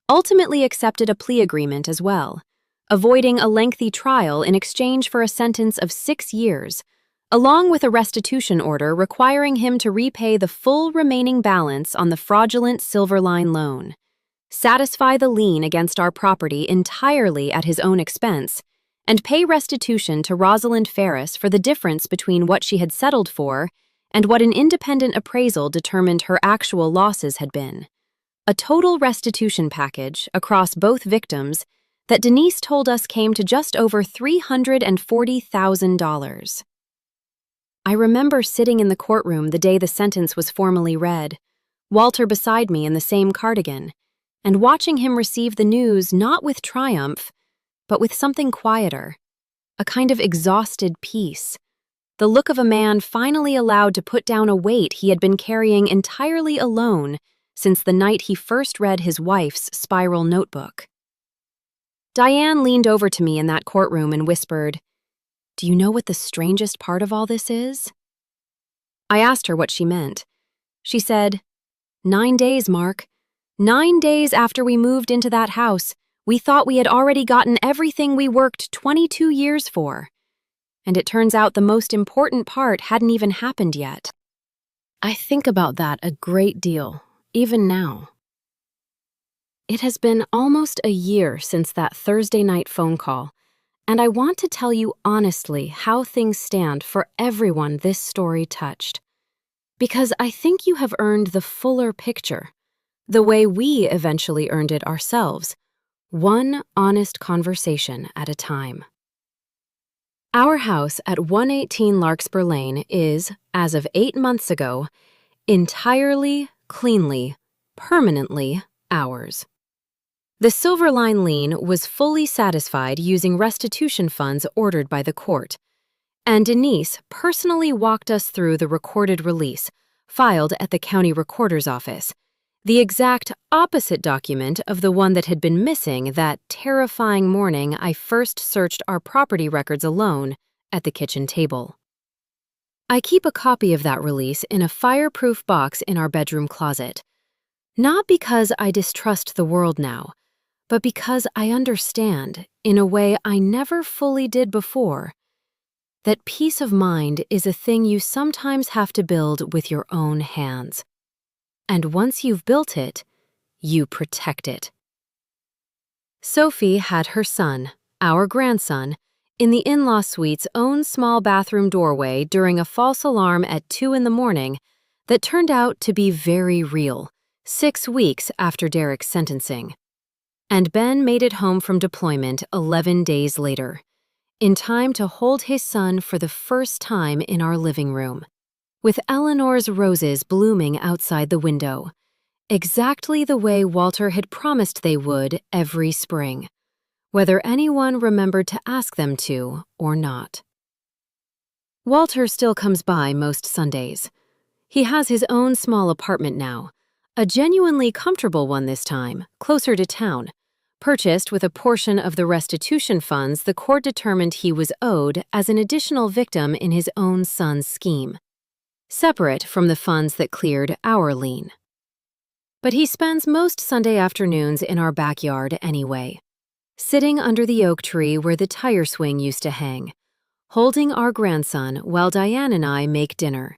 ultimately accepted a plea agreement as well, avoiding a lengthy trial in exchange for a sentence of 6 years, along with a restitution order requiring him to repay the full remaining balance on the fraudulent Silverline loan, satisfy the lien against our property entirely at his own expense, and pay restitution to Rosalind Ferris for the difference between what she had settled for and what an independent appraisal determined her actual losses had been. A total restitution package across both victims that Denise told us came to just over $340,000. I remember sitting in the courtroom the day the sentence was formally read, Walter beside me in the same cardigan, and watching him receive the news not with triumph, but with something quieter, a kind of exhausted peace, the look of a man finally allowed to put down a weight he had been carrying entirely alone since the night he first read his wife's spiral notebook. Diane leaned over to me in that courtroom and whispered, "Do you know what the strangest part of all this is?" I asked her what she meant. She said, 9 days, Mark. 9 days after we moved into that house, we thought we had already gotten everything we worked 22 years for. And it turns out the most important part hadn't even happened yet. I think about that a great deal, even now. It has been almost a year since that Thursday night phone call, and I want to tell you honestly how things stand for everyone this story touched. Because I think you have earned the fuller picture, the way we eventually earned it ourselves, one honest conversation at a time. Our house at 118 Larkspur Lane is, as of 8 months ago, entirely, cleanly, permanently ours. The Silverline lien was fully satisfied using restitution funds ordered by the court, and Denise personally walked us through the recorded release, filed at the county recorder's office, the exact opposite document of the one that had been missing that terrifying morning I first searched our property records alone at the kitchen table. I keep a copy of that release in a fireproof box in our bedroom closet, not because I distrust the world now, but because I understand, in a way I never fully did before, that peace of mind is a thing you sometimes have to build with your own hands. And once you've built it, you protect it. Sophie had her son, our grandson, in the in-law suite's own small bathroom doorway during a false alarm at 2 a.m. that turned out to be very real, 6 weeks after Derek's sentencing. And Ben made it home from deployment 11 days later, in time to hold his son for the first time in our living room, with Eleanor's roses blooming outside the window, exactly the way Walter had promised they would every spring, whether anyone remembered to ask them to or not. Walter still comes by most Sundays. He has his own small apartment now, a genuinely comfortable one this time, closer to town, purchased with a portion of the restitution funds the court determined he was owed as an additional victim in his own son's scheme, separate from the funds that cleared our lien. But he spends most Sunday afternoons in our backyard anyway, sitting under the oak tree where the tire swing used to hang, holding our grandson while Diane and I make dinner,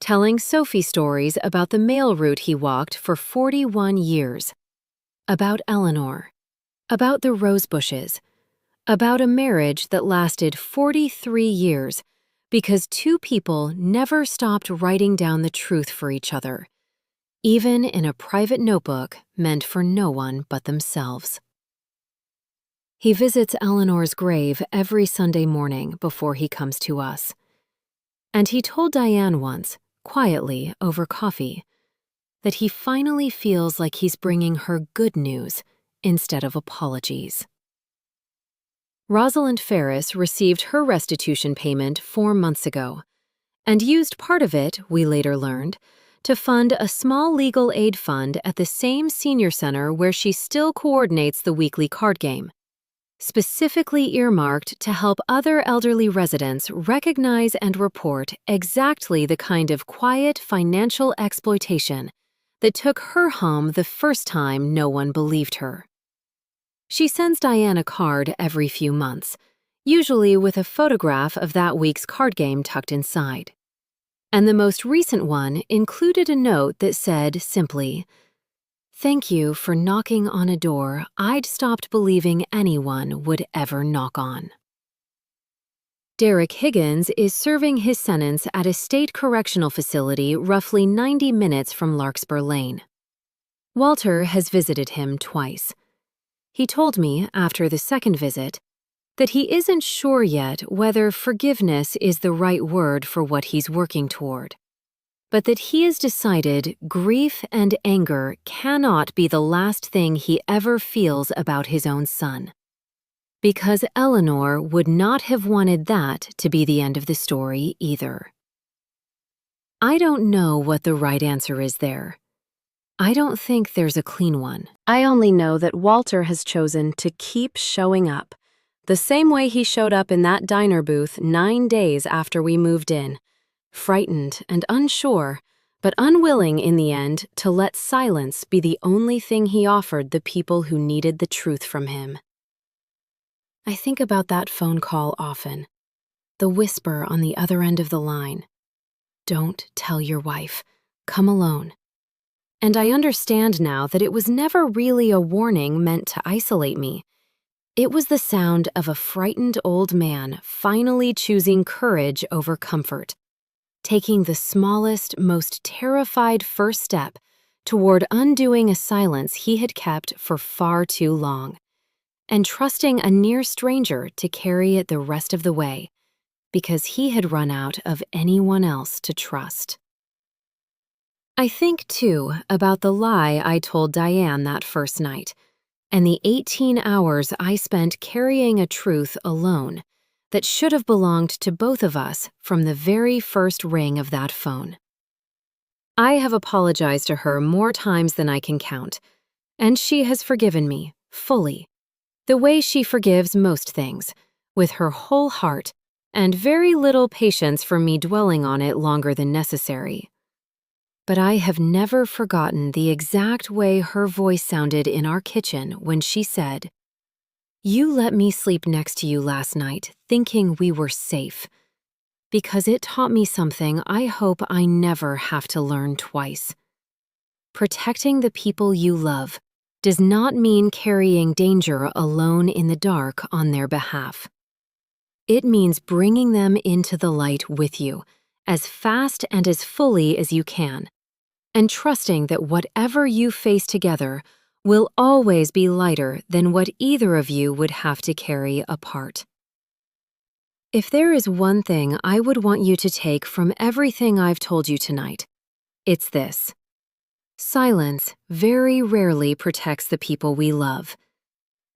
telling Sophie stories about the mail route he walked for 41 years, about Eleanor, about the rose bushes, about a marriage that lasted 43 years because two people never stopped writing down the truth for each other, even in a private notebook meant for no one but themselves. He visits Eleanor's grave every Sunday morning before he comes to us. And he told Diane once, quietly over coffee, that he finally feels like he's bringing her good news instead of apologies. Rosalind Ferris received her restitution payment 4 months ago, and used part of it, we later learned, to fund a small legal aid fund at the same senior center where she still coordinates the weekly card game, specifically earmarked to help other elderly residents recognize and report exactly the kind of quiet financial exploitation that took her home the first time no one believed her. She sends Diane a card every few months, usually with a photograph of that week's card game tucked inside. And the most recent one included a note that said simply, "Thank you for knocking on a door I'd stopped believing anyone would ever knock on." Derek Higgins is serving his sentence at a state correctional facility roughly 90 minutes from Larkspur Lane. Walter has visited him twice. He told me, after the second visit, that he isn't sure yet whether forgiveness is the right word for what he's working toward, but that he has decided grief and anger cannot be the last thing he ever feels about his own son, because Eleanor would not have wanted that to be the end of the story either. I don't know what the right answer is there. I don't think there's a clean one. I only know that Walter has chosen to keep showing up, the same way he showed up in that diner booth 9 days after we moved in, frightened and unsure, but unwilling in the end to let silence be the only thing he offered the people who needed the truth from him. I think about that phone call often, the whisper on the other end of the line. Don't tell your wife. Come alone. And I understand now that it was never really a warning meant to isolate me. It was the sound of a frightened old man finally choosing courage over comfort, taking the smallest, most terrified first step toward undoing a silence he had kept for far too long, and trusting a near stranger to carry it the rest of the way, because he had run out of anyone else to trust. I think, too, about the lie I told Diane that first night, and the 18 hours I spent carrying a truth alone that should have belonged to both of us from the very first ring of that phone. I have apologized to her more times than I can count, and she has forgiven me, fully, the way she forgives most things, with her whole heart, and very little patience for me dwelling on it longer than necessary. But I have never forgotten the exact way her voice sounded in our kitchen when she said, "You let me sleep next to you last night, thinking we were safe, because it taught me something I hope I never have to learn twice. Protecting the people you love does not mean carrying danger alone in the dark on their behalf. It means bringing them into the light with you, as fast and as fully as you can, and trusting that whatever you face together will always be lighter than what either of you would have to carry apart." If there is one thing I would want you to take from everything I've told you tonight, it's this. Silence very rarely protects the people we love.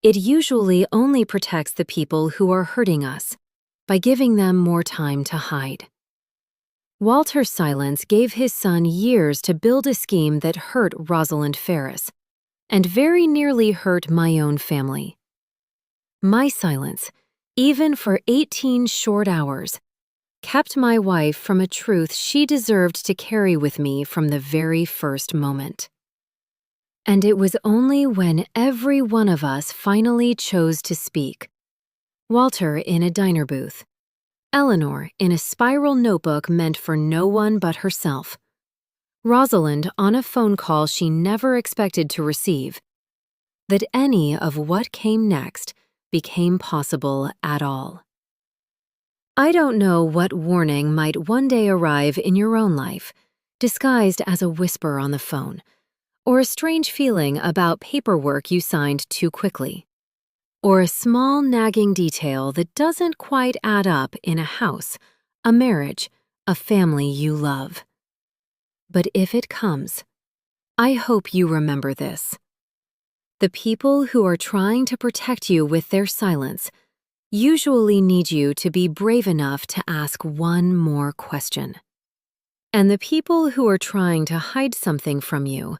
It usually only protects the people who are hurting us by giving them more time to hide. Walter's silence gave his son years to build a scheme that hurt Rosalind Ferris, and very nearly hurt my own family. My silence, even for 18 short hours, kept my wife from a truth she deserved to carry with me from the very first moment. And it was only when every one of us finally chose to speak, Walter in a diner booth, Eleanor in a spiral notebook meant for no one but herself, Rosalind on a phone call she never expected to receive, that any of what came next became possible at all. I don't know what warning might one day arrive in your own life, disguised as a whisper on the phone, or a strange feeling about paperwork you signed too quickly, or a small nagging detail that doesn't quite add up in a house, a marriage, a family you love. But if it comes, I hope you remember this. The people who are trying to protect you with their silence usually need you to be brave enough to ask one more question. And the people who are trying to hide something from you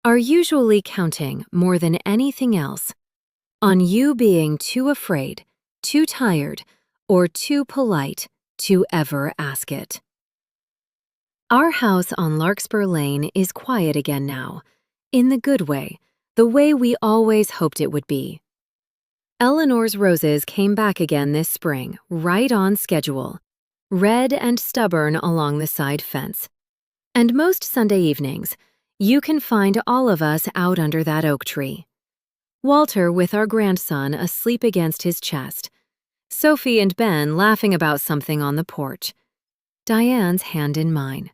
are usually counting more than anything else on you being too afraid, too tired, or too polite to ever ask it. Our house on Larkspur Lane is quiet again now, in the good way, the way we always hoped it would be. Eleanor's roses came back again this spring, right on schedule, red and stubborn along the side fence. And most Sunday evenings, you can find all of us out under that oak tree. Walter with our grandson asleep against his chest, Sophie and Ben laughing about something on the porch, Diane's hand in mine.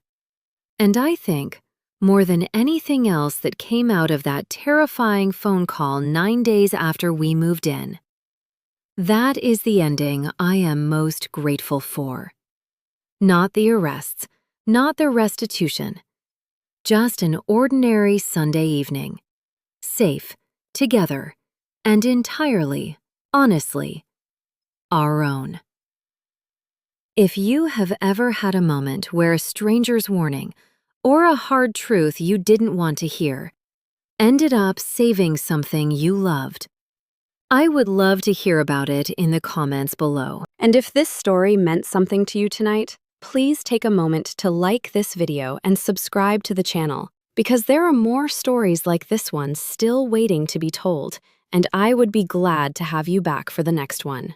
And I think, more than anything else that came out of that terrifying phone call 9 days after we moved in, that is the ending I am most grateful for. Not the arrests, not the restitution, just an ordinary Sunday evening, safe, together, and entirely, honestly, our own. If you have ever had a moment where a stranger's warning or a hard truth you didn't want to hear ended up saving something you loved? I would love to hear about it in the comments below. And if this story meant something to you tonight, please take a moment to like this video and subscribe to the channel, because there are more stories like this one still waiting to be told, and I would be glad to have you back for the next one.